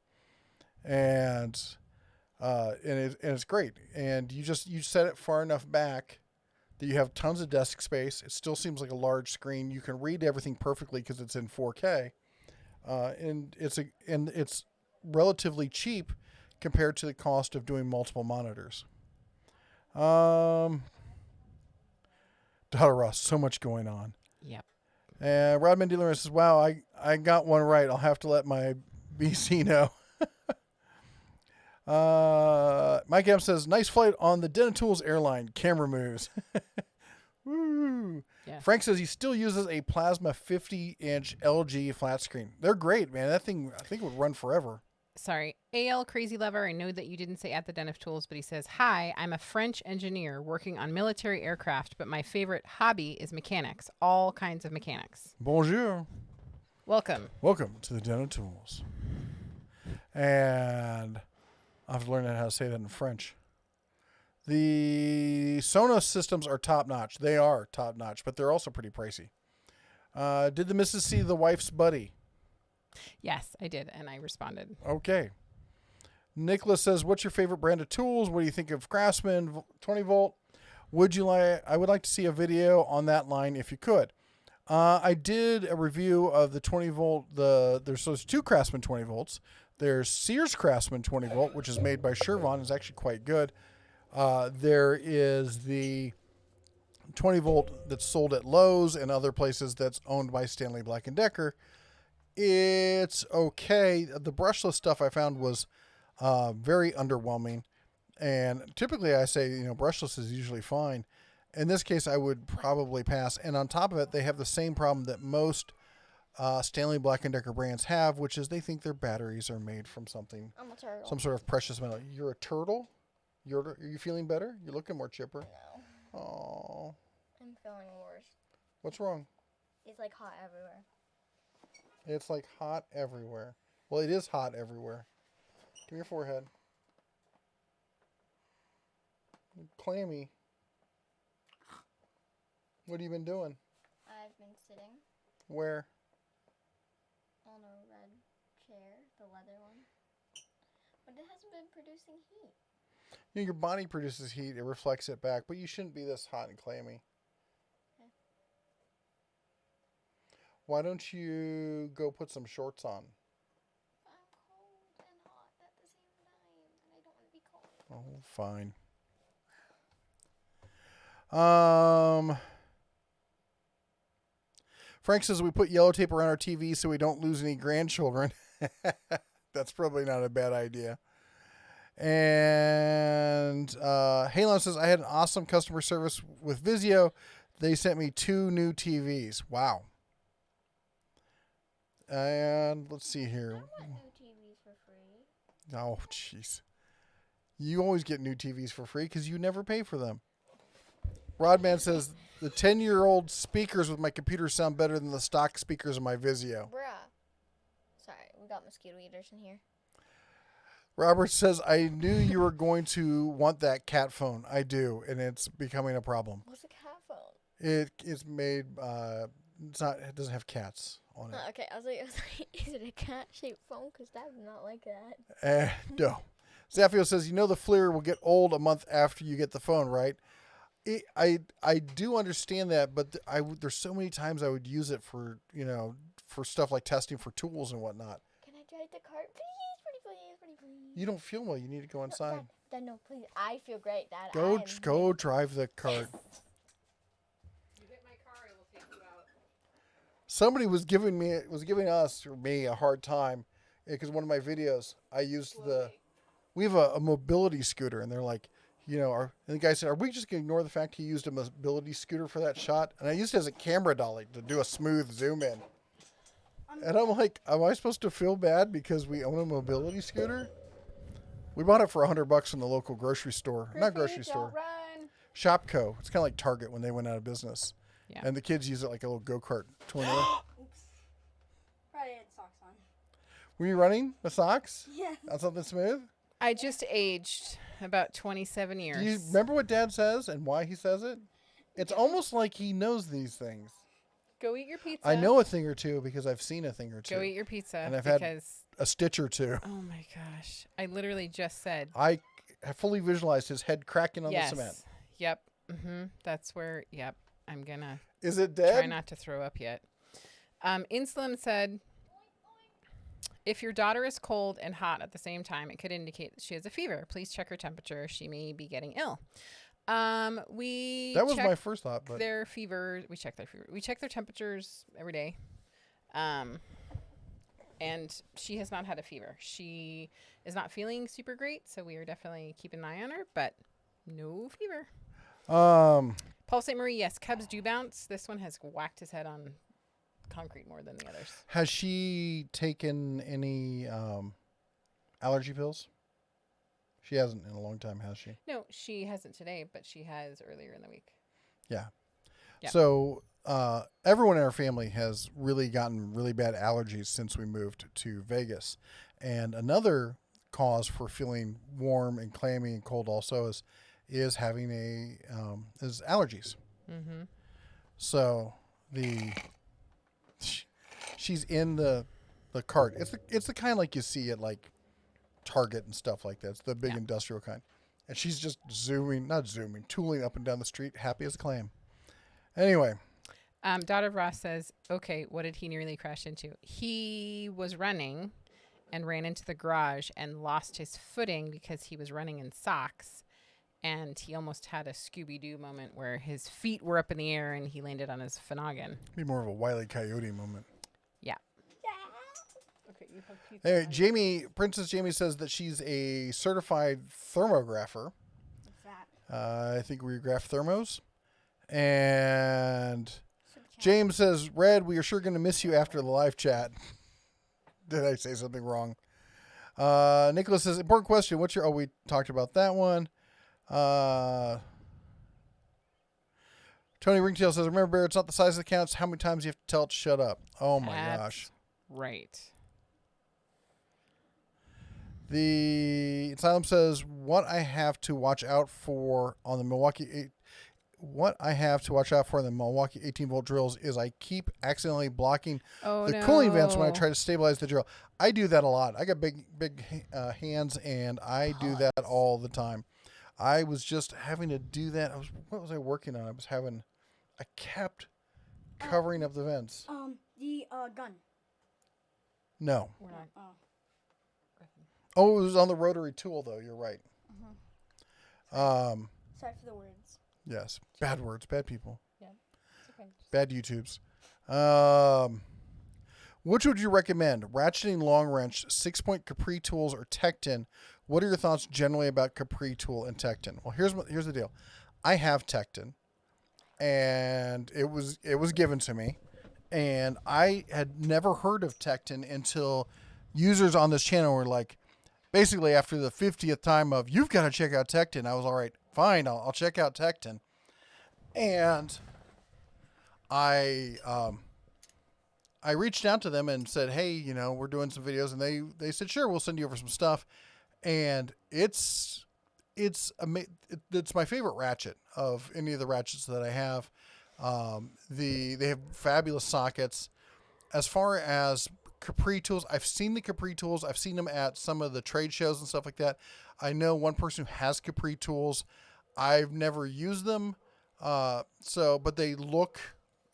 A: and it's great. And you set it far enough back that you have tons of desk space. It still seems like a large screen. You can read everything perfectly because it's in 4K, and it's relatively cheap compared to the cost of doing multiple monitors. Daughter Ross, so much going on.
B: Yep.
A: And Rodman Dealer says, wow, I got one right. I'll have to let my BC know. Mike M says, nice flight on the Denatools airline. Camera moves. Woo.
B: Yeah.
A: Frank says he still uses a plasma 50-inch LG flat screen. They're great, man. That thing, I think, would run forever.
B: Sorry. AL Crazy Lover, I know that you didn't say at the Den of Tools, but he says, hi, I'm a French engineer working on military aircraft, but my favorite hobby is mechanics. All kinds of mechanics.
A: Bonjour.
B: Welcome.
A: Welcome to the Den of Tools. And I have to learn how to say that in French. The Sonos systems are top-notch. They are top-notch, but they're also pretty pricey. Did the missus see The Wife's Buddy?
B: Yes, I did, and I responded.
A: Okay. Nicholas says, what's your favorite brand of tools? What do you think of Craftsman 20 volt? I would like to see a video on that line if you could. I did a review of the 20 volt. There's 2 Craftsman 20 volts. There's Sears Craftsman 20 volt, which is made by Shervon. It's actually quite good. There is the 20 volt that's sold at Lowe's and other places that's owned by Stanley Black & Decker. It's okay. The brushless stuff I found was very underwhelming. And typically I say, brushless is usually fine. In this case, I would probably pass. And on top of it, they have the same problem that most Stanley Black & Decker brands have, which is they think their batteries are made from something,
C: I'm a turtle.
A: some sort of precious metal. You're a turtle? Are you feeling better? You're looking more chipper.
C: No,
A: Oh,
C: I'm feeling worse.
A: what's wrong?
C: It's like hot everywhere.
A: It's like hot everywhere. Well, it is hot everywhere. Give me your forehead. Clammy. What have you been doing?
C: I've been sitting
A: Where?
C: on a red chair, the leather one. But it hasn't been producing heat.
A: You know, your body produces heat. It reflects it back. But you shouldn't be this hot and clammy.
C: Okay.
A: Why don't you go put some shorts on?
C: I'm cold and hot at the same time, and I don't want to be cold.
A: Oh, fine. Frank says we put yellow tape around our TV so we don't lose any grandchildren. That's probably not a bad idea. And Halon says I had an awesome customer service with Vizio. They sent me 2 new TVs. Wow. And let's see here.
C: I want new TVs for free.
A: Oh, jeez. You always get new TVs for free because you never pay for them. Rodman says the 10-year-old speakers with my computer sound better than the stock speakers of my Vizio.
C: Bruh. Sorry, we got mosquito eaters in here.
A: Robert says I knew you were going to want that cat phone. I do, and it's becoming a problem.
C: What's a cat phone?
A: It's made. It's not. It doesn't have cats on it.
C: Okay, I was like, is it a cat-shaped phone? Because that's not like that.
A: No. Zafio says, you know the FLIR will get old a month after you get the phone, right? I do understand that, but there's so many times I would use it for, for stuff like testing for tools and whatnot.
C: Can I drive the cart? Pretty please.
A: You don't feel well. You need to go inside.
C: Dad, no, please. I feel great, Dad.
A: Go drive the cart.
B: You hit my car, I will take you out.
A: Somebody was giving me a hard time because one of my videos I used we have a mobility scooter, and they're like, and the guy said, are we just going to ignore the fact he used a mobility scooter for that shot? And I used it as a camera dolly to do a smooth zoom in. And I'm like, am I supposed to feel bad because we own a mobility scooter? We bought it for $100 from the local grocery store. Not grocery store.
B: Run.
A: Shopco. It's kind of like Target when they went out of business.
B: Yeah.
A: And the kids use it like a little go-kart.
C: Oops. Probably had socks on.
A: Were you running with socks?
C: Yeah.
A: On something smooth?
B: I just aged about 27 years.
A: Do you remember what Dad says and why he says it? It's almost like he knows these things.
B: Go eat your pizza.
A: I know a thing or two because I've seen a thing or two.
B: Go eat your pizza.
A: And I've
B: because,
A: had a stitch or two.
B: oh my gosh. I literally just said.
A: I have fully visualized his head cracking on
B: yes.
A: the cement.
B: Yep. That's where, yep. I'm going to
A: Is it dead?
B: try not to throw up yet. Inslim said, if your daughter is cold and hot at the same time, it could indicate that she has a fever. Please check her temperature. She may be getting ill. That
A: was my first thought. But
B: their fever. We check their fever. We check their temperatures every day. And she has not had a fever. She is not feeling super great, so we are definitely keeping an eye on her, but no fever. Paul St. Marie, yes, Cubs do bounce. This one has whacked his head on concrete more than the others.
A: Has she taken any allergy pills? She hasn't in a long time, has she?
B: No, she hasn't today, but she has earlier in the week.
A: Yeah.
B: Yeah.
A: So everyone in our family has really gotten really bad allergies since we moved to Vegas. And another cause for feeling warm and clammy and cold also is having is allergies.
B: Mm-hmm.
A: So she's in the cart. It's the kind like you see at like Target and stuff like that. It's the big industrial kind. And she's just tooling up and down the street, happy as a clam. Anyway.
B: Daughter of Ross says, okay, what did he nearly crash into? He was running and ran into the garage and lost his footing because he was running in socks. And he almost had a Scooby-Doo moment where his feet were up in the air and he landed on his noggin.
A: Be more of a Wile E. Coyote moment.
B: Yeah. Okay, you have pizza.
A: Anyway, Princess Jamie says that she's a certified thermographer.
C: What's that?
A: I think we graph thermos. And James says, Red, we are sure going to miss you after the live chat. Did I say something wrong? Nicholas says, important question. What's your... Oh, we talked about that one. Tony Ringtail says, remember, Bear, it's not the size of the counts. How many times you have to tell it to shut up? Oh, my gosh.
B: Right.
A: The Asylum says, what I have to watch out for on the Milwaukee... what I have to watch out for in the Milwaukee 18-volt drills is I keep accidentally blocking
B: Oh,
A: the cooling vents when I
B: no.
A: try to stabilize the drill. I do that a lot. I got big hands, and I do that all the time. I was just having to do that. What was I working on? I kept covering up the vents.
E: The gun.
A: No.
B: We're not.
E: Oh.
A: Oh, it was on the rotary tool, though. You're right.
E: Sorry for the words.
A: Yes. Bad words. Bad people.
B: Yeah. It's okay.
A: Bad YouTubes. Which would you recommend? Ratcheting long wrench, 6-point Capri tools, or Tecton? What are your thoughts generally about Capri tool and Tecton? Well, here's the deal. I have Tecton, and it was given to me, and I had never heard of Tecton until users on this channel were like, basically after the 50th time of, you've got to check out Tecton. I was all right, fine, I'll check out Tecton. And I reached out to them and said, hey, we're doing some videos, and they said, sure, we'll send you over some stuff. And it's my favorite ratchet of any of the ratchets that I have. They have fabulous sockets. As far as Capri tools, I've seen the Capri tools. I've seen them at some of the trade shows and stuff like that. I know one person who has Capri tools. I've never used them. But they look,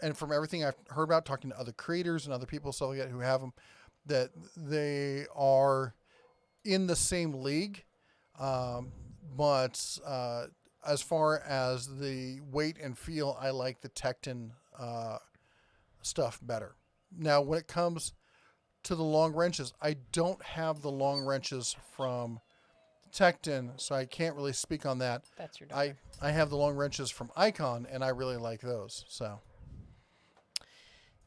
A: and from everything I've heard about talking to other creators and other people, stuff like that, who have them, that they are in the same league. But as far as the weight and feel, I like the Tecton stuff better. Now, when it comes to the long wrenches, I don't have the long wrenches from Tecton, so I can't really speak on that.
B: That's your daughter.
A: I have the long wrenches from Icon, and I really like those. So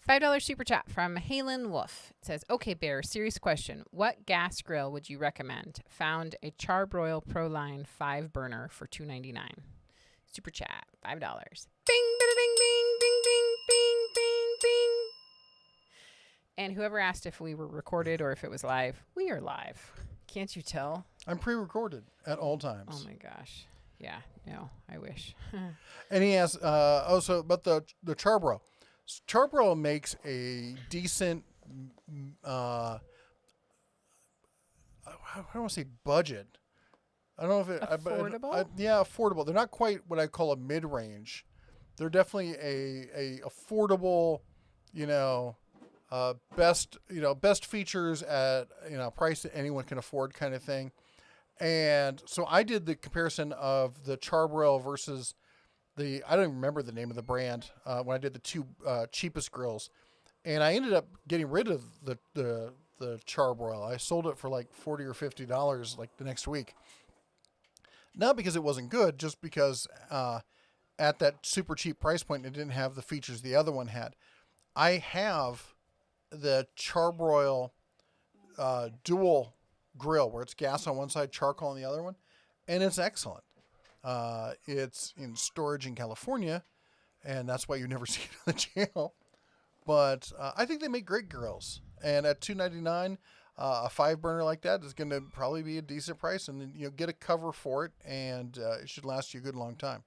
B: $5 super chat from Halen Wolf. It says, okay, Bear, serious question. What gas grill would you recommend? Found a Charbroil Proline 5-burner for $2.99. Super chat, $5. Bing, bing, bing, bing, bing, bing, bing, bing, bing. And whoever asked if we were recorded or if it was live, we are live. Can't you tell?
A: I'm pre-recorded at all times.
B: Oh, my gosh. Yeah, no, I wish.
A: And he asks, also about the Charbroil. Charbroil makes a decent, I don't want to say budget. I don't know if it
B: Affordable?
A: yeah, affordable. They're not quite what I call a mid-range. They're definitely a affordable, best features at price that anyone can afford kind of thing. And so I did the comparison of the Charbroil versus I don't even remember the name of the brand when I did the two cheapest grills, and I ended up getting rid of the Charbroil. I sold it for like $40 or $50 like the next week. Not because it wasn't good, just because at that super cheap price point, it didn't have the features the other one had. I have the Charbroil dual grill where it's gas on one side, charcoal on the other one, and it's excellent. It's in storage in California, and that's why you never see it on the channel. But I think they make great grills, and at $2.99, a 5-burner like that is going to probably be a decent price, and then get a cover for it, and it should last you a good long time.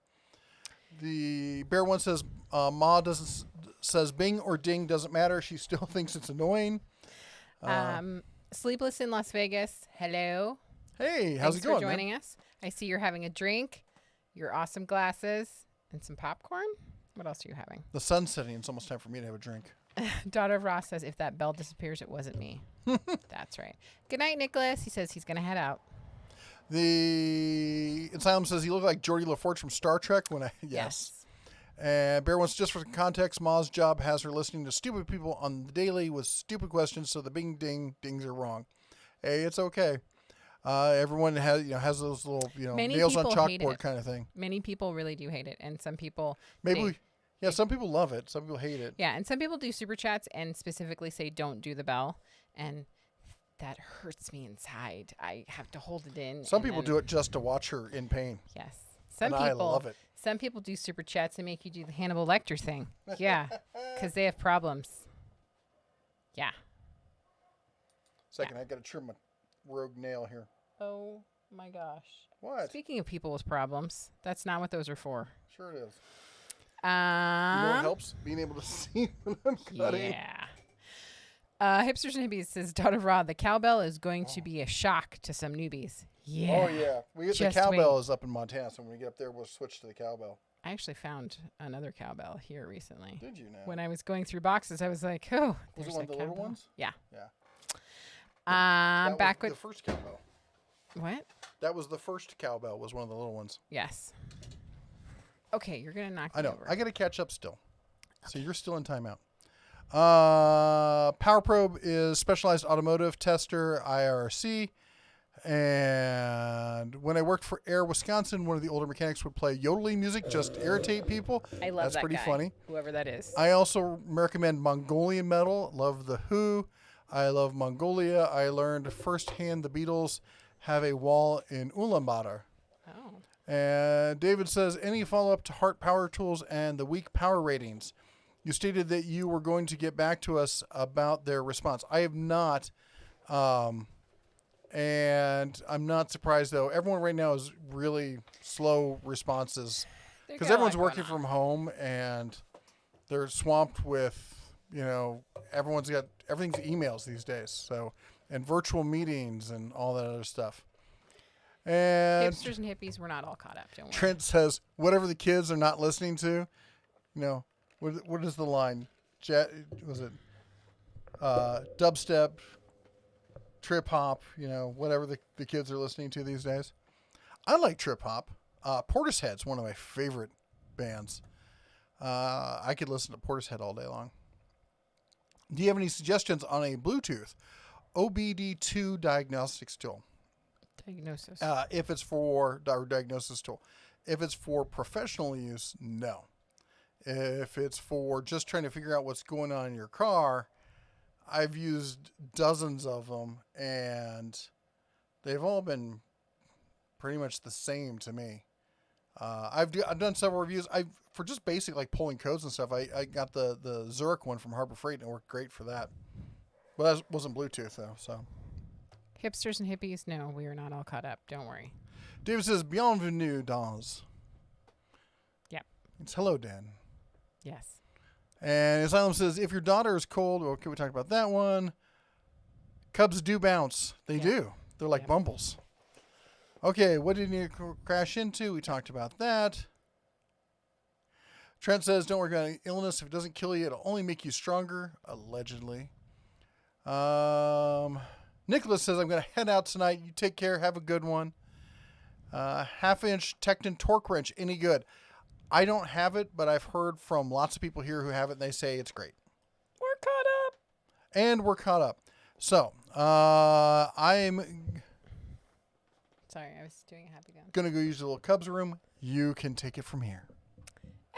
A: The Bear One says, Ma says Bing or Ding doesn't matter. She still thinks it's annoying.
B: Sleepless in Las Vegas. Hello.
A: Hey, how's
B: Thanks
A: it going?
B: for joining us. I see you're having a drink, your awesome glasses, and some popcorn. What else are you having?
A: The sun's setting. It's almost time for me to have a drink.
B: Daughter of Ross says, if that bell disappears, it wasn't me. That's right. Good night, Nicholas. He says he's going to head out.
A: The Asylum says he looked like Geordie LaForge from Star Trek when I... Yes. And Bear wants, just for context, Ma's job has her listening to stupid people on the daily with stupid questions, so the bing ding dings are wrong. Hey, it's okay. Everyone has those little nails on chalkboard kind of thing.
B: Many people really do hate it, and some people
A: some people love it, some people hate it.
B: Yeah, and some people do super chats and specifically say don't do the bell, and that hurts me inside. I have to hold it in.
A: Some people do it just to watch her in pain.
B: Yes,
A: I love it.
B: Some people do super chats and make you do the Hannibal Lecter thing. Yeah, because they have problems. Yeah.
A: Second, I got to trim my rogue nail here.
B: Oh My gosh.
A: What?
B: Speaking of people with problems, that's not what those are for.
A: Sure it is. You know what
B: Um,
A: helps? Being able to see when I'm cutting.
B: yeah. Hipsters and Hippies says, Daughter of Rod, the cowbell is going to be a shock to some newbies. Yeah.
A: Oh, yeah. The
B: Just
A: cowbell
B: wait.
A: is up in Montana, so when we get up there, we'll switch to the cowbell.
B: I actually found another cowbell here recently.
A: Did you now?
B: When I was going through boxes, I was like, oh,
A: Was
B: there's
A: it one
B: a
A: of the little
B: cowbell.
A: ones?
B: Yeah.
A: Yeah.
B: Back
A: That was
B: with
A: the first cowbell.
B: what?
A: That was the first cowbell, was one of the little ones.
B: Yes. Okay, you're gonna knock
A: I
B: me
A: know.
B: over.
A: I got to catch up still. So you're still in timeout. Power Probe is specialized automotive tester, IRC. And when I worked for Air Wisconsin, one of the older mechanics would play yodeling music just to irritate people.
B: I love
A: That's
B: that
A: pretty
B: guy,
A: funny.
B: whoever that is.
A: I also recommend Mongolian metal. Love The Who. I love Mongolia. I learned firsthand the Beatles have a wall in Ulaanbaatar.
B: Oh.
A: And David says, any follow-up to Heart Power Tools and the weak power ratings? You stated that you were going to get back to us about their response. I have not. And I'm not surprised, though. Everyone right now is really slow responses
B: They
A: because
B: got a
A: everyone's
B: lot
A: working
B: going on.
A: from home and they're swamped with, everything's emails these days. So, and virtual meetings and all that other stuff. And
B: Hipsters and hippies, we're not all caught up. Don't worry.
A: Trent says, whatever the kids are not listening to, what is the line? Was it dubstep, trip hop, whatever the kids are listening to these days. I like trip hop. Portishead's one of my favorite bands. I could listen to Portishead all day long. Do you have any suggestions on a Bluetooth OBD2 diagnostics tool?
B: Diagnosis.
A: If it's for or diagnosis tool. If it's for professional use, no. If it's for just trying to figure out what's going on in your car, I've used dozens of them, and they've all been pretty much the same to me. I've done several reviews. For just basic like pulling codes and stuff. I got the Zurich one from Harbor Freight, and it worked great for that. But that wasn't Bluetooth though. So
B: Hipsters and hippies, no, we are not all caught up. Don't worry.
A: David says, "Bienvenue dans."
B: Yep.
A: It's hello, Dan.
B: Yes.
A: And Asylum says, if your daughter is cold, okay, we talked about that one. Cubs do bounce. They do. They're like bumbles. Okay, what did you crash into? We talked about that. Trent says, don't worry about illness. If it doesn't kill you, it'll only make you stronger, allegedly. Nicholas says, I'm going to head out tonight. You take care. Have a good one. Half-inch Tecton torque wrench. Any good? I don't have it, but I've heard from lots of people here who have it, and they say it's great.
B: We're caught up.
A: And we're caught up. So, I'm
B: Sorry, I was doing a happy gun.
A: going to go use the little Cubs room. You can take it from here.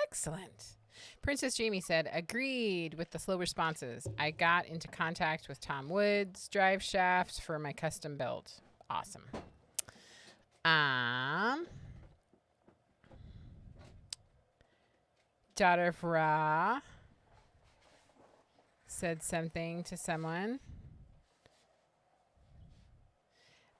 B: Excellent. Princess Jamie said, agreed with the slow responses. I got into contact with Tom Woods drive shafts for my custom build. Awesome. Daughter of Ra said something to someone.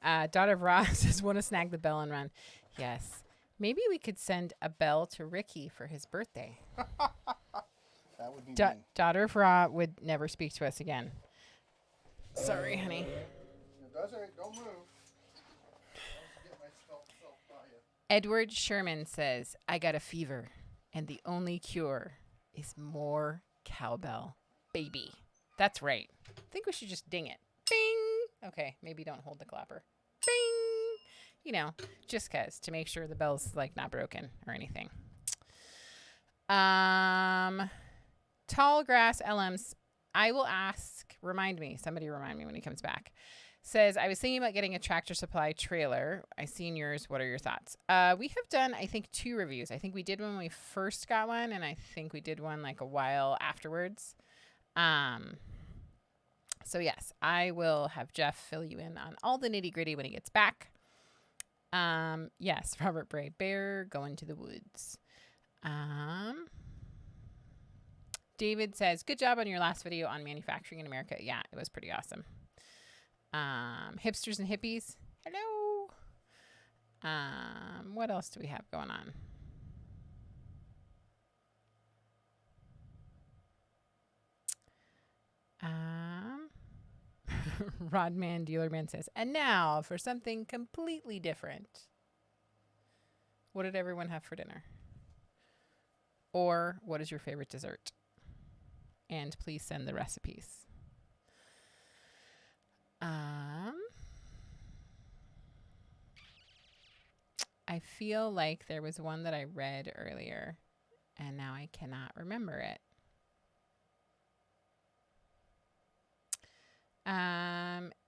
B: Daughter of Ra says, want to snag the bell and run. Yes. Maybe we could send a bell to Ricky for his birthday.
A: That would be mean.
B: Daughter of Ra would never speak to us again. Sorry, honey.
A: That's all right. Don't move.
B: Edward Sherman says, I got a fever, and the only cure is more cowbell. Baby. That's right. I think we should just ding it. Bing! Okay, maybe don't hold the clapper. Bing! Just 'cause, to make sure the bell's, not broken or anything. Tall Grass LMs, I will ask, somebody remind me when he comes back. Says, I was thinking about getting a Tractor Supply trailer. I seen yours. What are your thoughts? We have done, I think, 2 reviews. I think we did one when we first got one, and I think we did one a while afterwards. So yes, I will have Jeff fill you in on all the nitty gritty when he gets back. Yes, Robert Bray Bear going to the woods. David says, good job on your last video on manufacturing in America. Yeah, it was pretty awesome. Hipsters and hippies. Hello. What else do we have going on? Rodman Dealerman says, and now for something completely different. What did everyone have for dinner? Or what is your favorite dessert? And please send the recipes. I feel like there was one that I read earlier, and now I cannot remember it.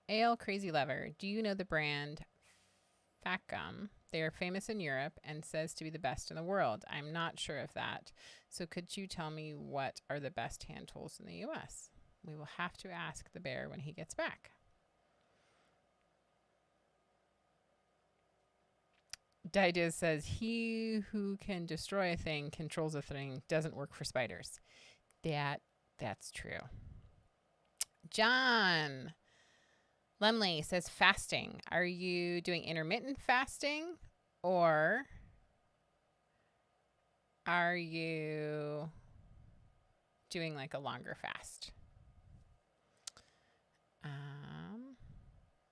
B: Ale Crazy Lover, do you know the brand Fat Gum? They are famous in Europe and says to be the best in the world. I'm not sure of that. So could you tell me what are the best hand tools in the U.S.? We will have to ask the bear when he gets back. Didiz says, he who can destroy a thing controls a thing, doesn't work for spiders. That's true. John Lemley says, fasting. Are you doing intermittent fasting or are you doing like a longer fast?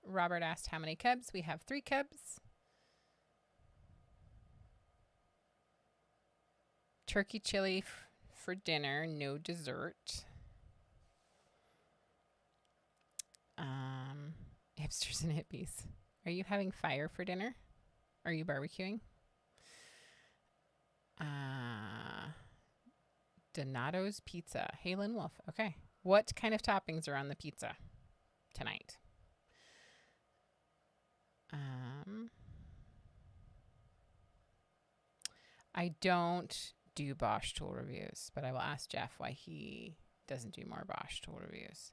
B: Robert asked how many cubs. We have 3 cubs. Turkey chili for dinner, no dessert. Hipsters and hippies. Are you having fire for dinner? Are you barbecuing? Donato's Pizza. Halen Wolf. Okay. What kind of toppings are on the pizza tonight? I don't do Bosch tool reviews, but I will ask Jeff why he doesn't do more Bosch tool reviews.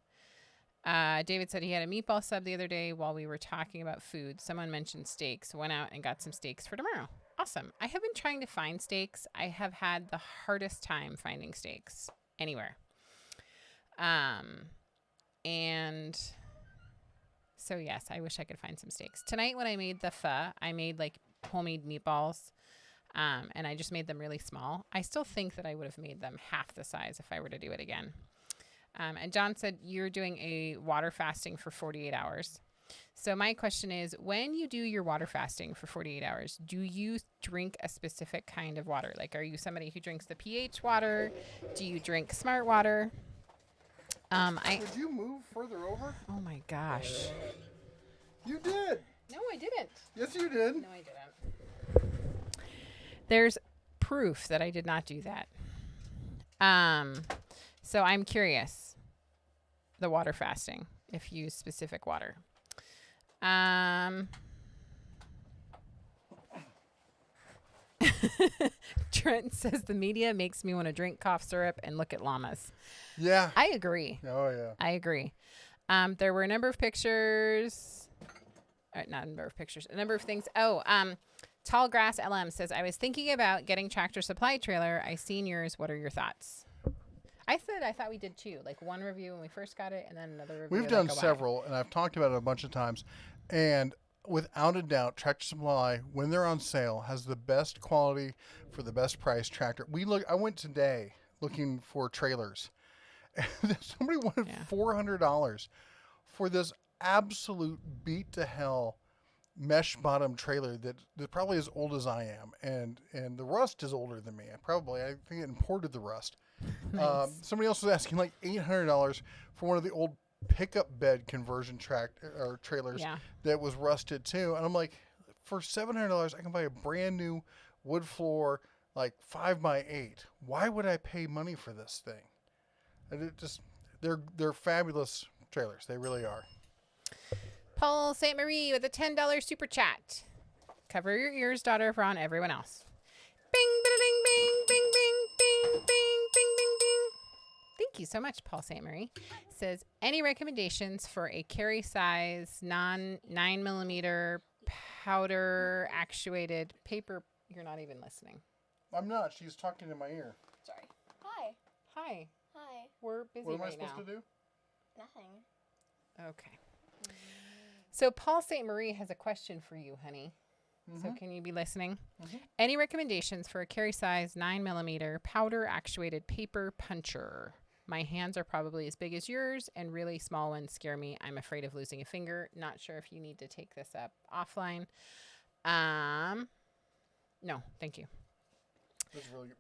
B: David said he had a meatball sub the other day while we were talking about food. Someone mentioned steaks. Went out and got some steaks for tomorrow. Awesome. I have been trying to find steaks. I have had the hardest time finding steaks anywhere. And so, yes, I wish I could find some steaks. Tonight when I made the pho, I made like homemade meatballs. And I just made them really small. I still think that I would have made them half the size if I were to do it again. And John said you're doing a water fasting for 48 hours. So my question is, when you do your water fasting for 48 hours, do you drink a specific kind of water? Like, are you somebody who drinks the pH water? Do you drink smart water?
A: Would you move further over?
B: Oh my gosh.
A: You did.
B: No, I didn't.
A: Yes, you did.
B: No, I didn't. There's proof that I did not do that. So I'm curious, the water fasting, if you use specific water. Trent says the media makes me want to drink cough syrup and look at llamas.
A: Yeah.
B: I agree.
A: Oh, yeah.
B: I agree. There were a number of pictures. Not a number of pictures. A number of things. Tall Grass LM says, I was thinking about getting Tractor Supply trailer. I seen yours. What are your thoughts? I thought we did 2. Like one review when we first got it and then another review.
A: We've done several, and I've talked about it a bunch of times. And without a doubt, Tractor Supply, when they're on sale, has the best quality for the best price tractor. I went today looking for trailers. And somebody wanted $400 for this absolute beat to hell mesh bottom trailer that probably as old as I am, and the rust is older than me. I think it imported the rust. Nice. Somebody else was asking like $800 for one of the old pickup bed conversion trailers that was rusted too, and I'm like, for $700 I can buy a brand new wood floor, like 5x8. Why would I pay money for this thing? And they're fabulous trailers. They really are.
B: Paul St. Marie with a $10 super chat. Cover your ears, daughter, for on everyone else. Bing, bing, bing, bing, bing, bing, bing, bing, bing, bing. Thank you so much, Paul St. Marie. Says, any recommendations for a carry size, 9mm powder actuated paper? You're not even listening.
A: I'm not. She's talking in my ear.
C: Sorry. Hi.
B: Hi.
C: Hi.
B: We're busy
A: What am I
B: right now.
A: supposed to do?
C: Nothing.
B: Okay. So Paul St. Marie has a question for you, honey. So can you be listening? Any recommendations for a carry size 9mm powder actuated paper puncher? My hands are probably as big as yours, and really small ones scare me. I'm afraid of losing a finger. Not sure if you need to take this up offline. No, thank you.
A: That's really good.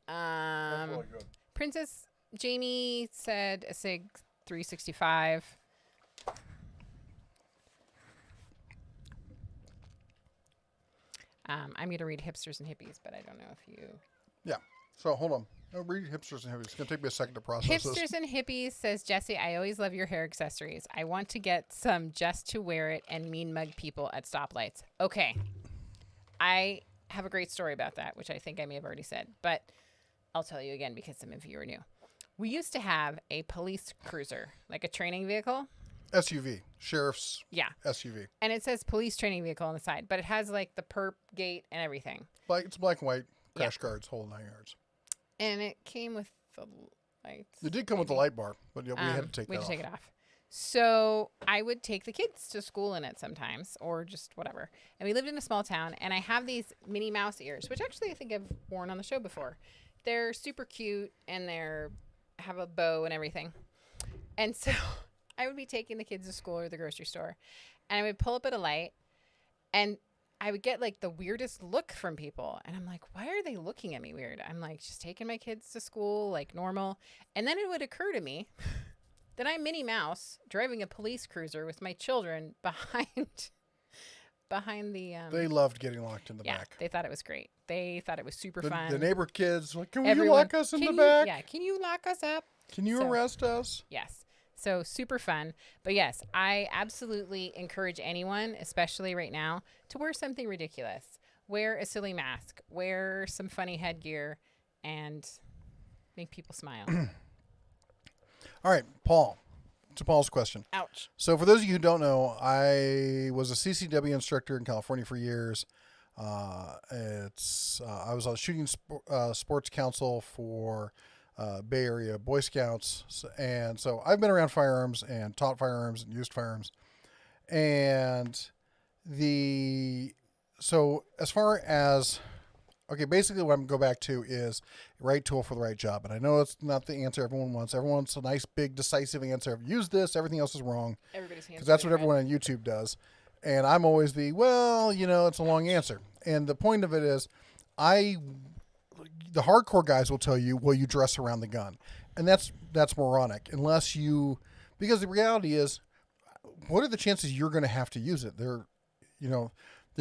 B: That's
A: really good.
B: Princess Jamie said a SIG 365. I'm going to read Hipsters and Hippies, but I don't know if you...
A: Yeah. So hold on. I'll read Hipsters and Hippies. It's going to take me a second to process
B: Hipsters
A: this.
B: and Hippies says, Jesse, I always love your hair accessories. I want to get some just to wear it and mean mug people at stoplights. Okay. I have a great story about that, which I think I may have already said, but I'll tell you again because some of you are new. We used to have a police cruiser, like a training vehicle.
A: SUV. Sheriff's
B: Yeah.
A: SUV.
B: And it says police training vehicle on the side, but it has like the perp gate and everything.
A: It's black and white. Crash guards, whole 9 yards.
B: And it came with the lights.
A: It did come with the light bar, but yeah, we had to take
B: we
A: that
B: had
A: off.
B: to take it off. So I would take the kids to school in it sometimes, or just whatever. And we lived in a small town, and I have these Minnie Mouse ears, which actually I think I've worn on the show before. They're super cute, and have a bow and everything. And so I would be taking the kids to school or the grocery store, and I would pull up at a light, and I would get like the weirdest look from people. And I'm like, why are they looking at me weird? I'm like, just taking my kids to school like normal. And then it would occur to me that I'm Minnie Mouse driving a police cruiser with my children behind the...
A: They loved getting locked in the
B: yeah,
A: back.
B: they thought it was great. They thought it was super fun.
A: The neighbor kids, like, can you
B: Everyone,
A: lock us in the
B: "Can you-"
A: back?
B: Yeah, can you lock us up?
A: Can you
B: So-
A: arrest us?
B: Yes. So super fun. But yes, I absolutely encourage anyone, especially right now, to wear something ridiculous. Wear a silly mask. Wear some funny headgear and make people smile.
A: All right, Paul. To Paul's question.
B: Ouch.
A: So for those of you who don't know, I was a CCW instructor in California for years. I was on the shooting sports council for Bay Area Boy Scouts, and so I've been around firearms and taught firearms and used firearms. And so as far as basically what I'm going to go back to is right tool for the right job. And I know it's not the answer everyone wants. Everyone wants a nice, big, decisive answer. Use this. Everything else is wrong.
B: Everybody's hands.
A: Because that's what everyone on YouTube does. And I'm always it's a long answer. And the point of it is, the hardcore guys will tell you, well, you dress around the gun. And that's moronic. Because the reality is, what are the chances you're going to have to use it? There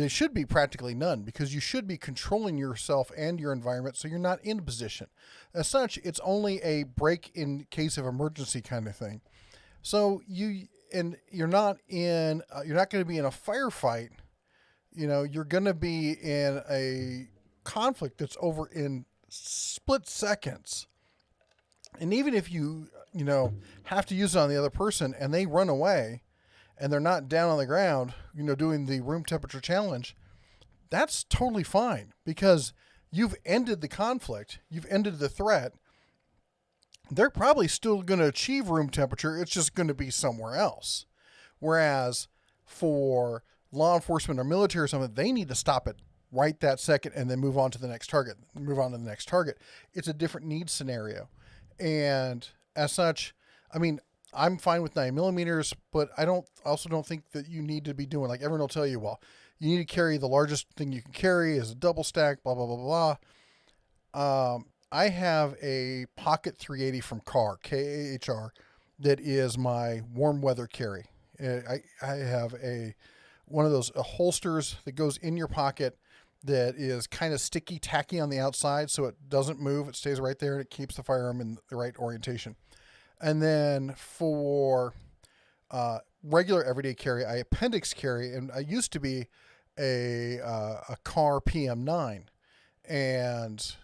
A: should be practically none, because you should be controlling yourself and your environment so you're not in a position. As such, it's only a break in case of emergency kind of thing. So you're not going to be in a firefight. You're going to be in a conflict that's over in split seconds. And even if you have to use it on the other person and they run away, and they're not down on the ground, doing the room temperature challenge, that's totally fine, because you've ended the conflict. You've ended the threat. They're probably still going to achieve room temperature. It's just going to be somewhere else. Whereas for law enforcement or military or something, they need to stop it right that second and then move on to the next target. It's a different need scenario. And as such, I'm fine with 9mm, but I also don't think that you need to be doing, like everyone will tell you, well, you need to carry the largest thing you can carry as a double stack, blah, blah, blah, blah. I have a Pocket 380 from KAHR, K-A-H-R, that is my warm weather carry. I have one of those holsters that goes in your pocket that is kind of sticky, tacky on the outside, so it doesn't move. It stays right there, and it keeps the firearm in the right orientation. And then for regular everyday carry, I appendix carry, and I used to be a KAHR PM9, and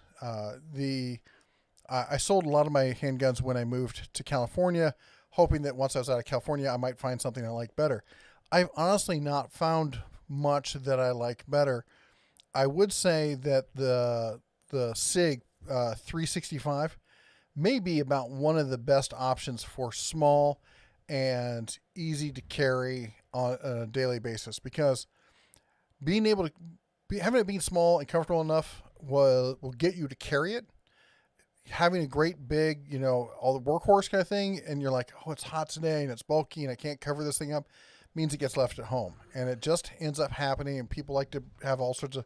A: I sold a lot of my handguns when I moved to California, hoping that once I was out of California, I might find something I like better. I've honestly not found much that I like better. I would say that the SIG 365 may be about one of the best options for small and easy to carry on a daily basis, because being able to having it being small and comfortable enough will get you to carry it. Having a great big, all the workhorse kind of thing, and you're like, oh, it's hot today and it's bulky and I can't cover this thing up, means it gets left at home. And it just ends up happening, and people like to have all sorts of,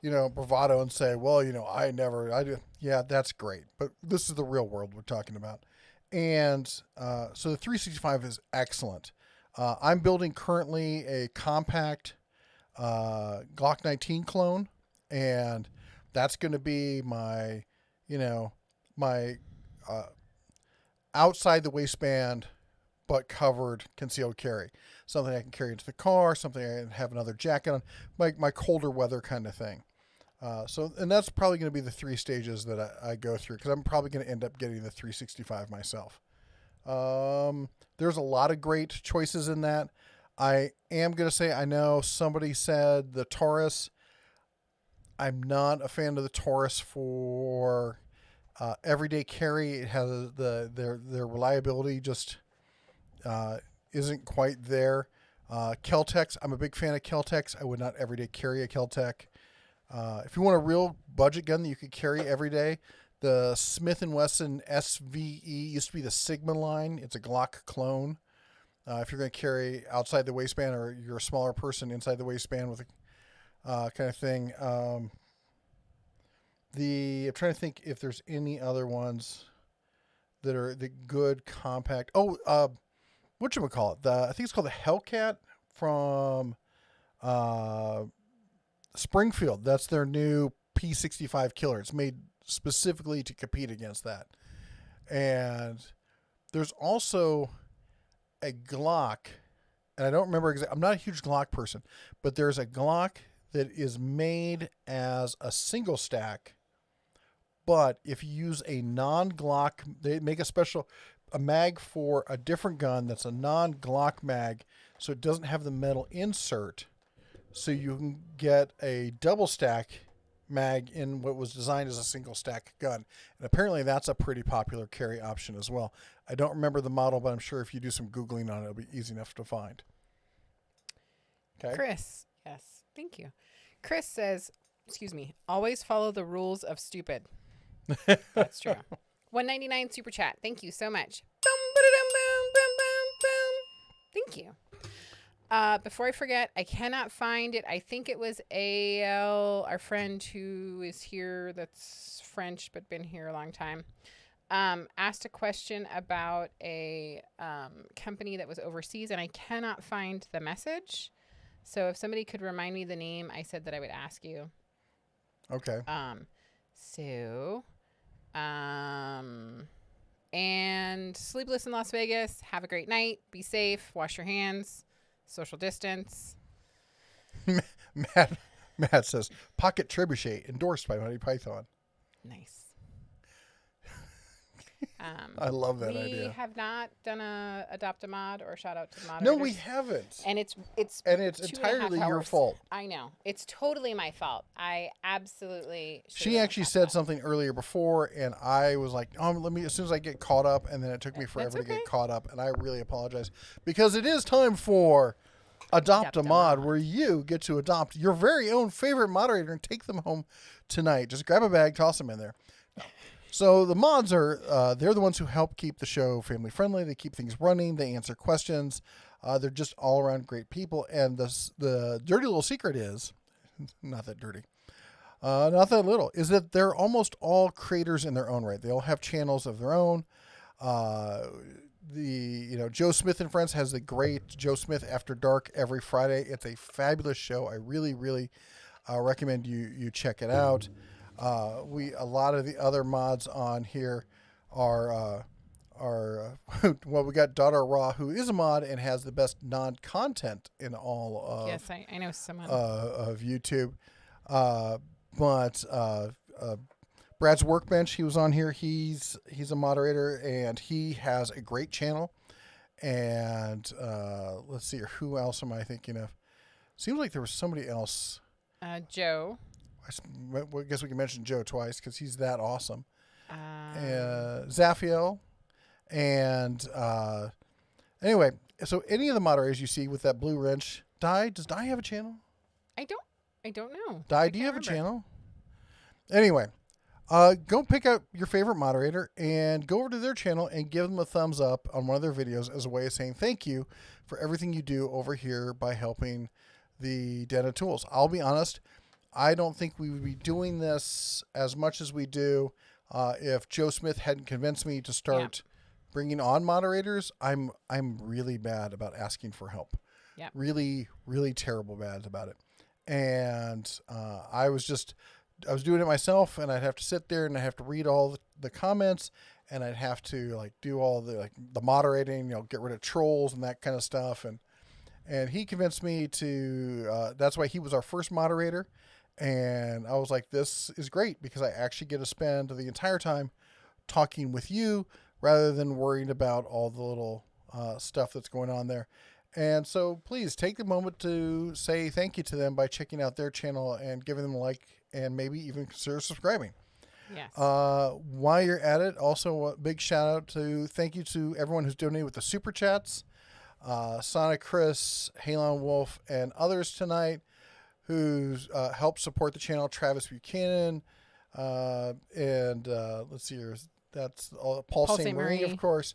A: bravado and say, well, I do. Yeah, that's great. But this is the real world we're talking about. And so the 365 is excellent. I'm building currently a compact Glock 19 clone, and that's going to be my, my outside the waistband but covered concealed carry. Something I can carry into the car, something I can have another jacket on, my colder weather kind of thing. And that's probably going to be the 3 stages that I go through, because I'm probably going to end up getting the 365 myself. There's a lot of great choices in that. I am going to say, I know somebody said the Taurus. I'm not a fan of the Taurus for everyday carry. It has their reliability just isn't quite there. Kel-Tecs, I'm a big fan of Kel-Tecs. I would not everyday carry a Kel-Tec. If you want a real budget gun that you could carry every day, the Smith & Wesson SVE used to be the Sigma line. It's a Glock clone. If you're going to carry outside the waistband, or you're a smaller person inside the waistband with a kind of thing. I'm trying to think if there's any other ones that are the good compact. Whatchamacallit? I think it's called the Hellcat from Springfield. That's their new P65 killer. It's made specifically to compete against that. And there's also a Glock, and I don't remember exactly. I'm not a huge Glock person, but there's a Glock that is made as a single stack. But if you use a non-Glock, they make a mag for a different gun that's a non-Glock mag, so it doesn't have the metal insert. So you can get a double stack mag in what was designed as a single stack gun. And apparently that's a pretty popular carry option as well. I don't remember the model, but I'm sure if you do some Googling on it, it'll be easy enough to find. Okay.
B: Chris, yes, thank you. Chris says, always follow the rules of stupid. That's true. 199 super chat. Thank you so much. Boom, ba-da-dum, boom, boom, boom, boom. Thank you. Before I forget, I cannot find it. I think it was AL, our friend who is here, that's French but been here a long time, asked a question about a company that was overseas, and I cannot find the message. So if somebody could remind me the name, I said that I would ask you.
A: Okay.
B: And Sleepless in Las Vegas. Have a great night. Be safe. Wash your hands. Social distance.
A: Matt says, Pocket Trebuchet, endorsed by Monty Python.
B: Nice.
A: I love that
B: we
A: idea.
B: We have not done a adopt a mod or shout out to the moderators.
A: No, we haven't.
B: And it's
A: entirely your fault.
B: I know. It's totally my fault. I absolutely.
A: She actually said something earlier before, and I was like, as soon as I get caught up, and then it took me forever to get caught up, and I really apologize, because it is time for Adopt a Mod, where you get to adopt your very own favorite moderator and take them home tonight. Just grab a bag, toss them in there. So the mods are, they're the ones who help keep the show family friendly. They keep things running. They answer questions. They're just all around great people. And the dirty little secret is, not that dirty, not that little, is that they're almost all creators in their own right. They all have channels of their own. Joe Smith and Friends has the great Joe Smith After Dark every Friday. It's a fabulous show. I really, really recommend you check it out. A lot of the other mods on here are well, we got Daughter Raw, who is a mod and has the best non-content in all of
B: yes, I know someone
A: of YouTube. But Brad's Workbench, he was on here. He's a moderator and he has a great channel. And let's see, who else am I thinking of? Seems like there was somebody else.
B: Joe.
A: I guess we can mention Joe twice because he's that awesome. Zaphiel. And anyway, so any of the moderators you see with that blue wrench, does Di have a channel?
B: I don't I don't know.
A: Di, do you have a channel? Anyway, go pick out your favorite moderator and go over to their channel and give them a thumbs up on one of their videos as a way of saying thank you for everything you do over here by helping the Den of Tools. I'll be honest, I don't think we would be doing this as much as we do if Joe Smith hadn't convinced me to start bringing on moderators. I'm really bad about asking for help.
B: Yeah.
A: Really, really terrible bad about it. And I was doing it myself, and I'd have to sit there and I have to read all the comments, and I'd have to like do all the moderating, get rid of trolls and that kind of stuff. And he convinced me to, that's why he was our first moderator. And I was like, this is great because I actually get to spend the entire time talking with you rather than worrying about all the little stuff that's going on there. And so please take the moment to say thank you to them by checking out their channel and giving them a like and maybe even consider subscribing.
B: Yes.
A: While you're at it, also a big shout out thank you to everyone who's donated with the super chats. Sonic Chris, Halon Wolf, and others tonight who's helped support the channel. Travis Buchanan, and let's see here. That's Paul St. Marie, of course.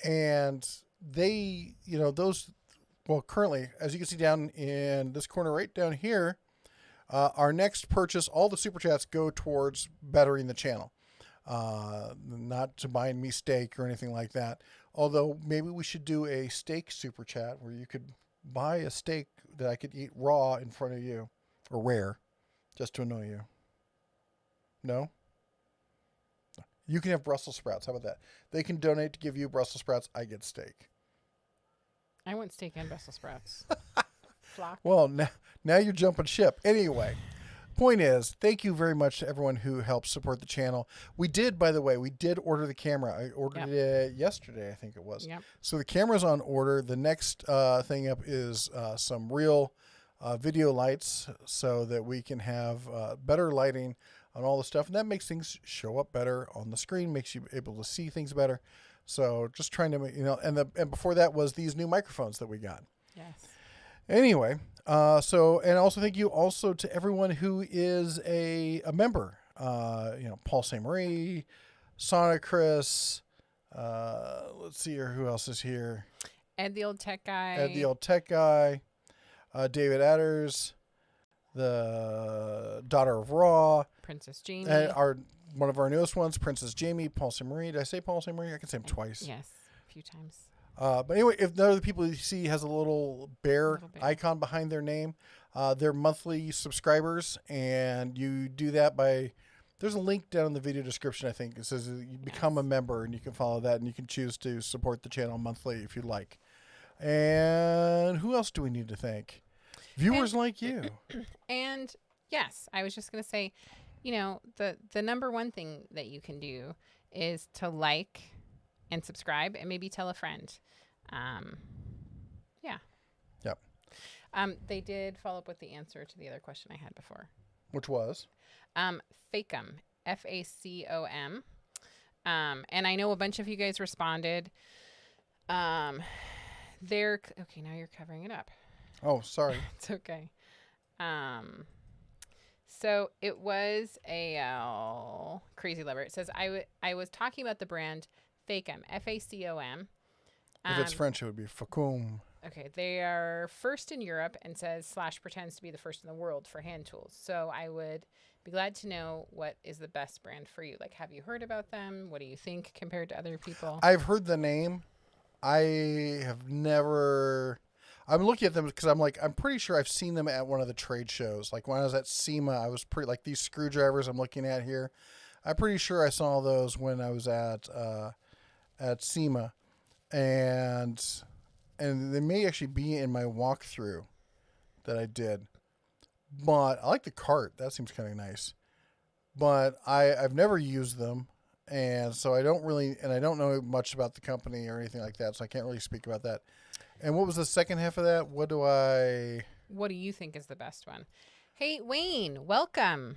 A: And they, those, well, currently, as you can see down in this corner right down here, our next purchase, all the super chats go towards bettering the channel. Not to buying me steak or anything like that. Although maybe we should do a steak super chat where you could buy a steak that I could eat raw in front of you, or rare, just to annoy you. No? You can have Brussels sprouts. How about that? They can donate to give you Brussels sprouts. I get steak.
B: I want steak and Brussels sprouts. Flock.
A: Well, now you're jumping ship. Anyway, point is, thank you very much to everyone who helps support the channel. We did, by the way, order the camera. I ordered it yesterday, I think it was.
B: Yep.
A: So the camera's on order. The next thing up is some real video lights so that we can have better lighting on all the stuff. And that makes things show up better on the screen, makes you able to see things better. So just trying to make, and before that was these new microphones that we got.
B: Yes.
A: Anyway, and also thank you also to everyone who is a member. Paul St. Marie, Sonic Chris, let's see here, who else is here?
B: Ed the Old Tech Guy.
A: David Adders, the daughter of Raw.
B: Princess Jamie.
A: And one of our newest ones, Princess Jamie, Paul St. Marie. Did I say Paul St. Marie? I can say him twice.
B: Yes, a few times.
A: But anyway, if none of the people you see has a little bear icon behind their name, they're monthly subscribers, and you do that by, there's a link down in the video description, I think. It says you become a member, and you can follow that, and you can choose to support the channel monthly if you'd like. And who else do we need to thank? Viewers like you.
B: And yes, I was just going to say, the number one thing that you can do is to like and subscribe and maybe tell a friend. Yeah.
A: Yep.
B: They did follow up with the answer to the other question I had before.
A: Which was?
B: Facom. Facom. And I know a bunch of you guys responded. Okay, now you're covering it up.
A: Oh, sorry.
B: It's okay. So it was a Crazy Lover. It says, I was talking about the brand Facom, Facom.
A: If it's French, it would be Facom.
B: Okay, they are first in Europe and says / pretends to be the first in the world for hand tools. So I would be glad to know what is the best brand for you. Like, have you heard about them? What do you think compared to other people?
A: I've heard the name. I have never... I'm looking at them because I'm pretty sure I've seen them at one of the trade shows. Like when I was at SEMA, I was pretty, like these screwdrivers I'm looking at here. I'm pretty sure I saw those when I was at SEMA. And they may actually be in my walkthrough that I did. But I like the cart. That seems kind of nice. But I've never used them. And so I don't know much about the company or anything like that. So I can't really speak about that. And what was the second half of that? What do you
B: think is the best one? Hey, Wayne, welcome.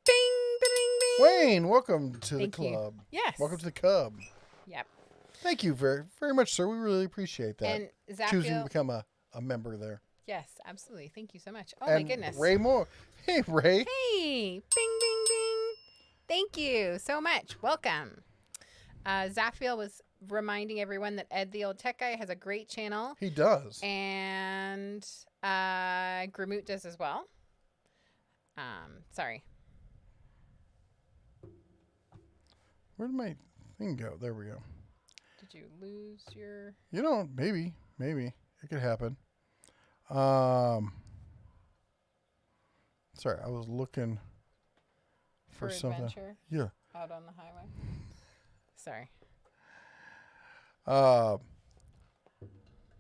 B: Ding, ding, ding.
A: Wayne, welcome to the club.
B: Yes.
A: Welcome to the Cub.
B: Yep.
A: Thank you very, very much, sir. We really appreciate that.
B: And Zapio,
A: choosing to become a member there.
B: Yes, absolutely. Thank you so much. Oh, my
A: And
B: goodness.
A: Ray Moore. Hey, Ray.
B: Hey, bing, bing, bing. Thank you so much. Welcome. Zaphiel was reminding everyone that Ed, the old tech guy, has a great channel.
A: He does.
B: And Gramoot does as well. Sorry.
A: Where did my thing go? There we go.
B: Did you lose your...
A: You know, maybe. It could happen. Sorry, I was looking for something.
B: adventure
A: Yeah.
B: out on the highway? Sorry.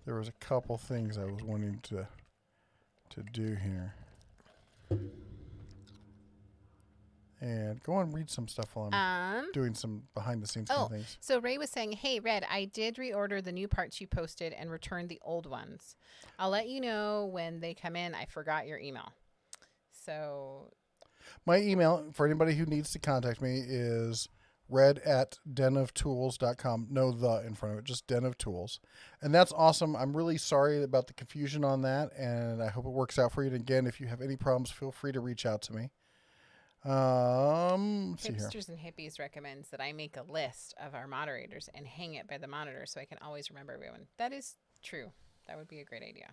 A: There was a couple things I was wanting to do here. And go on and read some stuff while I'm doing some behind the scenes kind of things.
B: So Ray was saying, hey, Red, I did reorder the new parts you posted and returned the old ones. I'll let you know when they come in. I forgot your email. So
A: My email for anybody who needs to contact me is red@denoftools.com. No the in front of it, just Den of Tools. And that's awesome. I'm really sorry about the confusion on that, and I hope it works out for you. And again, if you have any problems, feel free to reach out to me. Let's see here.
B: Hipsters and Hippies recommends that I make a list of our moderators and hang it by the monitor so I can always remember everyone. That is true. That would be a great idea.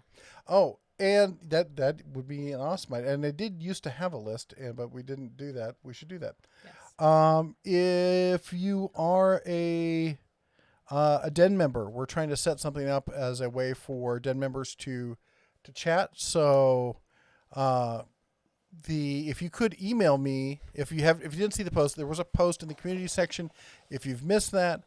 A: Oh, and that would be an awesome idea. And I did used to have a list, but we didn't do that. We should do that.
B: Yes.
A: If you are a Den member, we're trying to set something up as a way for Den members to chat. So, if you could email me, if you didn't see the post, there was a post in the community section. If you've missed that,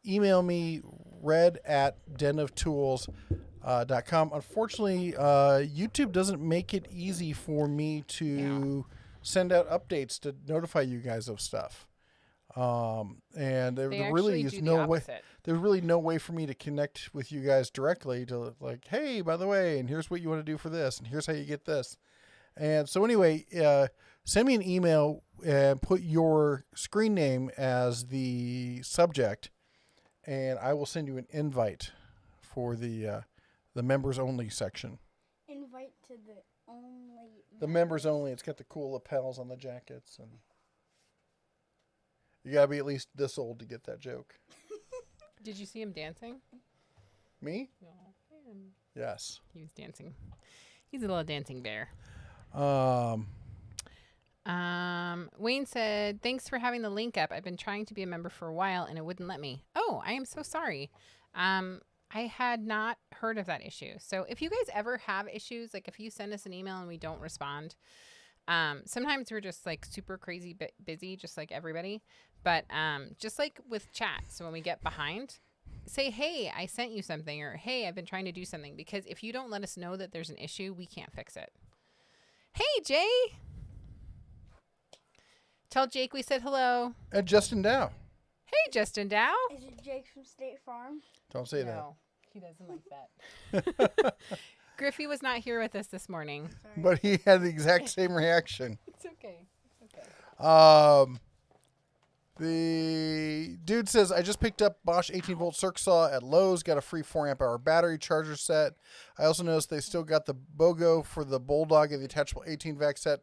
A: email me red@denoftools.com. Unfortunately, YouTube doesn't make it easy for me to send out updates to notify you guys of stuff. And there really is no way. There's really no way for me to connect with you guys directly to like, hey, by the way, and here's what you want to do for this, and here's how you get this. And so anyway, send me an email and put your screen name as the subject, and I will send you an invite for the members only section.
E: Invite to the only.
A: The members only. It's got the cool lapels on the jackets, and you gotta be at least this old to get that joke.
B: Did you see him dancing?
A: Me?
B: No.
A: Yes.
B: He was dancing. He's a little dancing bear. Wayne said, thanks for having the link up. I've been trying to be a member for a while and it wouldn't let me. Oh, I am so sorry. I had not heard of that issue. So if you guys ever have issues, like if you send us an email and we don't respond, sometimes we're just like super crazy busy, just like everybody. But just like with chat, so when we get behind, say, hey, I sent you something, or hey, I've been trying to do something. Because if you don't let us know that there's an issue, we can't fix it. Hey, Jay. Tell Jake we said hello.
A: And Justin Dow.
B: Hey, Justin Dow.
E: Is it Jake from State Farm?
A: Don't say
B: No, he doesn't like that. Griffey was not here with us this morning.
E: Sorry.
A: that. But he had the exact same reaction.
B: It's okay. It's okay.
A: The dude says, I just picked up Bosch 18-volt circ saw at Lowe's, got a free 4-amp-hour battery charger set. I also noticed they still got the BOGO for the Bulldog and the attachable 18-vac set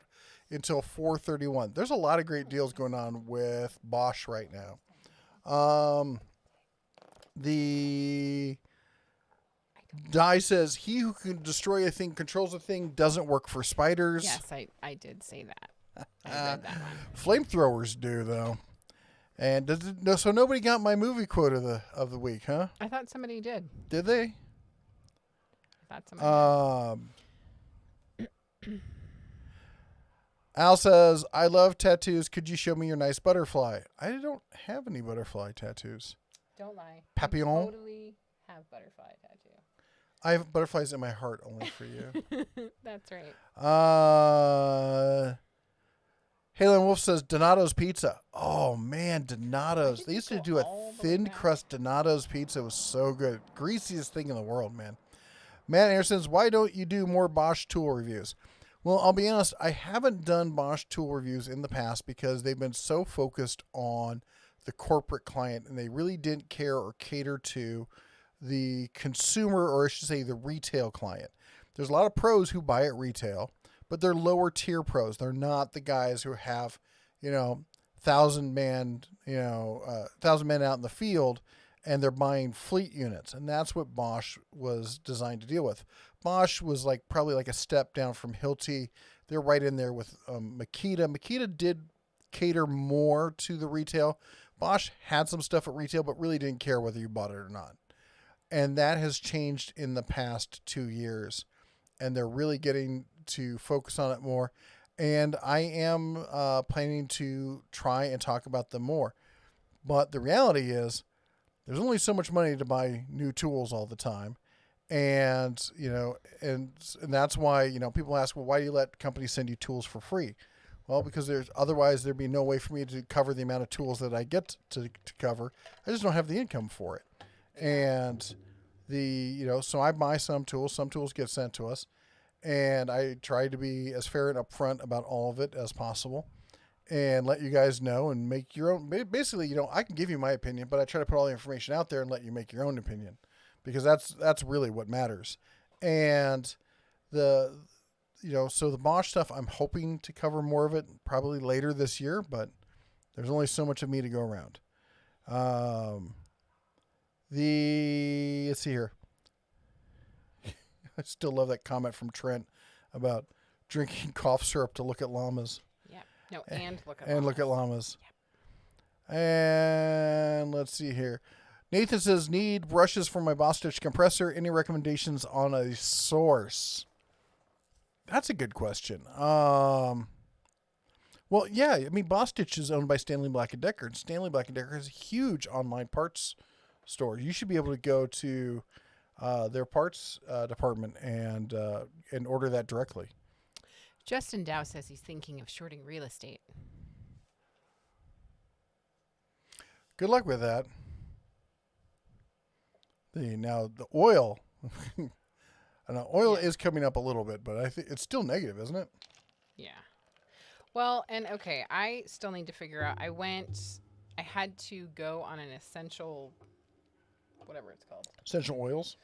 A: until 4/31. There's a lot of great deals going on with Bosch right now. The Die says, he who can destroy a thing controls a thing, doesn't work for spiders.
B: Yes, I did say that. I read that one.
A: Flamethrowers do, though. And so nobody got my movie quote of the week, huh?
B: I thought somebody did.
A: Did they?
B: I thought somebody did.
A: Al says, I love tattoos. Could you show me your nice butterfly? I don't have any butterfly tattoos.
B: Don't lie.
A: Papillon?
B: I totally have butterfly tattoo.
A: I have butterflies in my heart only for you.
B: That's right.
A: Halen Wolf says, Donato's Pizza. Oh, man, Donato's. They used to do a thin crust Donato's pizza. It was so good. Greasiest thing in the world, man. Matt Anderson's, why don't you do more Bosch tool reviews? Well, I'll be honest, I haven't done Bosch tool reviews in the past because they've been so focused on the corporate client, and they really didn't care or cater to the consumer, or I should say the retail client. there's a lot of pros who buy at retail, but they're lower tier pros. They're not the guys who have, 1,000 man, 1,000 men out in the field, and they're buying fleet units. And that's what Bosch was designed to deal with. Bosch was probably like a step down from Hilti. They're right in there with Makita. Makita did cater more to the retail. Bosch had some stuff at retail, but really didn't care whether you bought it or not. And that has changed in the past 2 years. And they're really getting to focus on it more. And I am planning to try and talk about them more. But the reality is there's only so much money to buy new tools all the time. And, and that's why, people ask, well, why do you let companies send you tools for free? Well, because otherwise there'd be no way for me to cover the amount of tools that I get to cover. I just don't have the income for it. And so I buy some tools get sent to us, and I try to be as fair and upfront about all of it as possible and let you guys know and make your own. Basically, I can give you my opinion, but I try to put all the information out there and let you make your own opinion, because that's really what matters. And so the Bosch stuff, I'm hoping to cover more of it probably later this year, but there's only so much of me to go around. Let's see here. I still love that comment from Trent about drinking cough syrup to look at llamas.
B: Yep. No, and look at
A: and
B: llamas.
A: look at llamas.
B: Yep.
A: And let's see here. Nathan says, need brushes for my Boss Stitch compressor. Any recommendations on a source? That's a good question. Well, yeah, Boss Stitch is owned by Stanley Black & Decker, and Stanley Black & Decker has a huge online parts store. You should be able to go to their parts department and order that directly.
B: Justin Dow says he's thinking of shorting real estate.
A: Good luck with that. Now the oil, I know oil is coming up a little bit, but I think it's still negative, isn't it?
B: Yeah. Well, and okay, I still need to figure out. I had to go on an essential, whatever it's called.
A: Essential oils.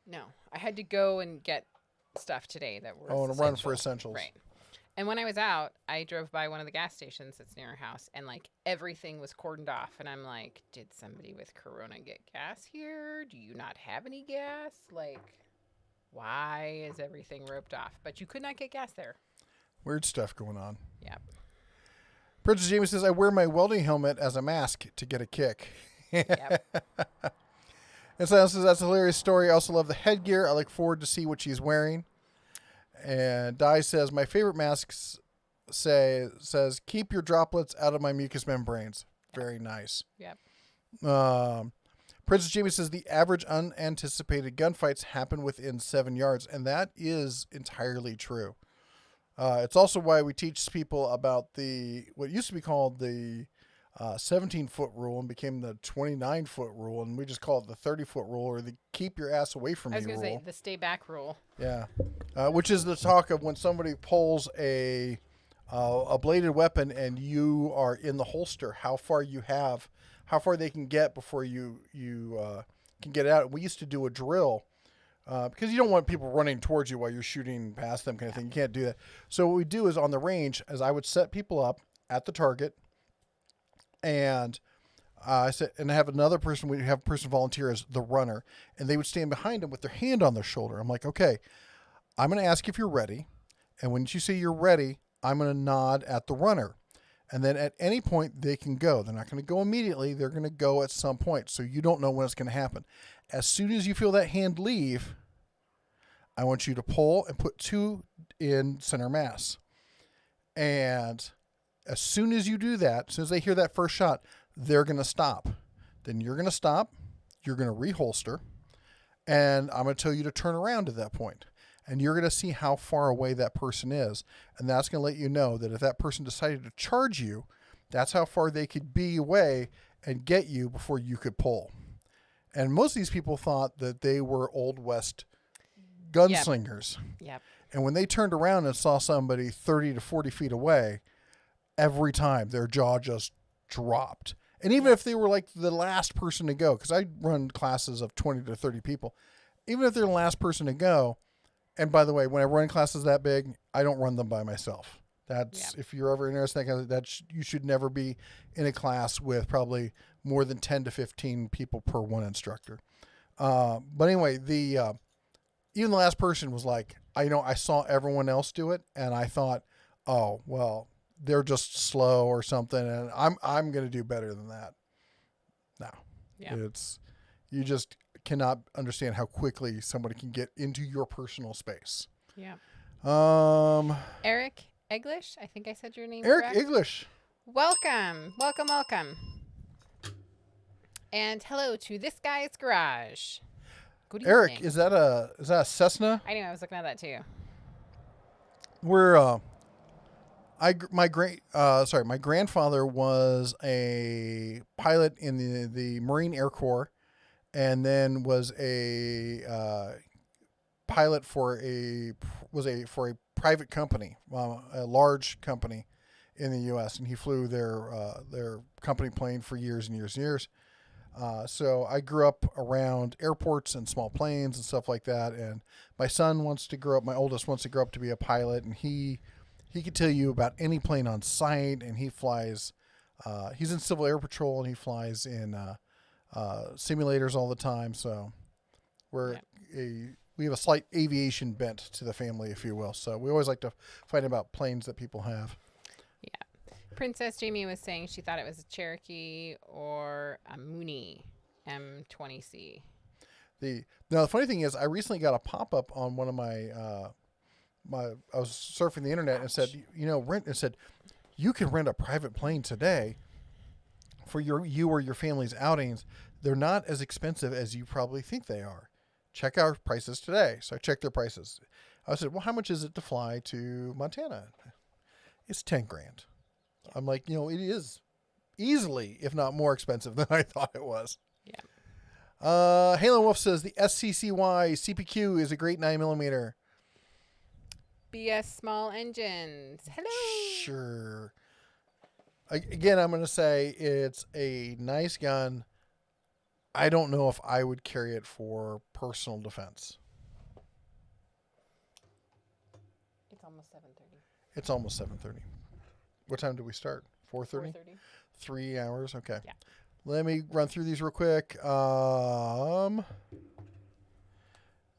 B: No, I had to go and get stuff today that were
A: and a run for essentials.
B: Right. And when I was out, I drove by one of the gas stations that's near our house, and everything was cordoned off. And I'm like, did somebody with Corona get gas here? Do you not have any gas? Why is everything roped off? But you could not get gas there.
A: Weird stuff going on.
B: Yep.
A: Princess Jamie says, I wear my welding helmet as a mask to get a kick.
B: Yep.
A: And so says, that's a hilarious story. I also love the headgear. I look forward to see what she's wearing. And Di says, my favorite masks says, keep your droplets out of my mucous membranes. Very nice.
B: Yep.
A: Princess Jamie says, the average unanticipated gunfights happen within 7 yards. And that is entirely true. It's also why we teach people about what used to be called the 17-foot rule and became the 29-foot rule, and we just call it the 30-foot rule, or the keep your ass away from me rule.
B: I was going to say the stay back rule.
A: Yeah, which is the talk of when somebody pulls a bladed weapon and you are in the holster, how far they can get before you can get out. We used to do a drill because you don't want people running towards you while you're shooting past them, kind of thing. You can't do that. So what we do is on the range, as I would set people up at the target. And I said, and I have another person. We have a person volunteer as the runner, and they would stand behind him with their hand on their shoulder. I'm like, okay, I'm going to ask if you're ready, and when you say you're ready, I'm going to nod at the runner, and then at any point they can go. They're not going to go immediately. They're going to go at some point, so you don't know when it's going to happen. As soon as you feel that hand leave, I want you to pull and put 2 in center mass, and as soon as you do that, as soon as they hear that first shot, they're going to stop. Then you're going to stop. You're going to reholster. And I'm going to tell you to turn around at that point. And you're going to see how far away that person is. And that's going to let you know that if that person decided to charge you, that's how far they could be away and get you before you could pull. And most of these people thought that they were Old West gunslingers.
B: Yep.
A: And when they turned around and saw somebody 30 to 40 feet away, every time their jaw just dropped. And even if they were the last person to go, because I run classes of 20 to 30 people, even if they're the last person to go And by the way, when I run classes that big, I don't run them by myself. That's if you're ever interested in that, you should never be in a class with probably more than 10 to 15 people per one instructor. But anyway, even the last person was like, I saw everyone else do it, and I thought, oh well, they're just slow or something, and I'm going to do better than that. No, you just cannot understand how quickly somebody can get into your personal space.
B: Yeah.
C: Eric
B: Eglish, I think I said your name
A: Eric
B: correct.
A: English.
B: Welcome. And hello to This Guy's Garage. Good evening.
A: Eric, is that a Cessna?
B: I knew I was looking at that too.
A: My grandfather was a pilot in the Marine Air Corps, and then was a pilot for a private company, a large company in the U.S., and he flew their company plane for years and years and years. So I grew up around airports and small planes and stuff like that. And my oldest wants to grow up to be a pilot, and he could tell you about any plane on site, and he flies, he's in Civil Air Patrol, and he flies in simulators all the time. So we have a slight aviation bent to the family, if you will. So we always like to find about planes that people have.
B: Yeah. Princess Jamie was saying she thought it was a Cherokee or a Mooney M20C.
A: The funny thing is, I recently got a pop-up on one of my I was surfing the internet, and it said, you can rent a private plane today for you or your family's outings. They're not as expensive as you probably think they are. Check our prices today. So I checked their prices. I said, well, how much is it to fly to Montana? It's $10,000. I'm like, it is easily, if not more expensive than I thought it was.
B: Yeah.
A: Halo Wolf says the SCCY CPQ is a great 9mm.
B: BS small engines. Hello.
A: Sure. Again, I'm going to say it's a nice gun. I don't know if I would carry it for personal defense.
B: It's almost 7:30.
A: It's almost 7:30. What time do we start? 4:30?
B: 4:30.
A: 3 hours? Okay.
B: Yeah.
A: Let me run through these real quick.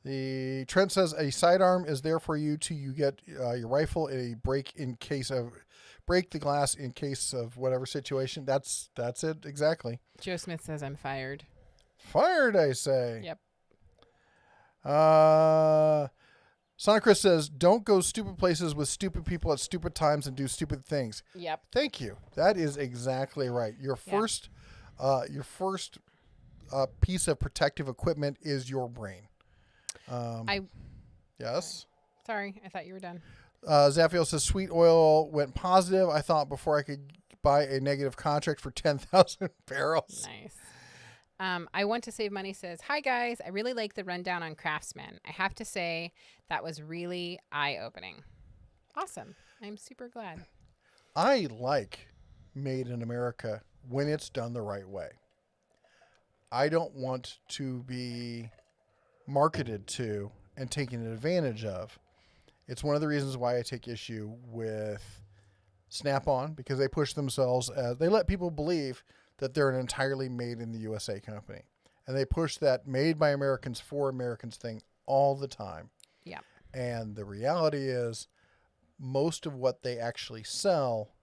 A: The Trent says a sidearm is there for you till you get your rifle. Break the glass in case of whatever situation. That's it exactly.
B: Joe Smith says I'm fired.
A: Fired, I say.
B: Yep.
A: Sonic Chris says, don't go stupid places with stupid people at stupid times and do stupid things.
B: Yep.
A: Thank you. That is exactly right. Your first piece of protective equipment is your brain. Yes.
B: Sorry, I thought you were done.
A: Zaffiel says, sweet oil went positive. I thought before I could buy a negative contract for 10,000 barrels.
B: Nice. I Want to Save Money says, hi guys, I really like the rundown on Craftsman. I have to say that was really eye-opening. Awesome. I'm super glad.
A: I like Made in America when it's done the right way. I don't want to be marketed to and taken advantage of. It's one of the reasons why I take issue with Snap-on, because they push themselves as, they let people believe that they're an entirely made in the USA company. And they push that made by Americans for Americans thing all the time.
B: Yeah.
A: And the reality is most of what they actually sell,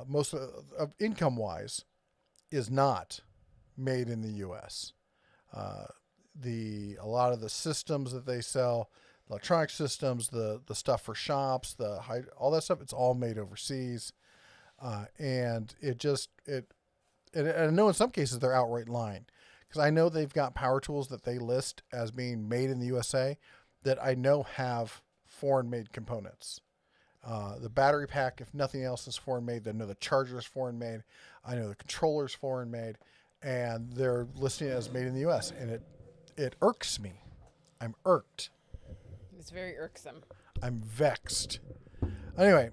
A: most of income-wise, is not made in the U.S. A lot of the systems that they sell, electronic systems, the stuff for shops, all that stuff, it's all made overseas. And and I know in some cases they're outright lying, because I know they've got power tools that they list as being made in the USA that I know have foreign made components. The battery pack, if nothing else, is foreign made. I know the charger is foreign made. I know the controller is foreign made, and they're listing it as made in the US, and it irks me. I'm irked.
B: It's very irksome.
A: I'm vexed. Anyway,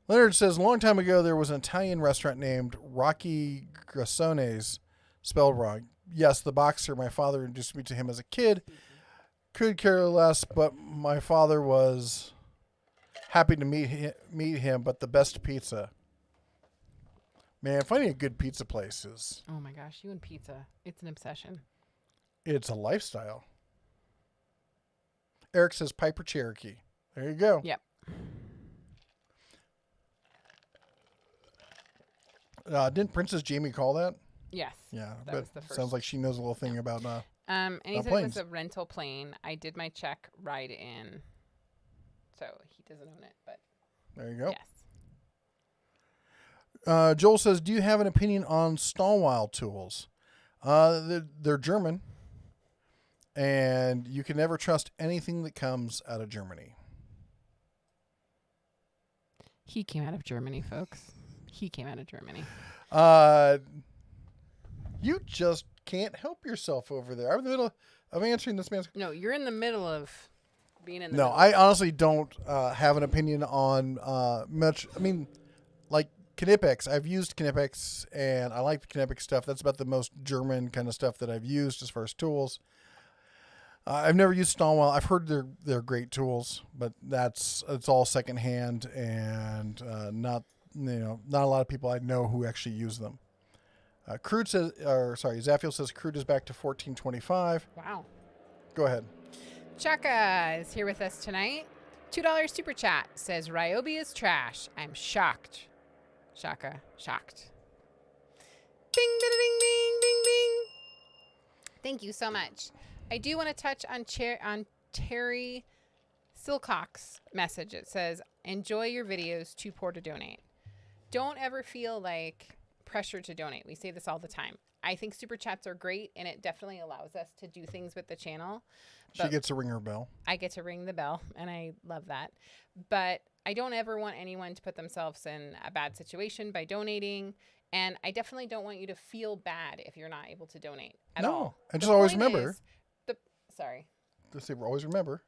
A: Leonard says, a long time ago, there was an Italian restaurant named Rocky Grassone's, spelled wrong. Yes, the boxer, my father introduced me to him as a kid. could care less, but my father was happy to meet him, but the best pizza. Man, finding a good pizza place
B: Oh my gosh, you and pizza. It's an obsession.
A: it's a lifestyle. Eric says Piper Cherokee. There you go.
B: Yep.
A: Didn't Princess Jamie call that?
B: Yes.
A: Yeah,
B: That
A: but
B: was the first.
A: sounds like she knows a little thing about
B: And he said it
A: planes.
B: was a rental plane. I did my check ride in. So he doesn't own it, but
A: there you go.
B: yes.
A: Joel says, do you have an opinion on Stahlwell tools? They're German, and you can never trust anything that comes out of Germany.
B: He came out of Germany, folks. He came out of Germany.
A: You just can't help yourself over there. I'm in the middle of answering this man's...
B: No, you're in the middle of being in the
A: No,
B: middle.
A: I honestly don't have an opinion on much. I mean, like Knipex. I've used Knipex, and I like the Knipex stuff. That's about the most German kind of stuff that I've used as far as tools. I've never used Stahlwell. I've heard they're great tools, but it's all secondhand, and not a lot of people I know who actually use them. Crude says, Zaffiel says crude is back to 14.25.
B: Wow.
A: Go ahead.
B: Chaka is here with us tonight. $2 super chat says Ryobi is trash. I'm shocked. Shaka, shocked. Ding, ding, ding, ding, ding, ding. Thank you so much. I do want to touch on Terry Silcock's message. It says, enjoy your videos, too poor to donate. Don't ever feel like pressure to donate. We say this all the time. I think super chats are great, and it definitely allows us to do things with the channel.
A: She gets to ring her bell.
B: I get to ring the bell, and I love that. But I don't ever want anyone to put themselves in a bad situation by donating, and I definitely don't want you to feel bad if you're not able to donate at all.
A: And
B: The
A: just always
B: point
A: remember.
B: is
A: Always remember,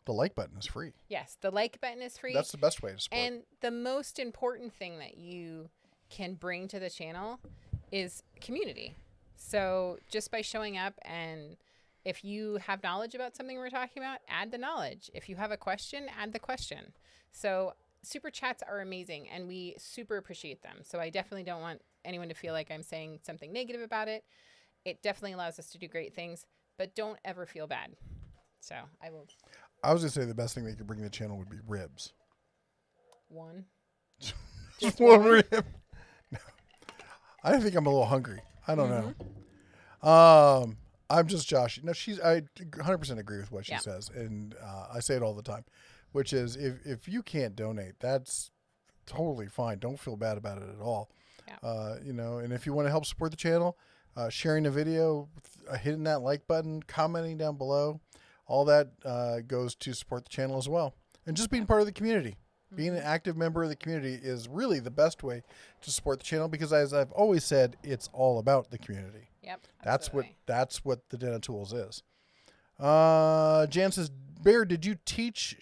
A: the like button is free.
B: Yes, the like button is free.
A: That's the best way to support.
B: And the most important thing that you can bring to the channel is community. So just by showing up, and if you have knowledge about something we're talking about, add the knowledge. If you have a question, add the question. So super chats are amazing, and we super appreciate them. So I definitely don't want anyone to feel like I'm saying something negative about it. It definitely allows us to do great things, but don't ever feel bad. So I will.
A: I was going to say the best thing they could bring to the channel would be ribs.
B: One.
A: Just one rib. No. I think I'm a little hungry. I don't know. I'm just Josh. No, I 100% agree with what she says, and I say it all the time, which is if you can't donate, that's totally fine. Don't feel bad about it at all.
B: Yeah.
A: And if you want to help support the channel, sharing a video, hitting that like button, commenting down below, all that goes to support the channel as well. And just being part of the community. Being an active member of the community is really the best way to support the channel because, as I've always said, it's all about the community.
B: Yep.
A: That's what the Den of Tools is. Jan says, Bear, did you teach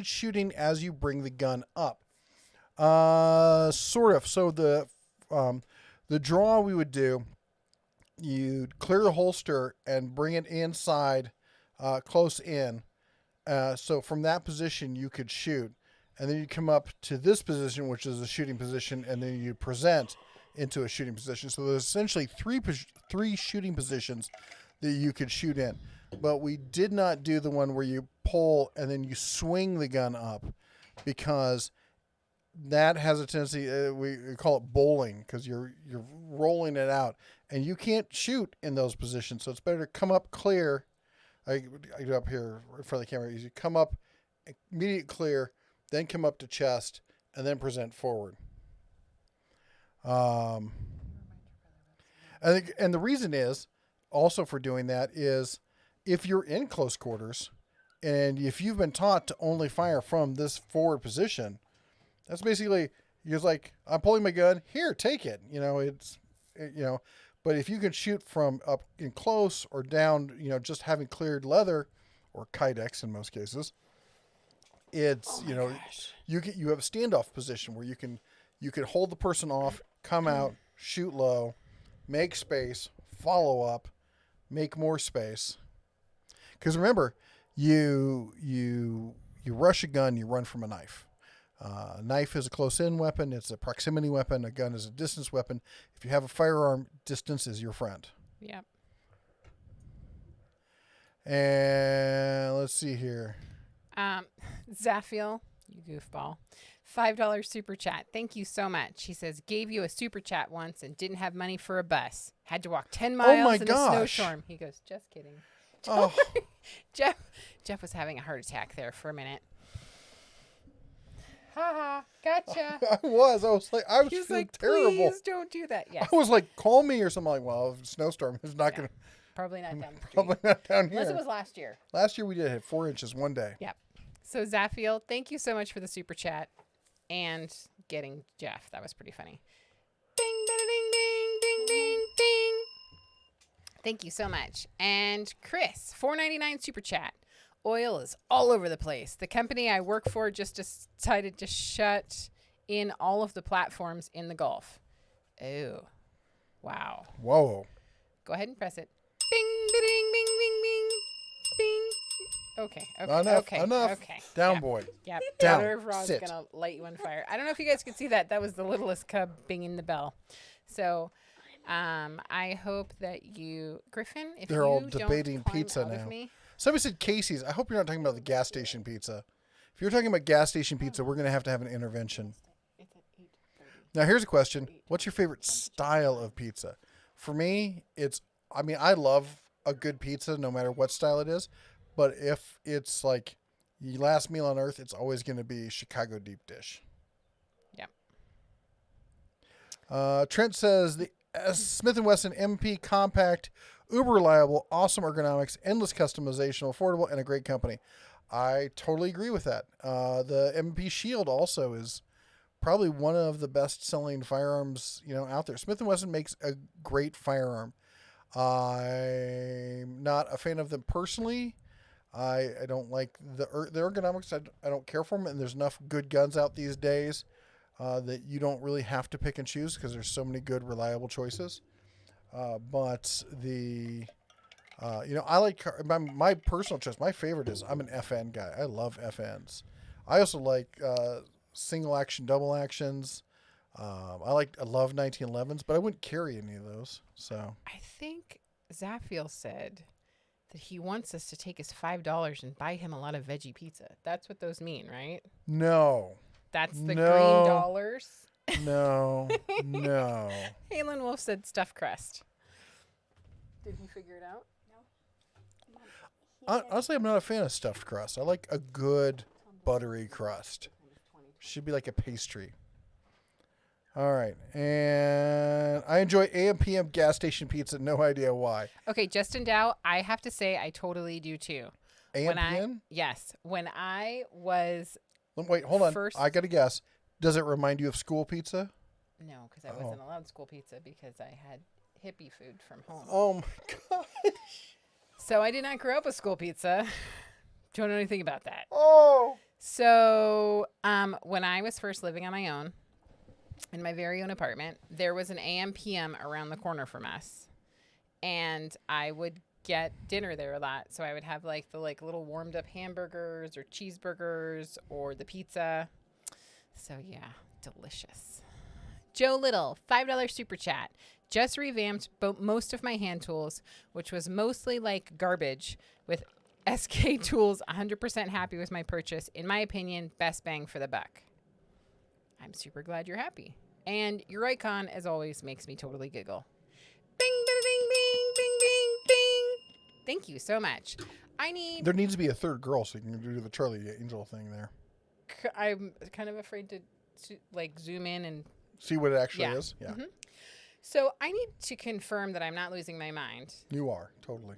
A: shooting as you bring the gun up? Sort of. So the draw we would do, you'd clear the holster and bring it inside, close in. So from that position you could shoot, and then you come up to this position, which is a shooting position, and then you present into a shooting position. So there's essentially three shooting positions that you could shoot in. But we did not do the one where you pull and then you swing the gun up, because that has a tendency, we call it bowling, because you're rolling it out, and you can't shoot in those positions. So it's better to come up clear. I do up here in front of the camera. You come up, immediate clear, then come up to chest, and then present forward. I think, and the reason is also for doing that is if you're in close quarters, and if you've been taught to only fire from this forward position, that's basically, you're like, I'm pulling my gun, here, take it. But if you can shoot from up in close or down, just having cleared leather or kydex in most cases, it's, you have a standoff position where you can hold the person off, come out, shoot low, make space, follow up, make more space. Because remember, you rush a gun, you run from a knife. A knife is a close-in weapon. It's a proximity weapon. A gun is a distance weapon. If you have a firearm, distance is your friend.
B: Yep.
A: And let's see here.
B: Zaffiel, you goofball. $5 super chat. Thank you so much. He says, gave you a super chat once and didn't have money for a bus. Had to walk 10 miles
A: my
B: in a
A: gosh.
B: snowstorm. He goes, just kidding.
A: Oh,
B: Jeff was having a heart attack there for a minute. Haha, gotcha.
A: I was
B: He's
A: feeling
B: like,
A: terrible.
B: please don't do that. Yes,
A: I was like, call me or something. Like, well, if snowstorm is not
B: Yeah.
A: going to,
B: probably not down the street.
A: probably not down here.
B: Unless it was last year.
A: Last year we did hit 4 inches one day.
B: Yep. So Zaffiel, thank you so much for the super chat and getting Jeff. That was pretty funny. Ding, ding, ding, ding, ding, ding, ding. Thank you so much. And Chris, $4.99 super chat. Oil is all over the place. The company I work for just decided to shut in all of the platforms in the Gulf. Oh, wow.
A: Whoa.
B: Go ahead and press it. Bing, ding, bing, bing, bing, bing. Okay.
A: Enough.
B: Okay.
A: Down,
B: Yep.
A: boy.
B: Yep.
A: Down.
B: Daughter of Ra's
A: Sit.
B: gonna light you on fire. I don't know if you guys could see that. That was the littlest cub binging the bell. So, I hope that you, Griffin, if
A: They're
B: you
A: all
B: don't
A: debating
B: climb
A: pizza
B: out of
A: now.
B: me,
A: Somebody said Casey's. I hope you're not talking about the gas station pizza. If you're talking about gas station pizza, we're going to have an intervention.
B: it's at 8:30.
A: Now, here's a question. What's your favorite style of pizza? For me, I love a good pizza no matter what style it is. But if it's like your last meal on earth, it's always going to be Chicago deep dish.
B: Yep.
A: Trent says the Smith & Wesson MP compact, uber reliable, awesome ergonomics, endless customization, affordable, and a great company. I totally agree with that. The MP Shield also is probably one of the best-selling firearms out there. Smith & Wesson makes a great firearm. I'm not a fan of them personally. I don't like the ergonomics. I don't care for them, and there's enough good guns out these days that you don't really have to pick and choose because there's so many good, reliable choices. But I like my personal choice. My favorite is I'm an FN guy. I love FNs. I also like single action, double actions. I love 1911s, but I wouldn't carry any of those. So
B: I think Zaffiel said that he wants us to take his $5 and buy him a lot of veggie pizza. That's what those mean, right?
A: no,
B: That's the
A: No.
B: green dollars.
A: no, no.
B: Halen Wolf said stuffed crust. Did he figure it out?
A: Honestly, I'm not a fan of stuffed crust. I like a good buttery crust. Should be like a pastry. All right. And I enjoy AM PM gas station pizza. No idea why.
B: Okay, Justin Dow, I have to say I totally do too.
A: AM PM?
B: Yes. When I was,
A: Wait, hold on.
B: First-
A: I got to guess. Does it remind you of school pizza?
B: no, because I wasn't allowed school pizza because I had hippie food from home.
A: Oh, my God.
B: So I did not grow up with school pizza. Don't know anything about that.
A: Oh.
B: So when I was first living on my own, in my very own apartment, there was an AM PM around the corner from us, and I would get dinner there a lot. So I would have the little warmed up hamburgers or cheeseburgers or the pizza. So yeah, delicious. Joe Little, $5 super chat. Just revamped most of my hand tools, which was mostly like garbage, with SK Tools. 100% happy with my purchase. In my opinion, best bang for the buck. I'm super glad you're happy. And your icon, as always, makes me totally giggle. Bing, bing, bing, bing, bing, bing, bing. Thank you so much.
A: There needs to be a third girl so you can do the Charlie Angel thing there.
B: I'm kind of afraid to zoom in and
A: See what it actually
B: Yeah.
A: is? Yeah.
B: Mhm. So I need to confirm that I'm not losing my mind.
A: You are. Totally.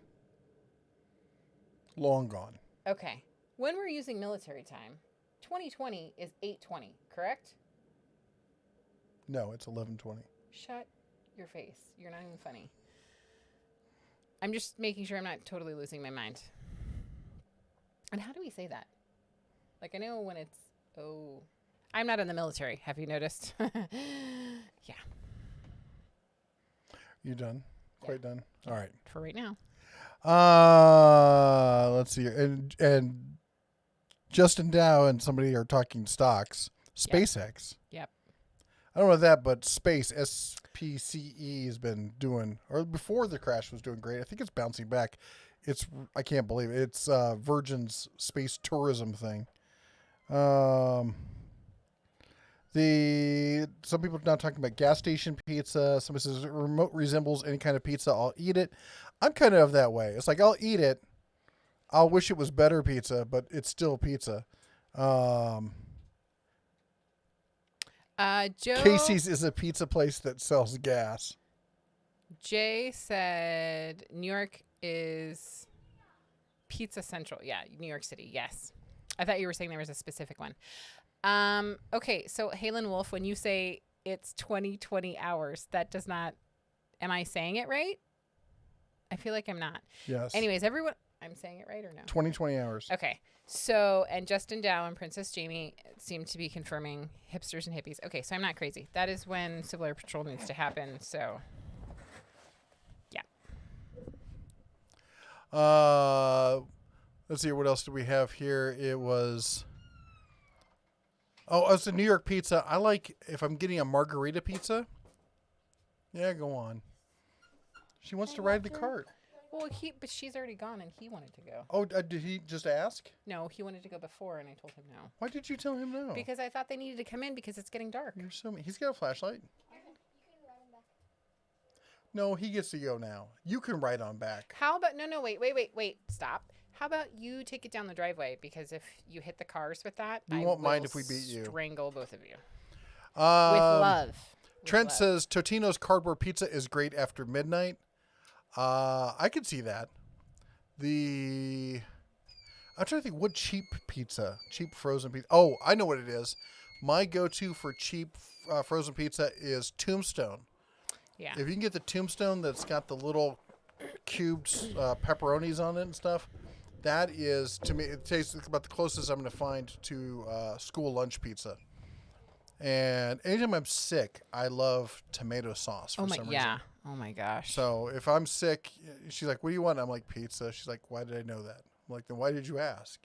A: Long gone.
B: Okay. When we're using military time, 2020 is 8:20, correct?
A: No, it's 11:20.
B: Shut your face. You're not even funny. I'm just making sure I'm not totally losing my mind. And how do we say that? I know when it's, I'm not in the military. Have you noticed? Yeah,
A: You done? Quite done? All right.
B: for right now.
A: Let's see. And Justin Dow and somebody are talking stocks. SpaceX.
B: Yep.
A: I don't know that, but Space, SPCE, has been doing, or before the crash was doing great. I think it's bouncing back. I can't believe it. It's Virgin's space tourism thing. Some people are now talking about gas station pizza. Somebody says it remote resembles any kind of pizza. I'll eat it. I'm kind of that way. It's like I'll eat it. I'll wish it was better pizza, but it's still pizza.
B: Joe.
A: Casey's is a pizza place that sells gas.
B: Jay said New York is Pizza Central. Yeah, New York City. Yes. I thought you were saying there was a specific one. Okay, so Halen Wolf, when you say it's 20 hours, that does not, am I saying it right? I feel like I'm not.
A: Yes.
B: Anyways, everyone, I'm saying it right or no?
A: 20 hours.
B: Okay. So, and Justin Dow and Princess Jamie seem to be confirming hipsters and hippies. Okay, so I'm not crazy. That is when Civil Air Patrol needs to happen. So, yeah.
A: Let's see. What else do we have here? It was. Oh, it's a New York pizza. I like if I'm getting a margarita pizza. Yeah, go on. She wants to ride the cart.
B: Well, but she's already gone and he wanted to go.
A: Oh, did he just ask?
B: No, he wanted to go before and I told him no.
A: Why did you tell him no?
B: Because I thought they needed to come in because it's getting dark.
A: You're so mean. He's got a flashlight. No, he gets to go now. You can ride on back.
B: How about, no, wait, stop. How about you take it down the driveway? Because if you hit the cars with that,
A: We
B: I
A: won't mind
B: will
A: if we beat you.
B: strangle both of you. With
A: Um,
B: love. With
A: Trent
B: love.
A: says Totino's cardboard pizza is great after midnight. I could see that. I'm trying to think what cheap frozen pizza. Oh, I know what it is. My go-to for cheap frozen pizza is Tombstone.
B: Yeah.
A: If you can get the Tombstone that's got the little cubed pepperonis on it and stuff, that is, to me, it tastes about the closest I'm going to find to school lunch pizza. And anytime I'm sick, I love tomato sauce for some reason.
B: Oh my gosh.
A: So if I'm sick, she's like, "What do you want?" I'm like, "Pizza." She's like, "Why did I know that?" I'm like, "Then why did you ask?"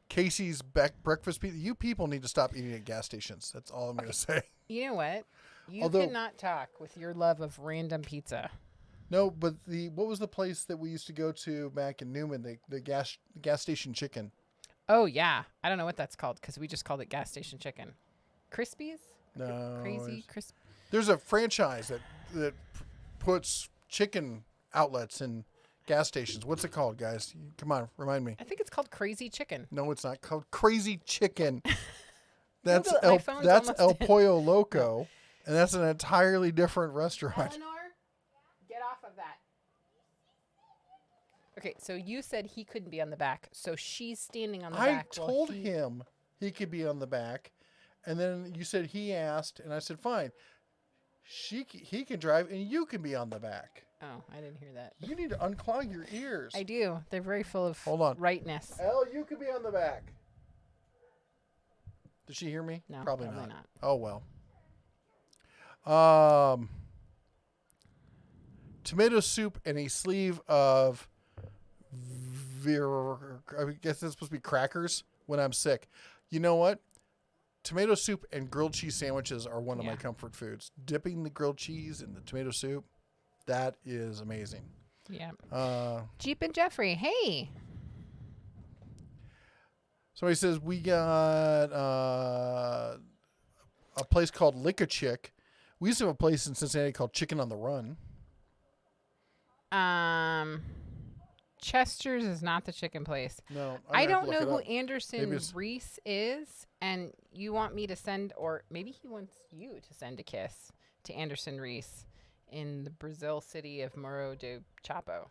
A: Casey's breakfast pizza. You people need to stop eating at gas stations. That's all I'm going to say.
B: You know what? You
A: Although-
B: cannot talk with your love of random pizza.
A: No, but what was the place that we used to go to back in Newman? The gas station chicken.
B: Oh, yeah. I don't know what that's called because we just called it gas station chicken. Crispies?
A: No,
B: Crazy crisp.
A: there's a franchise that puts chicken outlets in gas stations. What's it called, guys? Come on, remind me.
B: I think it's called Crazy Chicken.
A: No, it's not called Crazy Chicken. That's
B: Google it. My phone's
A: that's
B: almost
A: El
B: dead.
A: Pollo Loco, and that's an entirely different restaurant.
B: Eleanor, get off of that. Okay, so you said he couldn't be on the back, so she's standing on the
A: I
B: back. while
A: told him he could be on the back, and then you said he asked, and I said fine. He can drive, and you can be on the back.
B: Oh, I didn't hear that.
A: You need to unclog your ears.
B: I do. They're very full of
A: Hold on.
B: rightness.
A: Elle, you can be on the back. Did she hear me?
B: No,
A: probably
B: probably
A: not.
B: not.
A: Oh well. Tomato soup and a sleeve of I guess that's supposed to be crackers when I'm sick. You know what? Tomato soup and grilled cheese sandwiches are one of my
B: Yeah.
A: comfort foods. Dipping the grilled cheese in the tomato soup, that is amazing.
B: Yeah.
A: Jeep
B: Jeep and Jeffrey, hey.
A: Somebody says we got a place called Lick-a-Chick. We used to have a place in Cincinnati called Chicken on the Run.
B: Chester's is not the chicken place.
A: No,
B: I
A: I'm gonna have
B: don't
A: to
B: know
A: look
B: who
A: it up.
B: Anderson
A: Maybe it's-
B: Reese is, and you want me to send, or maybe he wants you to send a kiss to Anderson Reese in the Brazil city of Morro do Chapo.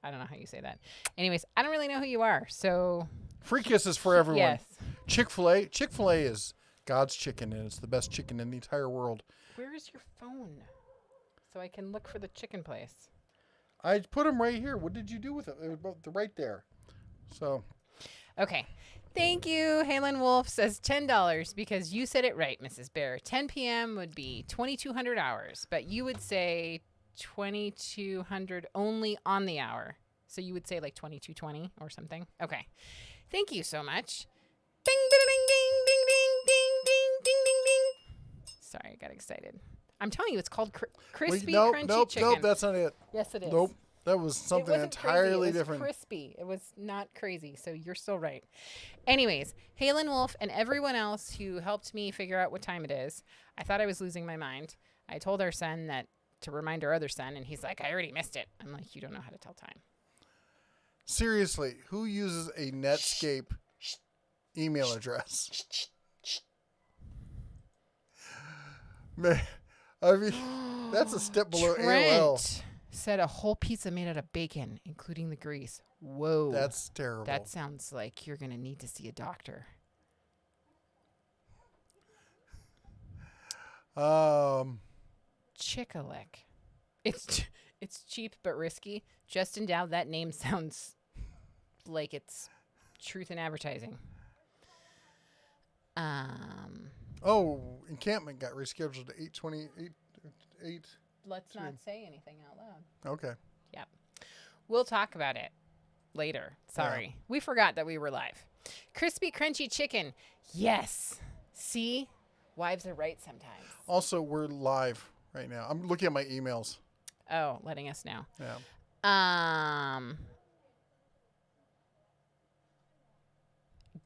B: I don't know how you say that. Anyways, I don't really know who you are, so
A: Free kisses for everyone.
B: yes.
A: Chick-fil-A. Chick-fil-A is God's chicken, and it's the best chicken in the entire world.
B: Where is your phone? So I can look for the chicken place.
A: I put them right here. What did you do with it? They were both right there. So,
B: Okay. Thank you. Halen Wolf says $10 because you said it right, Mrs. Bear. 10 p.m. would be 2,200 hours, but you would say $2,200 only on the hour. So you would say like $2,220 or something. Okay. Thank you so much. Ding, ding, ding, ding, ding, ding, ding, ding, ding, ding. Sorry, I got excited. I'm telling you, it's called crispy, crunchy chicken.
A: Nope, that's not it.
B: Yes, it is.
A: Nope, that was
B: It
A: something
B: wasn't
A: entirely
B: crazy. It was
A: different.
B: crispy. It was not crazy. So you're still right. Anyways, Halen Wolf and everyone else who helped me figure out what time it is. I thought I was losing my mind. I told our son that to remind our other son, and he's like, I already missed it. I'm like, you don't know how to tell time.
A: Seriously, who uses a Netscape email address? Man, I mean, that's a step below AOL.
B: Trent said a whole pizza made out of bacon, including the grease. Whoa.
A: That's terrible.
B: That sounds like you're going to need to see a doctor. Chick-a-lick. It's cheap but risky. Justin Dow, that name sounds like it's truth in advertising.
A: Oh, encampment got rescheduled to 8:28.
B: Let's not say anything out loud.
A: Okay.
B: Yep. We'll talk about it later. Sorry.
A: Yeah.
B: We forgot that we were live. Crispy, crunchy chicken. Yes. See? Wives are right sometimes.
A: Also, we're live right now. I'm looking at my emails.
B: Oh, letting us know.
A: Yeah.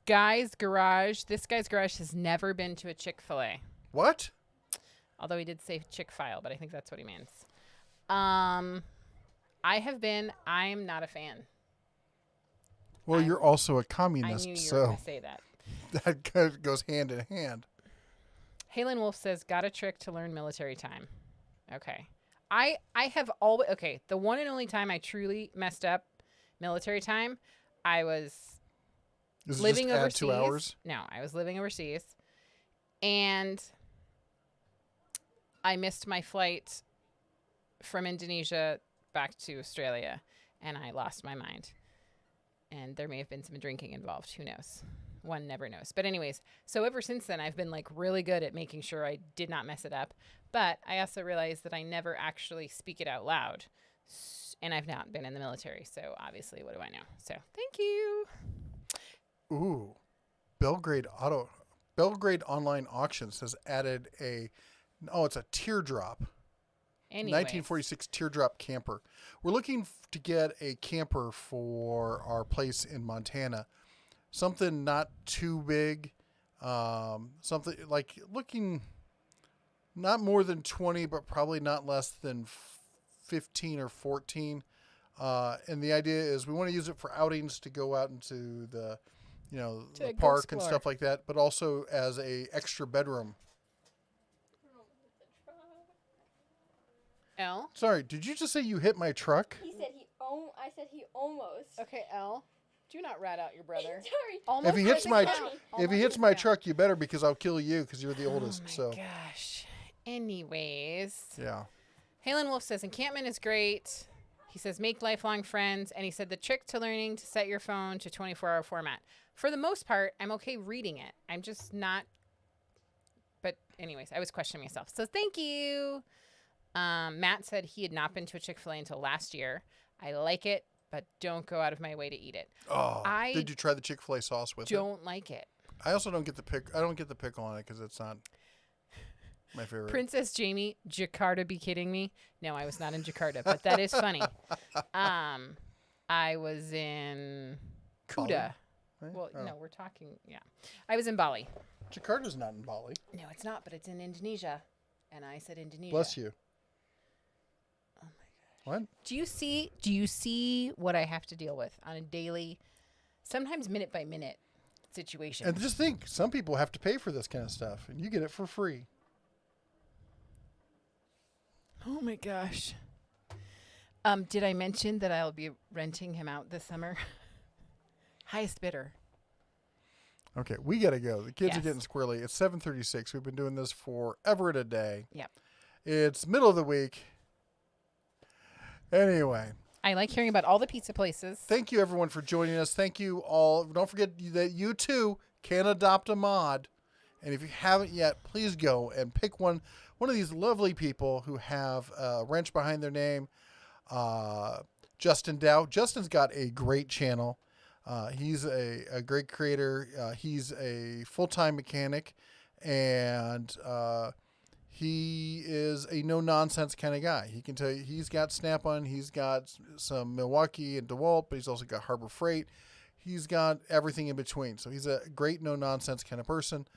B: Guy's Garage. This guy's garage has never been to a Chick-fil-A.
A: What?
B: Although he did say Chick-file, but I think that's what he means. I have been. I'm not a fan.
A: Well, you're also a
B: I
A: communist,
B: knew you were
A: so
B: going to say that.
A: that kind of goes hand in hand.
B: Halen Wolf says, got a trick to learn military time. Okay. I have always, okay, the one and only time I truly messed up military time, I was
A: Does it
B: living
A: just add
B: overseas.
A: 2 hours?
B: No, I was living overseas. And I missed my flight from Indonesia back to Australia, and I lost my mind. And there may have been some drinking involved. Who knows? One never knows. But anyways, so ever since then, I've been like really good at making sure I did not mess it up. But I also realized that I never actually speak it out loud. And I've not been in the military. So obviously, what do I know? So thank you.
A: Ooh. Belgrade Online Auctions has added it's a teardrop.
B: Anyways.
A: 1946 teardrop camper. We're looking to get a camper for our place in Montana. Something not too big. Something like looking not more than 20, but probably not less than 15 or 14. And the idea is we want to use it for outings to go out into the, the park and stuff like that, but also as a extra bedroom.
B: L?
A: Sorry, did you just say you hit my truck?
C: He said I said he almost.
B: Okay, L. Do not rat out your brother.
C: Sorry.
B: Almost
A: If he hits
B: went
A: my
B: down.
A: if
B: Almost
A: he hits
B: went
A: my
B: down.
A: truck, you better, because I'll kill you because you're the
B: Oh
A: oldest.
B: my
A: So
B: gosh. Anyways.
A: yeah.
B: Halen Wolf says encampment is great. He says make lifelong friends. And he said the trick to learning to set your phone to 24-hour format. For the most part, I'm okay reading it. I'm just not. But anyways, I was questioning myself. So thank you. Matt said he had not been to a Chick-fil-A until last year. I like it, but don't go out of my way to eat it.
A: Oh, did you try the Chick-fil-A sauce with it?
B: Don't like it.
A: I also don't get the pick. I don't get the pickle on it because it's not my favorite.
B: Princess Jamie, Jakarta, be kidding me? No, I was not in Jakarta, but that is funny. I was in
A: Bali?
B: Kuta.
A: Right?
B: Well,
A: Oh.
B: no, we're talking, yeah. I was in Bali.
A: Jakarta's not in Bali.
B: No, it's not, but it's in Indonesia. And I said Indonesia.
A: Bless you.
B: Oh my gosh.
A: What?
B: Do you see what I have to deal with on a daily, sometimes minute by minute situation?
A: And just think, some people have to pay for this kind of stuff, and you get it for free.
B: Oh my gosh. Did I mention that I'll be renting him out this summer? Highest bidder.
A: Okay, we got to go. The kids are
B: Yes.
A: getting squirrely. It's 7:36. We've been doing this forever and a day.
B: Yep.
A: It's middle of the week. Anyway,
B: I like hearing about all the pizza places.
A: thank you everyone for joining us. Thank you all. Don't forget that you too can adopt a mod. And if you haven't yet, please go and pick one. one of these lovely people who have a wrench behind their name, Justin Dow. Justin's got a great channel. He's a great creator. He's a full-time mechanic, and he is a no-nonsense kind of guy. He can tell you he's got Snap-on, he's got some Milwaukee and DeWalt, but he's also got Harbor Freight. He's got everything in between. So he's a great no-nonsense kind of person,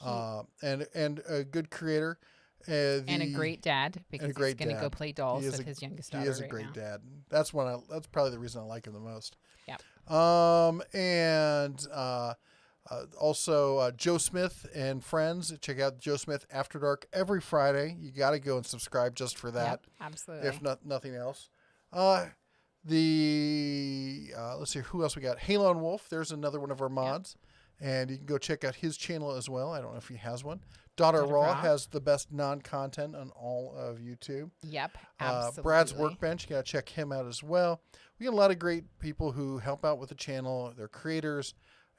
A: and a good creator.
B: And a great dad, because he's
A: great
B: going to go
A: did.
B: play dolls with his youngest daughter.
A: He is a
B: right
A: great
B: now.
A: dad. That's that's probably the reason I like him the most.
B: Yep.
A: Also Joe Smith and friends. Check out Joe Smith After Dark every Friday. You got to go and subscribe just for that.
B: Yep, absolutely.
A: If nothing else. Let's see who else we got. Halon Wolf. There's another one of our mods, and you can go check out his channel as well. I don't know if he has one. Daughter Raw has the best non-content on all of YouTube.
B: Yep, absolutely.
A: Brad's Workbench, you got to check him out as well. We get a lot of great people who help out with the channel. They're creators,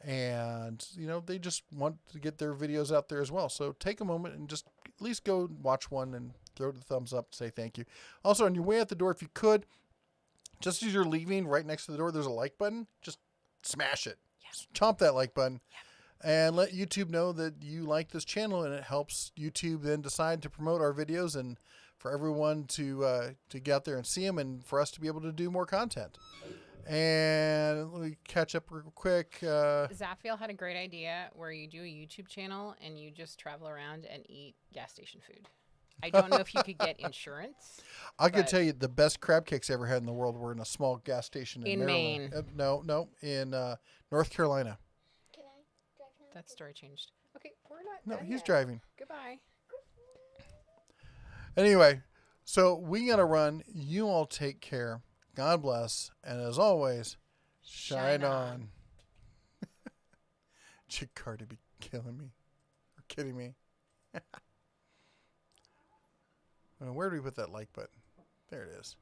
A: and they just want to get their videos out there as well. So take a moment and just at least go watch one and throw the thumbs up, say thank you. Also, on your way out the door, if you could, just as you're leaving, right next to the door, there's a like button. Just smash it. Yes. Chomp that like button. Yep. And let YouTube know that you like this channel, and it helps YouTube then decide to promote our videos and for everyone to get out there and see them, and for us to be able to do more content. And let me catch up real quick.
B: Zaphiel had a great idea where you do a YouTube channel and you just travel around and eat gas station food. I don't know if you could get insurance.
A: I could tell you the best crab cakes I ever had in the world were in a small gas station in Maryland.
B: Maine.
A: No, in North Carolina.
C: Can I drive now?
B: That story changed. Okay, we're not
A: No,
B: done
A: he's
B: yet.
A: driving.
B: Goodbye.
A: Anyway, so we got to run. You all take care. God bless. And as always, shine on. Jakarta be killing me. Or kidding me. Where do we put that like button? There it is.